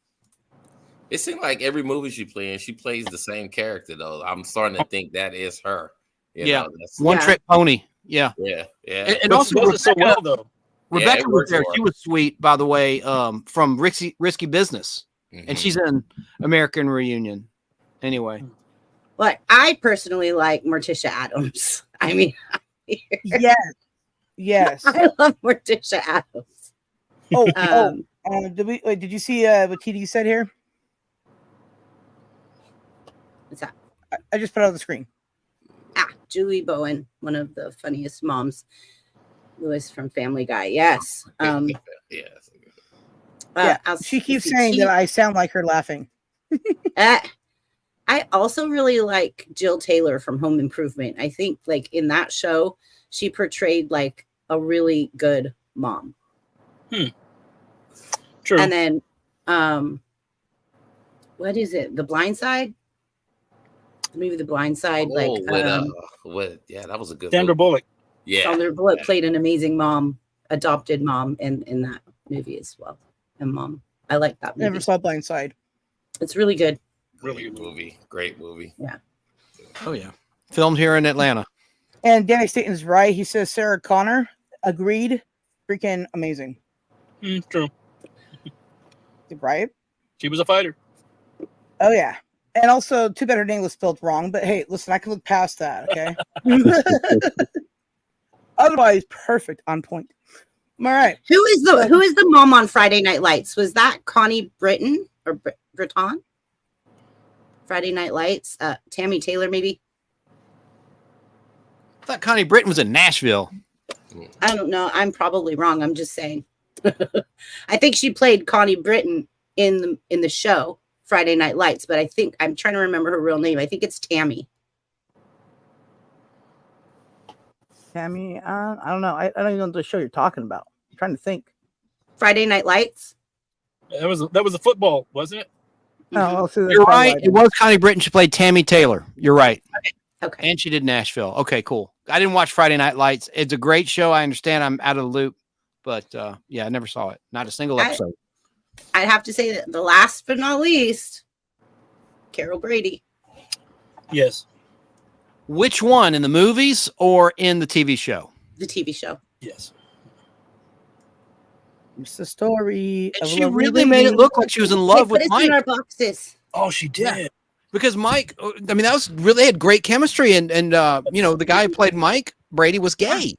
It seems like every movie she plays, she plays the same character though. I'm starting to think that is her. You Yeah. know, that's, One Yeah. trick pony. Yeah. yeah. And But also she does it so well though. Rebecca it was works there. for her. She was sweet, by the way, from Risky Business. And Mhm. she's in American Reunion. Anyway. But I personally like Morticia Adams. I mean, Yes. I love Morticia Adams. Oh, Um, did you see what TD said here? what's that? I just put it on the screen. Julie Bowen, one of the funniest moms. Lewis from Family Guy. Yes. Yes. She keeps saying that I sound like her laughing. I also really like Jill Taylor from Home Improvement. I think like in that show, she portrayed like a really good mom. True. And then what is it? The Blind Side? The movie The Blind Side. That was a good Sandra movie. Bullock. Yeah. Sandra Bullock played an amazing mom, adopted mom in that movie as well. And mom. I like that movie. Never saw Blind Side. It's really good. Really Great good movie. Great movie. Yeah. Oh yeah. Filmed here in Atlanta. And Danny Staten's right. He says Sarah Connor. Agreed. Freaking amazing. True. Right? She was a fighter. Oh yeah. And also, too bad her name was spelled wrong. But hey, listen, I can look past that. Okay. Otherwise, perfect, on point. All right. Who is the mom on Friday Night Lights? Was that Connie Britton or Britton? Friday Night Lights. Tammy Taylor, maybe. I thought Connie Britton was in Nashville. I don't know. I'm probably wrong. I'm just saying. I think she played Connie Britton in the show Friday Night Lights, but I think I'm trying to remember her real name. I think it's Tammy. Tammy. I don't know. I don't even know the show you're talking about. I'm trying to think. Friday Night Lights. That was a football, wasn't it? Oh, I'll see. You're right. It was Connie Britton. She played Tammy Taylor. You're right. Okay. And she did Nashville. Okay, cool. I didn't watch Friday Night Lights. It's a great show. I understand I'm out of the loop, but yeah, I never saw it. Not a single episode. I'd have to say that the last but not least, Carol Brady. Yes. Which one, in the movies or in the TV show? The TV show. Yes. It's the story. And she really made it look like she was in love with Mike. In our boxes. Oh, she did. Yeah. Because Mike, I mean, that was really had great chemistry, and you know, the guy who played Mike Brady was gay,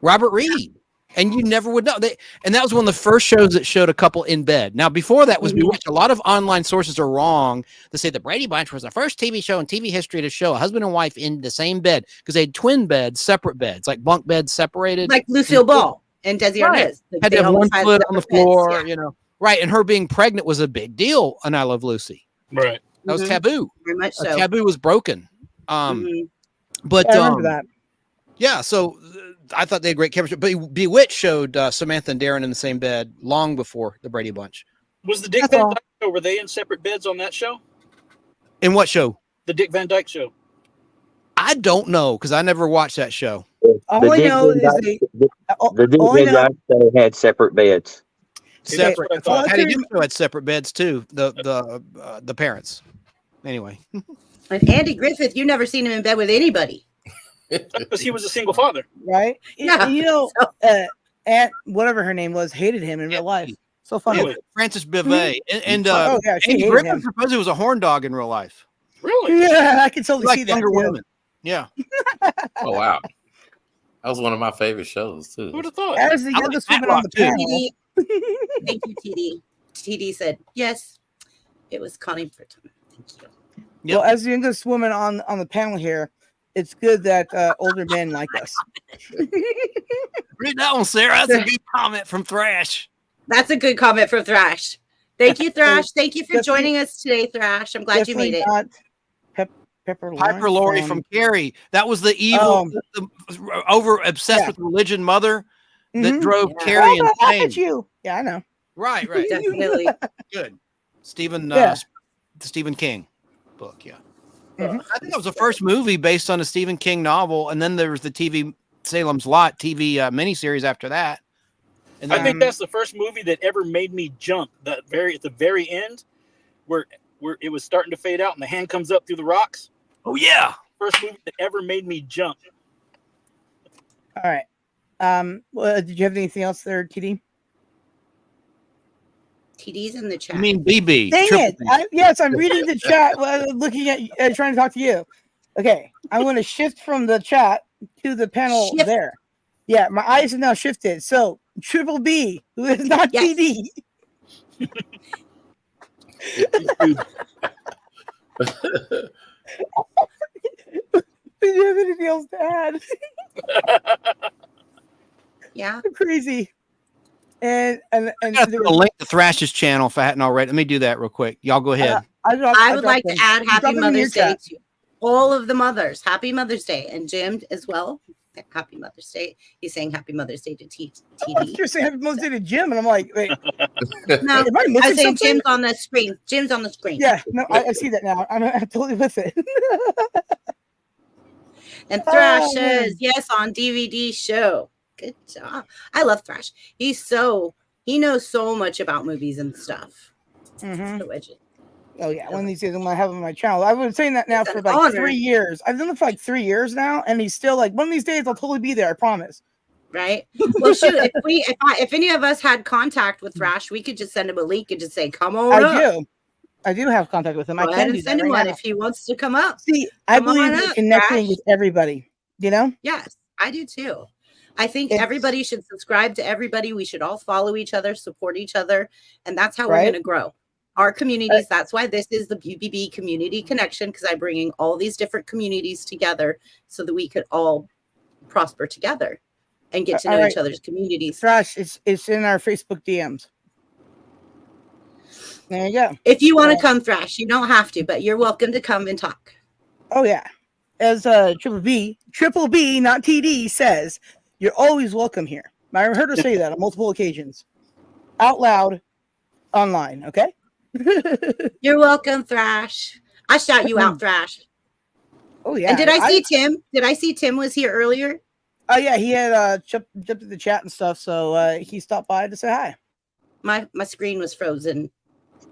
Robert Reed, and you never would know. And that was one of the first shows that showed a couple in bed. Now, before that was Bewitched. A lot of online sources are wrong to say the Brady Bunch was the first TV show in TV history to show a husband and wife in the same bed, because they had twin beds, separate beds, like bunk beds separated, like Lucille Ball and Desi Arnaz. Had to have one foot on the floor, beds, yeah. you know, right? And her being pregnant was a big deal on I Love Lucy. Right. That was taboo. Very much so. Taboo was broken. But I remember that. Yeah, so I thought they had great chemistry. But Bewitched showed Samantha and Darren in the same bed long before the Brady Bunch. Was the Dick Van Dyke show, were they in separate beds on that show? In what show? The Dick Van Dyke show. I don't know, because I never watched that show. All I know is the Dick Van Dyke show had separate beds. Separate. Hattie Duke had separate beds too. The parents. Anyway. And Andy Griffith, you never seen him in bed with anybody. Because he was a single father. Right? Yeah. You know, Aunt, whatever her name was, hated him in real life. So funny. Yeah, Frances Bivet. And oh, yeah, Andy Griffith supposedly was a horn dog in real life. Really? Yeah, I can totally see that. Younger women. Yeah. Oh, wow. That was one of my favorite shows, too. Who would have thought? As the youngest woman on the panel. Thank you, TD. TD said, yes, it was Connie Britton. Thank you. Well, as the youngest woman on the panel here, it's good that older men like us. Read that one, Sarah. That's a good comment from Thrash. That's a good comment from Thrash. Thank you, Thrash. Thank you for joining us today, Thrash. I'm glad you made it. Piper Laurie from Carrie. That was the evil, over obsessed with religion mother that drove Carrie insane. You. Yeah, I know. Right. Definitely. Good. Stephen King book, yeah. I think that was the first movie based on a Stephen King novel, and then there was the TV Salem's Lot TV miniseries after that. And then, I think that's the first movie that ever made me jump. At the very end, where it was starting to fade out and the hand comes up through the rocks. Oh yeah, first movie that ever made me jump. All right. Well, did you have anything else there, TD? TD's in the chat. I mean, BB. Dang it! Yes, I'm reading the chat, looking at trying to talk to you. Okay, I'm going to shift from the chat to the panel there. Yeah, my eyes have now shifted. So Triple B, who is not TD. Do you have anything else to add? Yeah, crazy. And I'm gonna link to Thrash's channel if I hadn't already. Let me do that real quick. Y'all go ahead. I would like to add Happy Mother's Day to all of the mothers. Happy Mother's Day, and Jim as well. Happy Mother's Day. He's saying Happy Mother's Day to TD. You're saying Happy Mother's Day to Jim, and I'm like, wait. No, am I missing something? Jim's on the screen. Jim's on the screen. Yeah, no, I see that now. I'm totally with it. And Thrash says yes on DVD show. Good job. I love Thrash. He knows so much about movies and stuff. Oh yeah, one of these days I'm gonna have him on my channel. I've been saying that now for like 3 years. I've done it for like 3 years now, and he's still like, one of these days I'll totally be there. I promise. Right? Well, shoot, if any of us had contact with Thrash, we could just send him a link and just say, "Come on." I do have contact with him. Go ahead and send him one if he wants to come up. See, I believe in connecting with everybody. You know? Yes, I do too. I think everybody should subscribe to everybody. We should all follow each other, support each other, and that's how we're going to grow our communities. That's why this is the BBB Community Connection, because I'm bringing all these different communities together so that we could all prosper together and get to know each other's communities. Thrash, it's in our Facebook DMs. There you go. If you want to come, Thrash, you don't have to, but you're welcome to come and talk. Oh yeah. as Triple B, not TD says, you're always welcome here. I heard her say that on multiple occasions, out loud, online. Okay. You're welcome, Thrash. I shout you out, Thrash. Oh yeah. And did I see Tim? Did I see Tim was here earlier? Oh yeah, he had jumped in the chat and stuff, so he stopped by to say hi. My screen was frozen,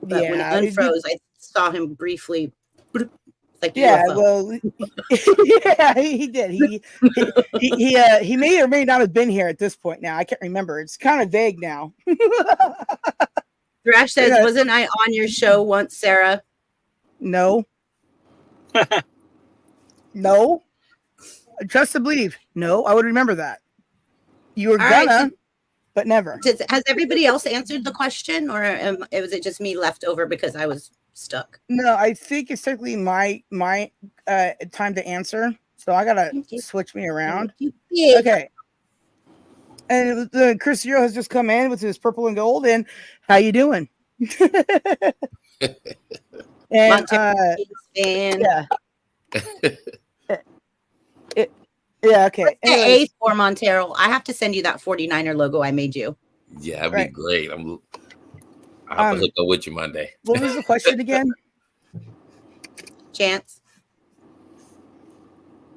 but when it Yeah, unfroze, I saw him briefly. Like yeah, UFO. well, yeah, he did. He may or may not have been here at this point. Now I can't remember. It's kind of vague now. Thrash says, Yeah. "Wasn't I on your show once, Sarah?" No. No. Trust to believe. No, I would remember that. You were All gonna, right, but never. Has everybody else answered the question, or was it just me left over because I was stuck? No, I think it's technically my time to answer. So I gotta switch me around. Yeah. Okay. And Chris Hero has just come in with his purple and gold. And how you doing? And yeah. Yeah, okay. A for Montero. I have to send you that 49er logo I made you. Yeah, that'd be great. I'll have to hook up with you Monday. What was the question again? Chance.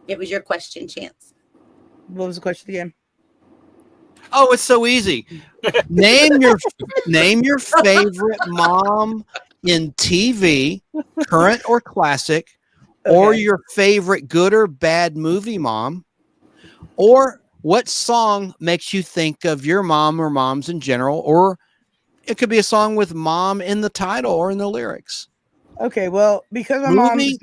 It was your question, Chance. What was the question again? Oh, it's so easy. Name your favorite mom in TV, current or classic, or your favorite good or bad movie mom, or what song makes you think of your mom or moms in general, or it could be a song with mom in the title or in the lyrics. Okay, well, because my movie,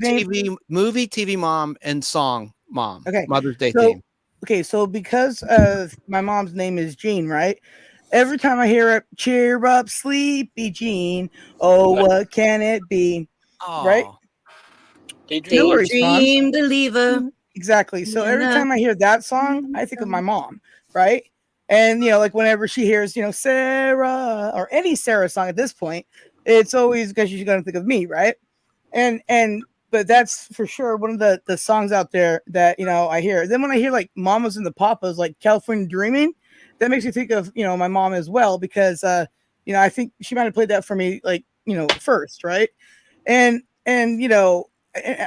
TV mom, and song mom. Okay, Mother's Day theme. Okay, so because my mom's name is Jean, right? Every time I hear it, cheer up, sleepy Jean. Oh, what can it be? Aww. Right? Daydream believer. Exactly. So every time I hear that song, I think of my mom, right? And like whenever she hears, Sarah or any Sarah song at this point, it's always because she's gonna think of me, right? But that's for sure one of the songs out there that I hear. Then when I hear like Mamas and the Papas, like California Dreaming, that makes me think of my mom as well, because I think she might have played that for me like first, right? And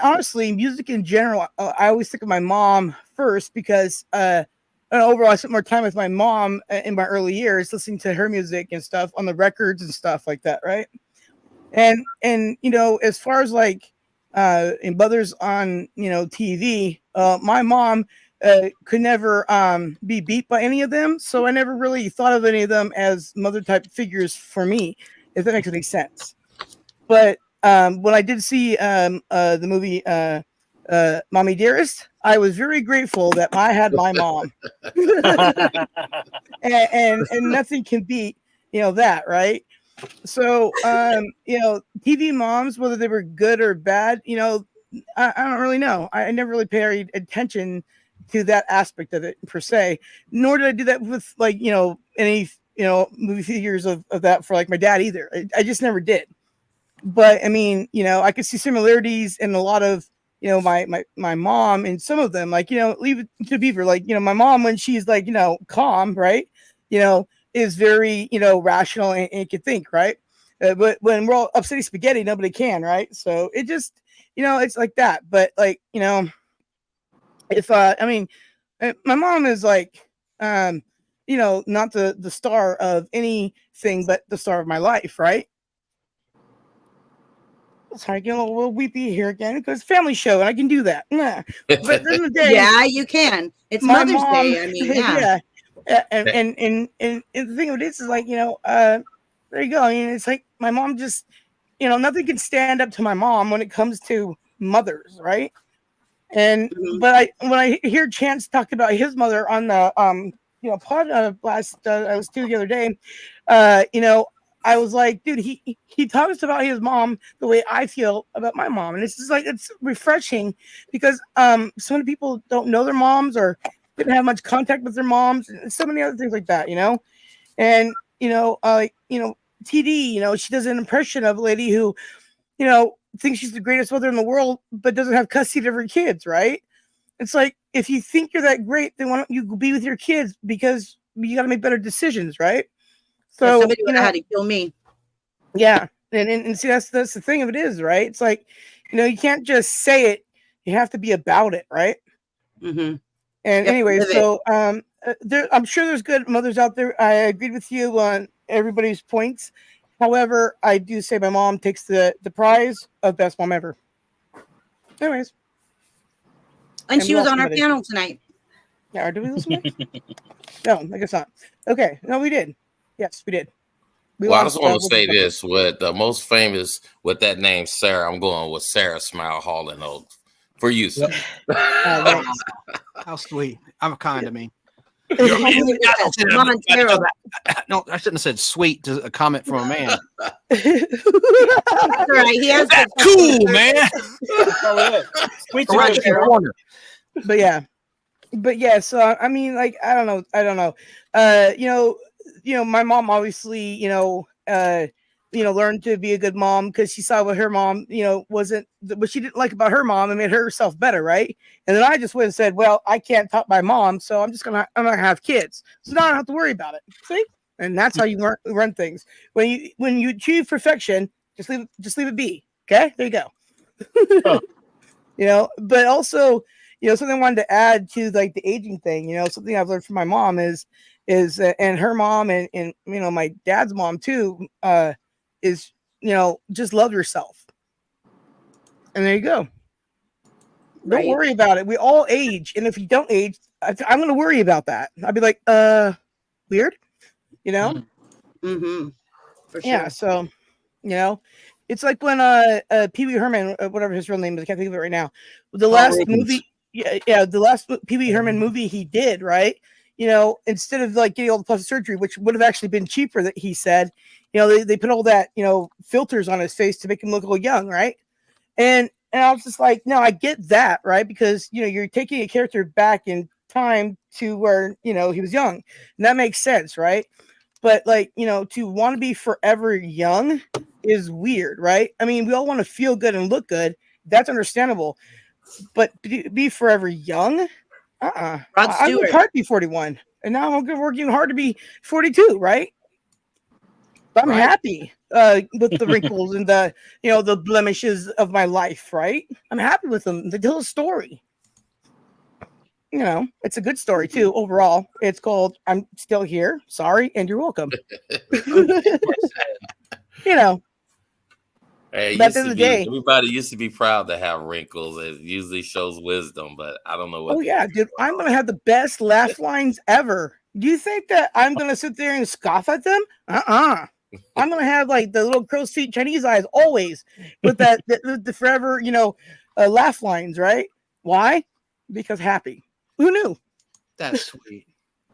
honestly, music in general, I always think of my mom first because overall I spent more time with my mom in my early years listening to her music and stuff on the records and stuff like that, right? And as far as like in mothers on TV, my mom could never be beat by any of them, so I never really thought of any of them as mother type figures for me, if that makes any sense. But when I did see the movie Mommy Dearest, I was very grateful that I had my mom. and nothing can beat that, right? So TV moms, whether they were good or bad, I don't really know. I never really paid attention to that aspect of it per se, nor did I do that with like any movie figures of that for like my dad either. I just never did. But I mean, I could see similarities in a lot of my mom and some of them, like leave it to Beaver, like my mom, when she's like calm, right, is very rational and can think, right? But when we're all upsetting spaghetti, nobody can, right? So it just it's like that. But like if I mean, my mom is like not the star of anything, but the star of my life, right? Sorry, getting a little weepy here again because family show and I can do that. But at the end of the day, yeah, you can. It's Mother's Day. I mean, yeah. And the thing of it is like there you go. I mean, it's like my mom just nothing can stand up to my mom when it comes to mothers, right? And but when I hear Chance talk about his mother on the pod last I was to the other day, I was like, dude, he talks about his mom the way I feel about my mom, and it's just like it's refreshing because so many people don't know their moms or didn't have much contact with their moms, and so many other things like that, and TD, she does an impression of a lady who, thinks she's the greatest mother in the world, but doesn't have custody of her kids, right? It's like, if you think you're that great, then why don't you be with your kids? Because you got to make better decisions, right? So somebody would have had to kill me. Yeah, and see, that's the thing of it is, right? It's like, you can't just say it; you have to be about it, right? Mm-hmm. And anyway, so I'm sure there's good mothers out there. I agreed with you on everybody's points. However, I do say my mom takes the prize of best mom ever. Anyways. And she was on our panel tonight. Yeah, did we listen to it? No, I guess not. Okay. No, we did. Yes, we did. Well, I just want to say this: with the most famous with that name, Sarah, I'm going with Sarah Smile Hall and Oates for you, sir. How sweet! I'm kind of me. No, I shouldn't have said sweet to a comment from a man. That's right. He has that cool, man. Sweet corner. But yeah. So I mean, like, I don't know. My mom obviously, learned to be a good mom because she saw what her mom, wasn't what she didn't like about her mom and made herself better, right? And then I just went and said, well, I can't top my mom, so I'm not gonna have kids, so now I don't have to worry about it. See, and that's how you run things. When you achieve perfection, just leave it be. Okay, there you go. But also, something I wanted to add to, like, the aging thing. Something I've learned from my mom is and her mom and my dad's mom too, is just love yourself. And there you go. Don't worry about it. We all age, and if you don't age, I'm going to worry about that. I'd be like, weird, Mm-hmm. For sure. Yeah. So, it's like when Pee Wee Herman, whatever his real name is, I can't think of it right now. The last movie, the last Pee Wee Herman movie he did, right? Instead of like getting all the plastic surgery, which would have actually been cheaper, that he said, they put all that, filters on his face to make him look a little young, right? And I was just like, no, I get that, right? Because, you're taking a character back in time to where, he was young. And that makes sense, right? But, like, to want to be forever young is weird, right? I mean, we all want to feel good and look good. That's understandable. But be forever young? I worked hard to be 41. And now I'm working hard to be 42, right? But I'm happy with the wrinkles and the the blemishes of my life, right? I'm happy with them. They tell a story. It's a good story too. Overall, it's called "I'm Still Here." Sorry, and you're welcome. Hey, everybody used to be proud to have wrinkles. It usually shows wisdom, but I don't know what. Oh yeah, dude! I'm gonna have the best laugh lines ever. Do you think that I'm gonna sit there and scoff at them? I'm gonna have like the little crow's feet Chinese eyes always with that the forever laugh lines, right? Why? Because happy. Who knew? That's sweet.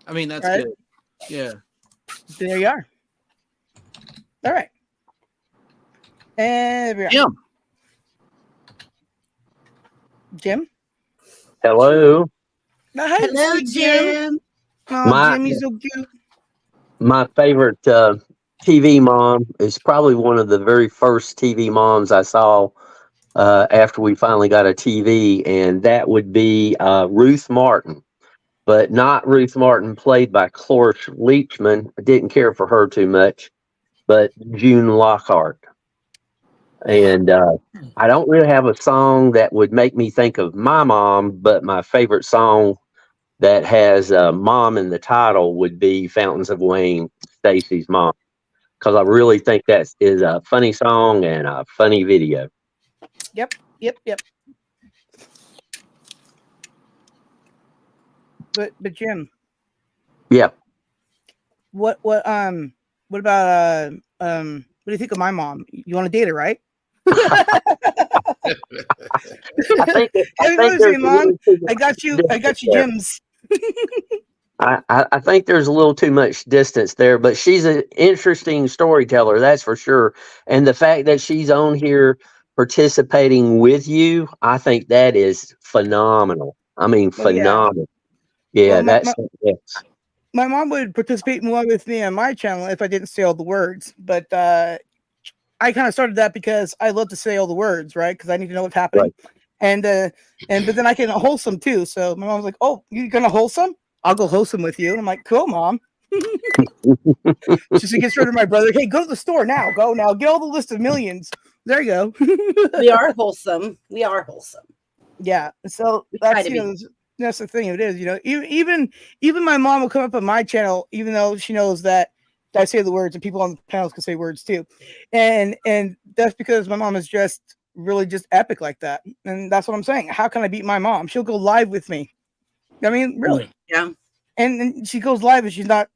I mean, that's right? good. Yeah. There you are. All right. And Jim. Hello. Hello, Jim. Oh, Jimmy's so cute. My favorite TV mom is probably one of the very first TV moms I saw after we finally got a TV, and that would be Ruth Martin, but not Ruth Martin played by Cloris Leachman. I didn't care for her too much, but June Lockhart. And I don't really have a song that would make me think of my mom, but my favorite song that has mom in the title would be Fountains of Wayne, Stacy's mom, because I really think that is a funny song and a funny video. Yep. But Jim. Yeah. What about what do you think of my mom? You want to date her, right? I got you, Jim's. I think there's a little too much distance there, but she's an interesting storyteller, that's for sure. And the fact that she's on here participating with you, I think that is phenomenal. I mean, phenomenal. Yeah, my mom would participate more with me on my channel if I didn't say all the words, but I kind of started that because I love to say all the words, right? Because I need to know what's happening. Right. But then I can wholesome too. So my mom's like, "Oh, you're gonna wholesome? I'll go wholesome with you." And I'm like, "Cool, mom." Just to get straight to my brother. Hey, go to the store now. Go now. Get all the list of millions. There you go. We are wholesome. We are wholesome. Yeah. So that's that's the thing. It is, even my mom will come up on my channel, even though she knows that I say the words and people on the panels can say words too. And that's because my mom is just really just epic like that. And that's what I'm saying. How can I beat my mom? She'll go live with me. I mean, really. Yeah. And she goes live and she's not,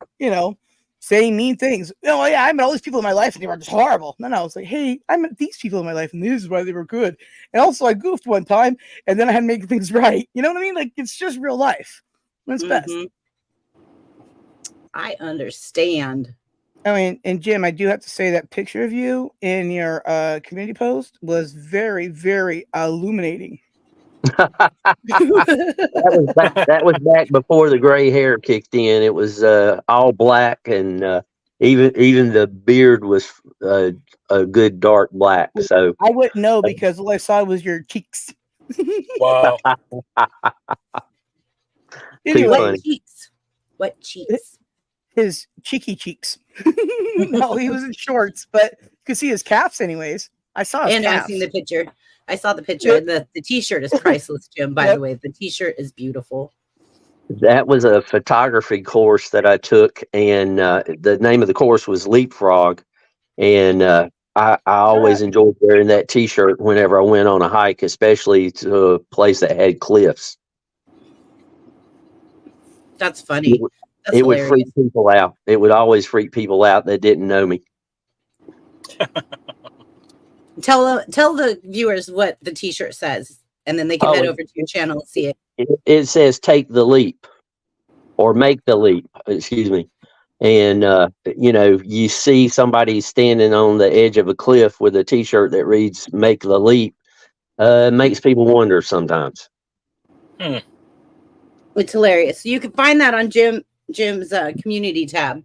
saying mean things. Oh yeah, I met all these people in my life and they were just horrible. No, it's like, hey, I met these people in my life and this is why they were good. And also I goofed one time and then I had to make things right. You know what I mean? Like, it's just real life. That's best. I understand. I mean, and Jim, I do have to say that picture of you in your community post was very, very illuminating. that was back before the gray hair kicked in. It was all black, and even the beard was a good dark black. So I wouldn't know because all I saw was your cheeks. Wow. Anyway, what cheeks? His cheeky cheeks. No, he was in shorts, but you could see his calves anyways. I saw his calves. I've seen the picture. I saw the picture. The t-shirt is priceless, Jim, by the way. The t-shirt is beautiful. That was a photography course that I took, and the name of the course was Leapfrog. And I always enjoyed wearing that t-shirt whenever I went on a hike, especially to a place that had cliffs. That's funny. It would freak people out. It would always freak people out that didn't know me. Tell the viewers what the t-shirt says, and then they can head over to your channel and see it. It says "Take the leap" or "Make the leap." Excuse me. And you see somebody standing on the edge of a cliff with a t-shirt that reads "Make the leap." It makes people wonder sometimes. It's hilarious. You can find that on Jim's community tab.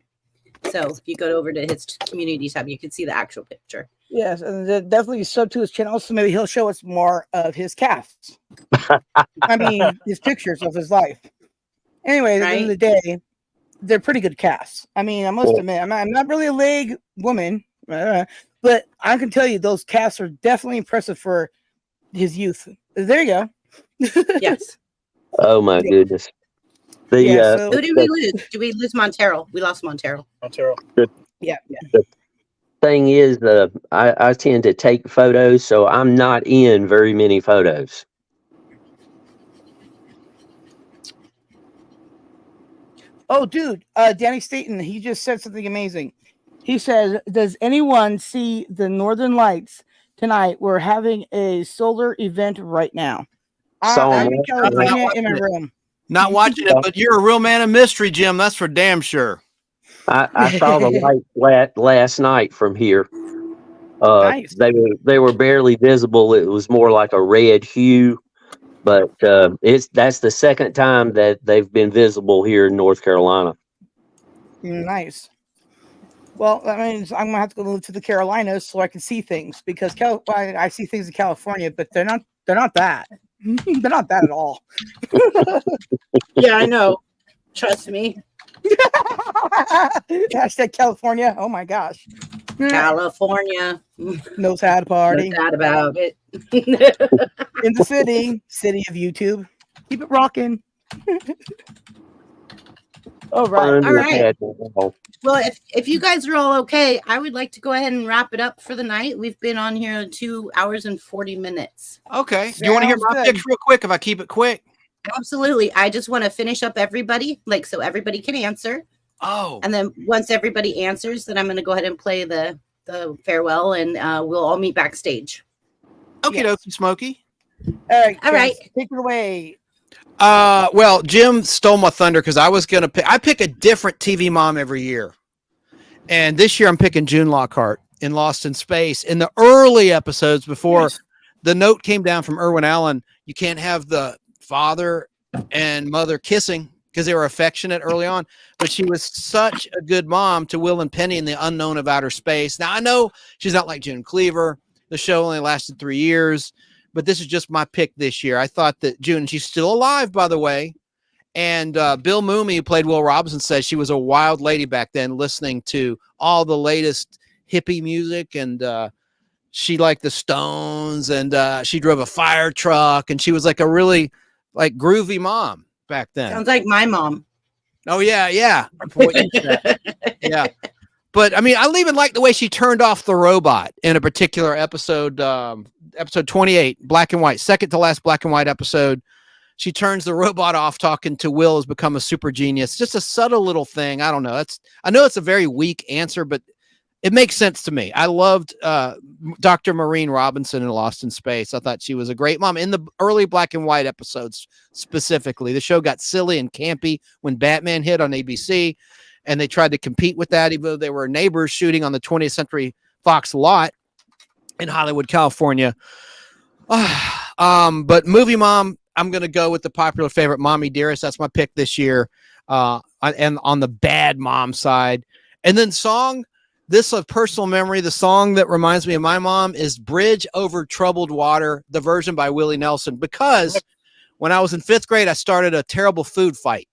So if you go over to his community tab, you can see the actual picture. Yes, and definitely sub to his channel, so maybe he'll show us more of his casts. I mean, his pictures of his life. Anyway, at the end of the day, they're pretty good casts. I mean, I must admit, I'm not really a leg woman, but I can tell you those casts are definitely impressive for his youth. There you go. Yes. Oh my goodness. Who did we lose? Did we lose Montero? We lost Montero. Yeah. The thing is, I tend to take photos, so I'm not in very many photos. Oh, dude, Danny Staten, he just said something amazing. He says, does anyone see the Northern Lights tonight? We're having a solar event right now. I'm in California in my room. Not watching it, but you're a real man of mystery, Jim. That's for damn sure. I saw the light last night from here. Nice. They were barely visible. It was more like a red hue, but that's the second time that they've been visible here in North Carolina. Nice. Well, that means I'm gonna have to go move to the Carolinas so I can see things, because I see things in California, but they're not that. They're not that at all. Yeah, I know. Trust me. Hashtag California. Oh my gosh. California knows how to party. No doubt about it. In the city of YouTube. Keep it rocking. All right. Well, if you guys are all okay, I would like to go ahead and wrap it up for the night. We've been on here 2 hours and 40 minutes. Okay. Do you want to hear my picks real quick if I keep it quick? Absolutely. I just want to finish up everybody, so everybody can answer. Oh. And then once everybody answers, then I'm going to go ahead and play the farewell, and we'll all meet backstage. Okay, dokie, Smokey. All right. Take it away. Well, Jim stole my thunder because I was going to pick. I pick a different TV mom every year. And this year I'm picking June Lockhart in Lost in Space. In the early episodes before the note came down from Irwin Allen, you can't have the father and mother kissing because they were affectionate early on, but she was such a good mom to Will and Penny in The Unknown of Outer Space. Now, I know she's not like June Cleaver. The show only lasted 3 years, but this is just my pick this year. I thought that June, she's still alive, by the way. And Bill Mooney, who played Will Robinson, says she was a wild lady back then, listening to all the latest hippie music. And she liked the Stones, and she drove a fire truck. And she was like a really like groovy mom back then. Sounds like my mom. Oh, yeah. Yeah. Yeah. But I mean, I even like the way she turned off the robot in a particular episode, episode 28, black and white, second to last black and white episode. She turns the robot off talking to Will has become a super genius. Just a subtle little thing. I don't know. I know it's a very weak answer, but it makes sense to me. I loved Dr. Maureen Robinson in Lost in Space. I thought she was a great mom in the early black and white episodes specifically. The show got silly and campy when Batman hit on ABC, and they tried to compete with that, even though they were neighbors shooting on the 20th Century Fox lot in Hollywood, California. But movie mom, I'm going to go with the popular favorite, Mommy Dearest. That's my pick this year. And on the bad mom side. And then song, this a personal memory. The song that reminds me of my mom is Bridge Over Troubled Water, the version by Willie Nelson, because when I was in 5th grade, I started a terrible food fight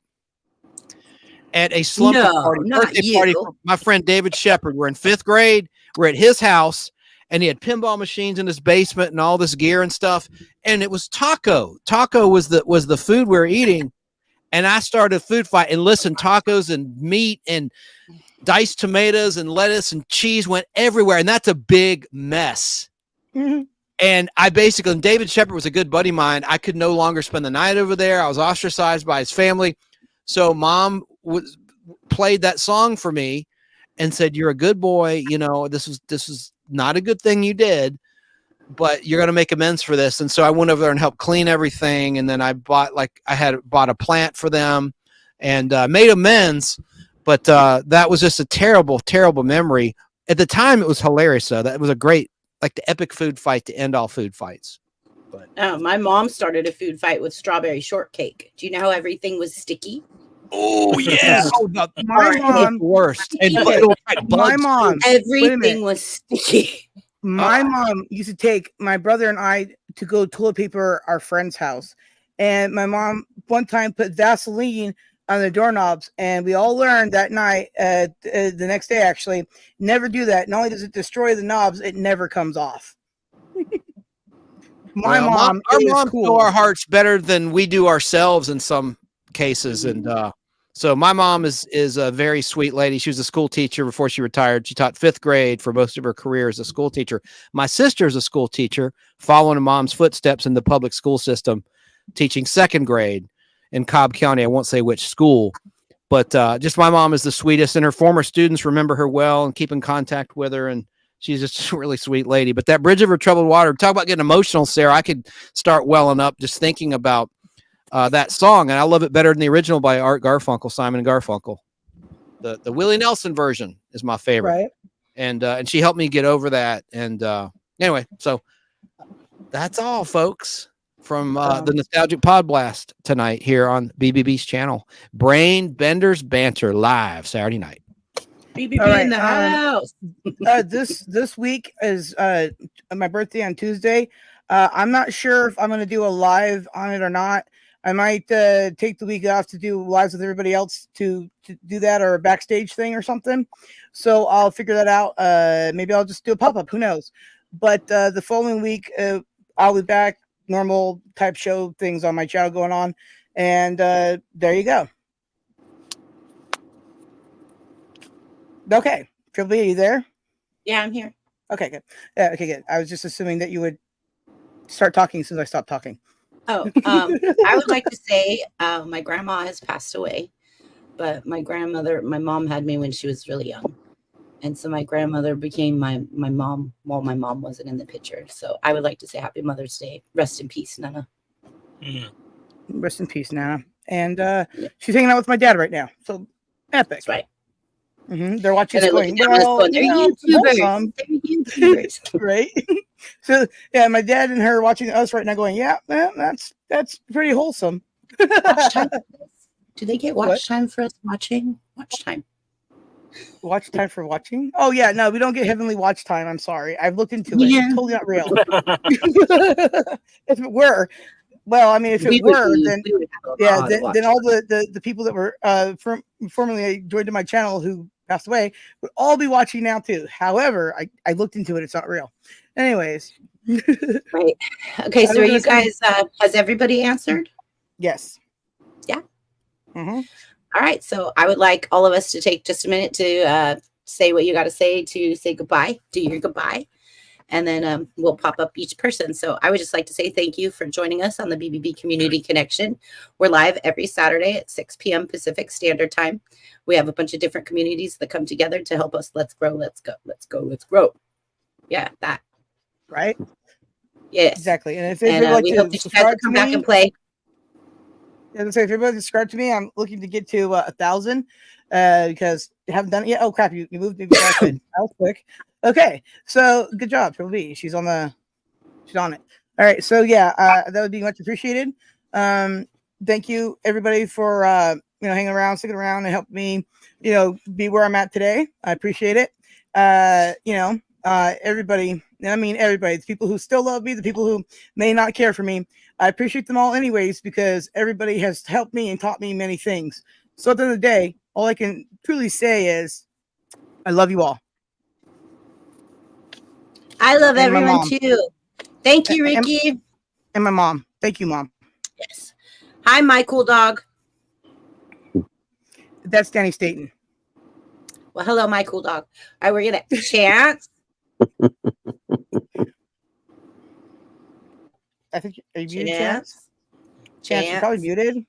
at a slumber birthday party for my friend David Shepard. We're in 5th grade. We're at his house, and he had pinball machines in his basement and all this gear and stuff. And it was taco. Taco was the food we were eating. And I started a food fight, and listen, tacos and meat and diced tomatoes and lettuce and cheese went everywhere. And that's a big mess. Mm-hmm. And I basically, and David Shepard was a good buddy of mine. I could no longer spend the night over there. I was ostracized by his family. So mom played that song for me and said, "You're a good boy. You know, this is not a good thing you did, but you're going to make amends for this." And so I went over there and helped clean everything. And then I bought a plant for them and made amends. But that was just a terrible, terrible memory. At the time, it was hilarious, though. That was a great, like the epic food fight to end all food fights. But my mom started a food fight with strawberry shortcake. Do you know how everything was sticky? Oh, yeah. My mom, worst. And my mom, everything was sticky. My mom used to take my brother and I to go toilet paper our friend's house. And my mom one time put Vaseline on the doorknobs, and we all learned that night, the next day actually, never do that. Not only does it destroy the knobs, it never comes off. Our moms know our hearts better than we do ourselves in some cases. And so my mom is a very sweet lady. She was a school teacher before she retired. She taught 5th grade for most of her career as a school teacher. My sister's a school teacher, following in mom's footsteps in the public school system, teaching 2nd grade in Cobb County. I won't say which school, but just my mom is the sweetest, and her former students remember her well and keep in contact with her. And she's just a really sweet lady. But that Bridge Over Troubled Water, talk about getting emotional, Sarah. I could start welling up just thinking about that song. And I love it better than the original by Art Garfunkel, Simon and Garfunkel. The Willie Nelson version is my favorite. Right. And she helped me get over that. And anyway, so that's all, folks, from the Nostalgic Pod Blast tonight here on BBB's channel. Brain Benders Banter live Saturday night. BBB in the house. This week is my birthday on Tuesday. I'm not sure if I'm going to do a live on it or not. I might take the week off to do lives with everybody else to do that, or a backstage thing or something. So I'll figure that out. Maybe I'll just do a pop-up. Who knows? But the following week, I'll be back. Normal type show things on my channel going on. And there you go. Okay. Triple B, are you there? Yeah, I'm here. Okay, good. Okay, good. I was just assuming that you would start talking as soon as I stopped talking. Oh, I would like to say my grandma has passed away, but my mom had me when she was really young. And so my grandmother became my mom while my mom wasn't in the picture. So I would like to say Happy Mother's Day. Rest in peace, Nana. Mm-hmm. Rest in peace, Nana. And she's hanging out with my dad right now. So epic. That's right. Mm-hmm. They're watching this going, well, they're YouTubers. Right? So yeah, my dad and her watching us right now going, yeah, man, that's pretty wholesome. Do they get watch time for us watching? Watch time. Watch time for watching? Oh yeah, no, we don't get heavenly watch time. I'm sorry. I've looked into it. It's totally not real. If it were, well, I mean, if it were, then yeah, then all the people that were formerly joined my channel who passed away would all be watching now too. However, I looked into it. It's not real. Anyways. Right. Okay, so are you guys, has everybody answered? Yes. Yeah. Mm-hmm. All right, so I would like all of us to take just a minute to say what you got to say goodbye, do your goodbye, and then we'll pop up each person. So I would just like to say thank you for joining us on the BBB Community Connection. We're live every Saturday at 6 p.m. Pacific Standard Time. We have a bunch of different communities that come together to help us. Let's grow, let's go, let's go, let's grow. Yeah, that. Right? Yes. Exactly. And if they'd like we to hope that you guys come back and play. Yeah, so if everybody subscribe to me, I'm looking to get to 1,000 because I haven't done it yet. Oh crap! You moved me. That was quick. Okay, so good job, Triple B. She's on it. All right, so yeah, that would be much appreciated. Thank you everybody for hanging around, sticking around, and helping me, be where I'm at today. I appreciate it. Everybody. I mean, everybody, the people who still love me, the people who may not care for me, I appreciate them all anyways, because everybody has helped me and taught me many things. So at the end of the day, all I can truly say is I love you all. I love everyone too. Thank you, Ricky. And my mom. Thank you, Mom. Yes. Hi, my cool dog. That's Danny Staten. Well, hello, my cool dog. All right, we're going to Chance. I think are you muted, Chance? Chance, you're probably muted.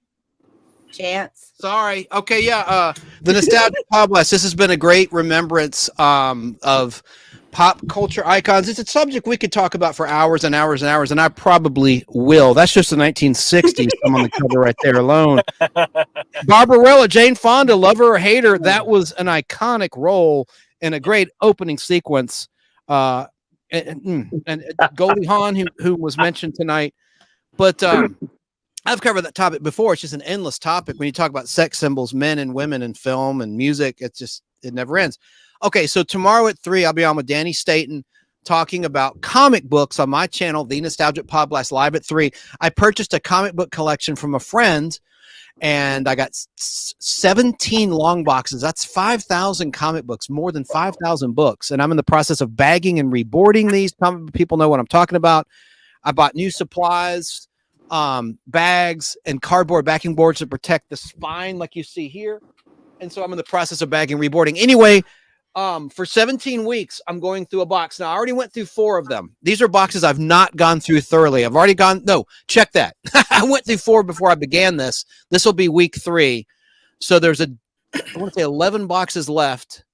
Chance. Sorry. Okay, yeah. The Nostalgic Podcast. This has been a great remembrance of pop culture icons. It's a subject we could talk about for hours and hours and hours, and I probably will. That's just the 1960s. I'm on the cover right there alone. Barbarella, Jane Fonda, lover or hater, that was an iconic role in a great opening sequence. And Goldie Hawn, who was mentioned tonight. But I've covered that topic before. It's just an endless topic when you talk about sex symbols, men and women in film and music. It never ends. Okay, so tomorrow at 3, I'll be on with Danny Staten talking about comic books on my channel, The Nostalgic Podcast, live at 3. I purchased a comic book collection from a friend, and I got 17 long boxes. That's 5,000 comic books, more than 5,000 books. And I'm in the process of bagging and reboarding these. People know what I'm talking about. I bought new supplies, bags, and cardboard backing boards to protect the spine like you see here. And so I'm in the process of bagging and reboarding. Anyway, for 17 weeks, I'm going through a box. Now, I already went through 4 of them. These are boxes I've not gone through thoroughly. I've already check that. I went through 4 before I began this. This will be week 3. So there's I want to say 11 boxes left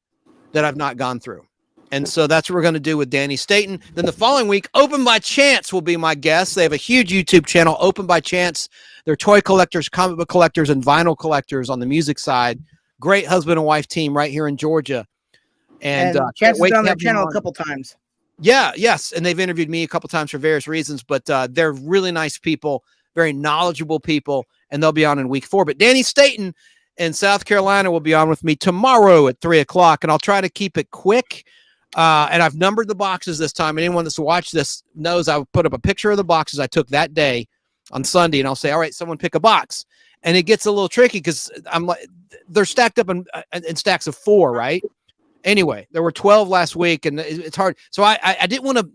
that I've not gone through. And so that's what we're going to do with Danny Staten. Then the following week, Open by Chance will be my guest. They have a huge YouTube channel, Open by Chance. They're toy collectors, comic book collectors, and vinyl collectors on the music side. Great husband and wife team right here in Georgia. And Chance has been on their channel a couple times. Yeah, yes. And they've interviewed me a couple times for various reasons, but they're really nice people, very knowledgeable people, and they'll be on in week 4. But Danny Staten in South Carolina will be on with me tomorrow at 3 o'clock, and I'll try to keep it quick. And I've numbered the boxes this time. And anyone that's watched this knows I would put up a picture of the boxes I took that day on Sunday, and I'll say, all right, someone pick a box. And it gets a little tricky because I'm like, they're stacked up in stacks of 4, right? Anyway, there were 12 last week, and it's hard. So I didn't want to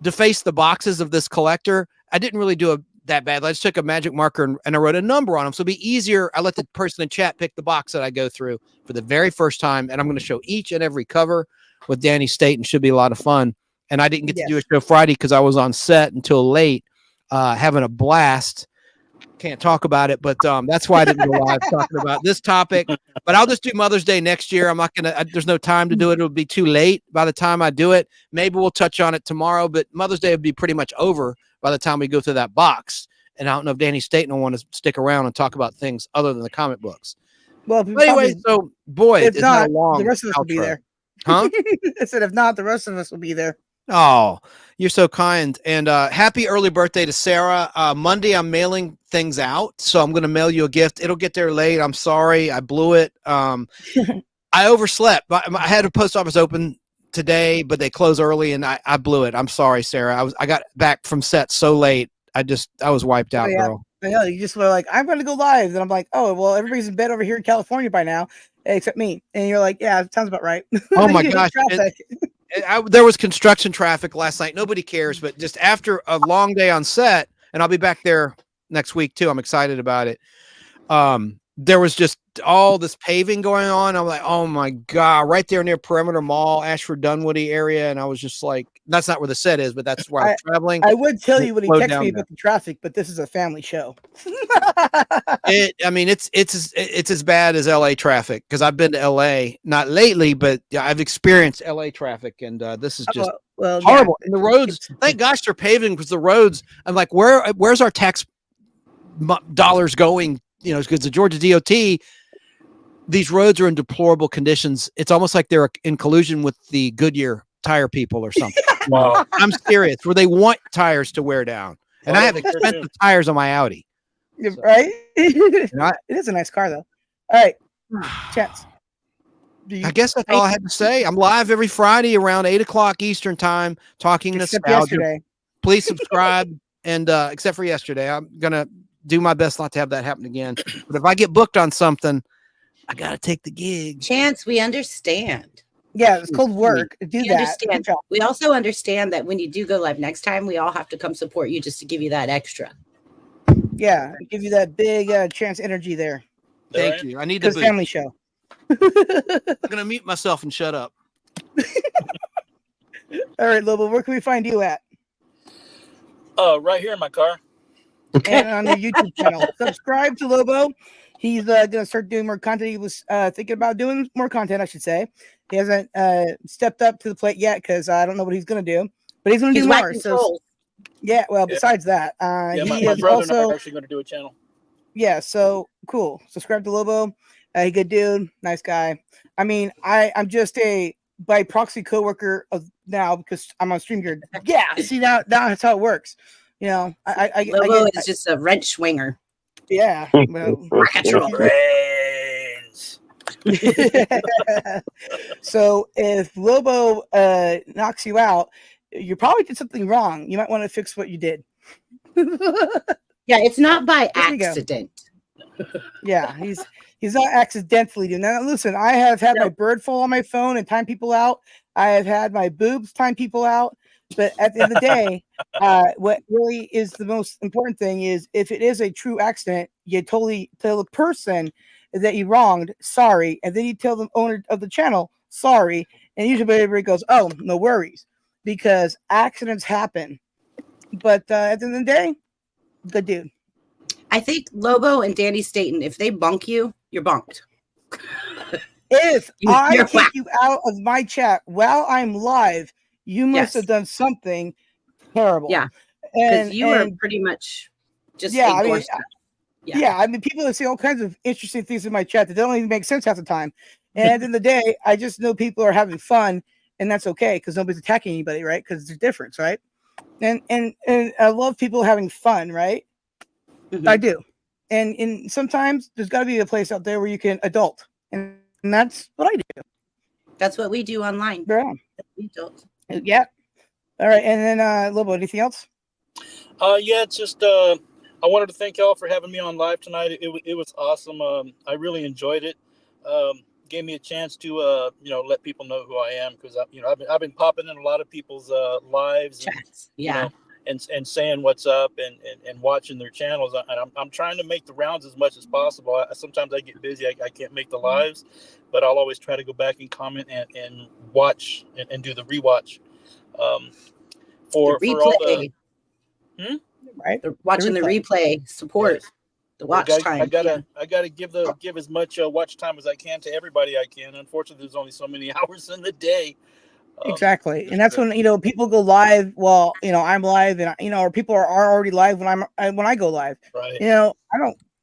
deface the boxes of this collector. I didn't really do that bad. I just took a magic marker and I wrote a number on them. So it'll be easier. I let the person in chat pick the box that I go through for the very first time. And I'm going to show each and every cover with Danny Staten. Should be a lot of fun. And I didn't get to do a show Friday because I was on set until late, having a blast. Can't talk about it, but that's why I didn't go live talking about this topic. But I'll just do Mother's Day next year. I'm not going to, there's no time to do it. It'll be too late by the time I do it. Maybe we'll touch on it tomorrow, but Mother's Day would be pretty much over by the time we go through that box. And I don't know if Danny Staten will want to stick around and talk about things other than the comic books. Well, but anyway, so boy, if it's not, a long the rest of us will be there. Huh? I said, if not, the rest of us will be there. Oh, you're so kind. And happy early birthday to Sarah. Monday, I'm mailing things out. So I'm going to mail you a gift. It'll get there late. I'm sorry. I blew it. I overslept. I had a post office open today, but they close early and I blew it. I'm sorry, Sarah. I got back from set so late. I was wiped out, girl. I know. You just were like, I'm going to go live. And I'm like, oh, well, everybody's in bed over here in California by now, except me. And you're like, yeah, it sounds about right. Oh my gosh. There was construction traffic last night. Nobody cares, but just after a long day on set, and I'll be back there next week too. I'm excited about it. There was just all this paving going on. I'm like, oh my God, right there near Perimeter Mall, Ashford Dunwoody area. And I was just like, that's not where the set is, but that's where I'm traveling. I would tell you when he texted me about the traffic, but this is a family show. It's as bad as LA traffic because I've been to LA, not lately, but I've experienced LA traffic, and this is just horrible. And the roads, thank gosh they're paving because the roads. I'm like, where's our tax dollars going? You know, because the Georgia DOT, these roads are in deplorable conditions. It's almost like they're in collusion with the Goodyear tire people or something. Wow. I'm serious. Where they want tires to wear down, and I have expensive tires on my Audi. Right? It is a nice car, though. All right, Chance. I guess that's all I had to say. I'm live every Friday around 8:00 Eastern time, talking nostalgia. Yesterday. Please subscribe, and except for yesterday, I'm gonna do my best not to have that happen again. But if I get booked on something, I gotta take the gig. Chance, we understand. Yeah, it's called work. Understand. We also understand that when you do go live next time, we all have to come support you just to give you that extra. Yeah, give you that big Chance energy there. Thank you. I need the family show. I'm gonna mute myself and shut up. All right, Lobo, where can we find you at? Right here in my car. And on the YouTube channel. Subscribe to Lobo. He's gonna start doing more content. He was thinking about doing more content, I should say. He hasn't stepped up to the plate yet because I don't know what he's gonna do, but he's gonna do more. So yeah, well, besides that, my brother and I are actually gonna do a channel. Yeah, so cool. Subscribe to Lobo. Good dude, nice guy. I mean, I'm just a by proxy coworker of now because I'm on StreamYard. Yeah, see now that's how it works. You know, Lobo is just a wrench swinger. Yeah. Well, so if Lobo knocks you out, you probably did something wrong. You might want to fix what you did. Yeah, it's not by accident. Yeah, he's not accidentally doing that. Listen, I have had my bird fall on my phone and time people out. I have had my boobs time people out. But at the end of the day, what really is the most important thing is if it is a true accident, you totally tell the person that you wronged, sorry, and then you tell the owner of the channel, sorry, and usually everybody goes, oh, no worries, because accidents happen. But at the end of the day, good dude. I think Lobo and Danny Staten, if they bunk you, you're bunked. If I kick you out of my chat while I'm live, you must have done something terrible. Yeah, because you are pretty much just I mean, people say all kinds of interesting things in my chat that don't even make sense half the time. And at the end of the day, I just know people are having fun, and that's okay because nobody's attacking anybody, right? Because there's a difference, right? And I love people having fun, right? Mm-hmm. I do. And sometimes there's got to be a place out there where you can adult, and that's what I do. That's what we do online. Yeah. Adult. Yeah. All right. And then Lobo, anything else? Yeah, it's just I wanted to thank y'all for having me on live tonight. It was awesome. I really enjoyed it. Gave me a chance to let people know who I am because I've been popping in a lot of people's lives, chats, and saying what's up and watching their channels. And I'm trying to make the rounds as much as possible. Sometimes I get busy, I can't make the lives, but I'll always try to go back and comment and watch and do the rewatch. For all the right, they're watching the replay support. Yes. The watch time. I gotta give as much watch time as I can to everybody I can. Unfortunately, there's only so many hours in the day. Exactly, and that's when people go live. Well, I'm live, and or people are already live when I go live. Right.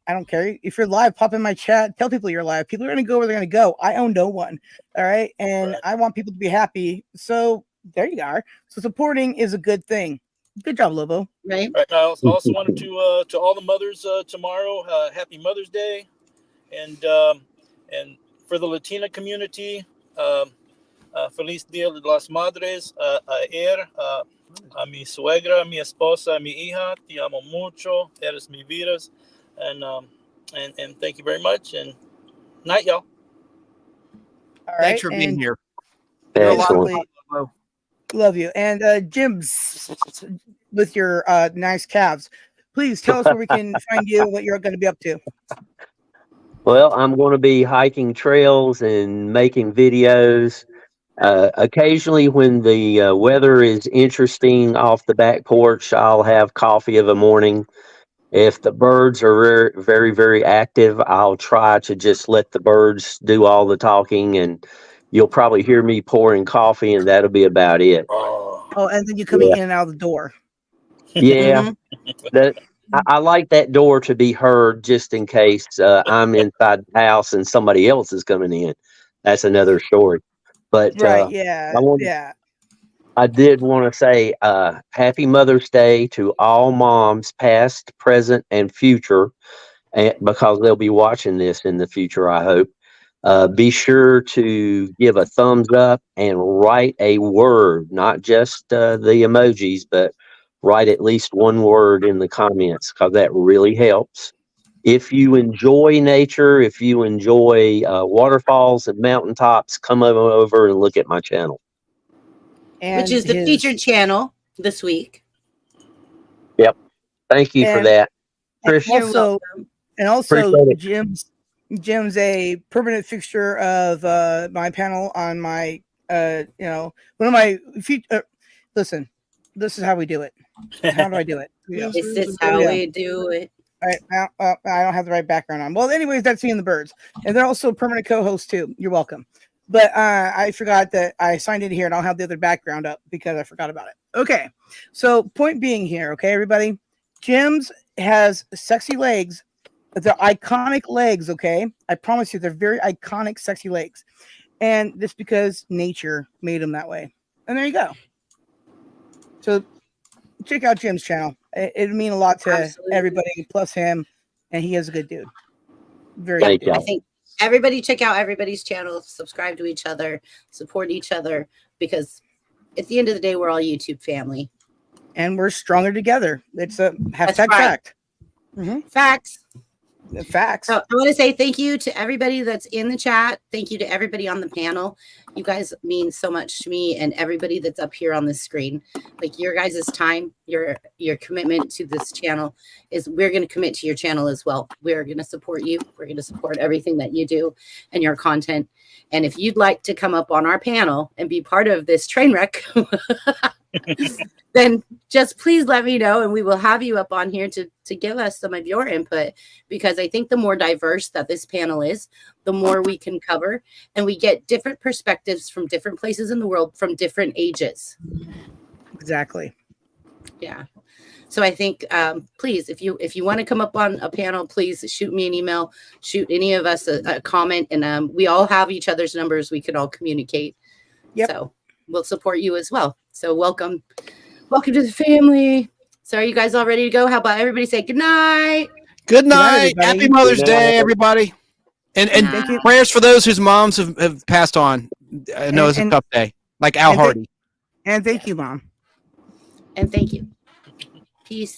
I don't care if you're live. Pop in my chat. Tell people you're live. People are gonna go where they're gonna go. I own no one. All right, and I want people to be happy. So There you are. So supporting is a good thing. Good job, Lobo. Right. Right. I also wanted to all the mothers tomorrow, happy Mother's Day, and for the Latina community, feliz Dia de las Madres. Ayer, a mi suegra, mi esposa, mi hija, te amo mucho, eres mi vidas, and thank you very much, and night, y'all. All Thanks right, for being and here. You're a lot of Excellent. fun, Lobo. love you. And Jim, with your nice calves, please tell us where we can find you, what you're going to be up to. Well, I'm going to be hiking trails and making videos. Occasionally, when the weather is interesting off the back porch, I'll have coffee of a morning. If the birds are very, very, very active, I'll try to just let the birds do all the talking, and you'll probably hear me pouring coffee, and that'll be about it. Oh, and then you coming in and out of the door. Yeah, Mhm. I like that door to be heard just in case I'm inside the house and somebody else is coming in. That's another story. But Right. Yeah. Yeah. I did want to say happy Mother's Day to all moms, past, present, and future, because they'll be watching this in the future, I hope. Be sure to give a thumbs up and write a word, not just the emojis, but write at least one word in the comments, because that really helps. If you enjoy nature, if you enjoy waterfalls and mountaintops, come over and look at my channel. And Which is the featured channel this week. Yep. Thank you for that. Chris, You're also, welcome. and also appreciate it. Jim's a permanent fixture of my panel on my one of my listen, this is how we do it. How do I do it? Yeah. This is how we do it. All right, now I don't have the right background on. Well, anyways, that's seeing the birds, and they're also permanent co-hosts too. You're welcome. But I forgot that I signed in here, and I'll have the other background up because I forgot about it. Okay, so point being here, okay, everybody, Jim's has sexy legs. They're iconic legs, okay? I promise you, they're very iconic, sexy legs, and this because nature made them that way. And there you go. So check out Jim's channel. It'd mean a lot to everybody, plus him, and he is a good dude. Very good dude. I think everybody check out everybody's channel, subscribe to each other, support each other, because at the end of the day, we're all YouTube family. And we're stronger together. It's a hashtag fact. Mm-hmm. Facts. Facts. So I want to say thank you to everybody that's in the chat. Thank you to everybody on the panel. You guys mean so much to me and everybody that's up here on the screen. Like your guys' time, your commitment to this channel is we're going to commit to your channel as well. We're going to support you. We're going to support everything that you do and your content. And if you'd like to come up on our panel and be part of this train wreck, then just please let me know and we will have you up on here to give us some of your input, because I think the more diverse that this panel is, the more we can cover and we get different perspectives from different places in the world from different ages. Exactly. Yeah. So I think, please, if you want to come up on a panel, please shoot me an email, shoot any of us a comment, and we all have each other's numbers. We can all communicate. Yep. So we'll support you as well. So welcome to the family. So are you guys all ready to go? How about everybody say good night? Good night. Happy Mother's Day, everybody. And prayers for those whose moms have passed on. I know it's a tough day. Like Al Hardy. And thank you, Mom. And thank you. Peace.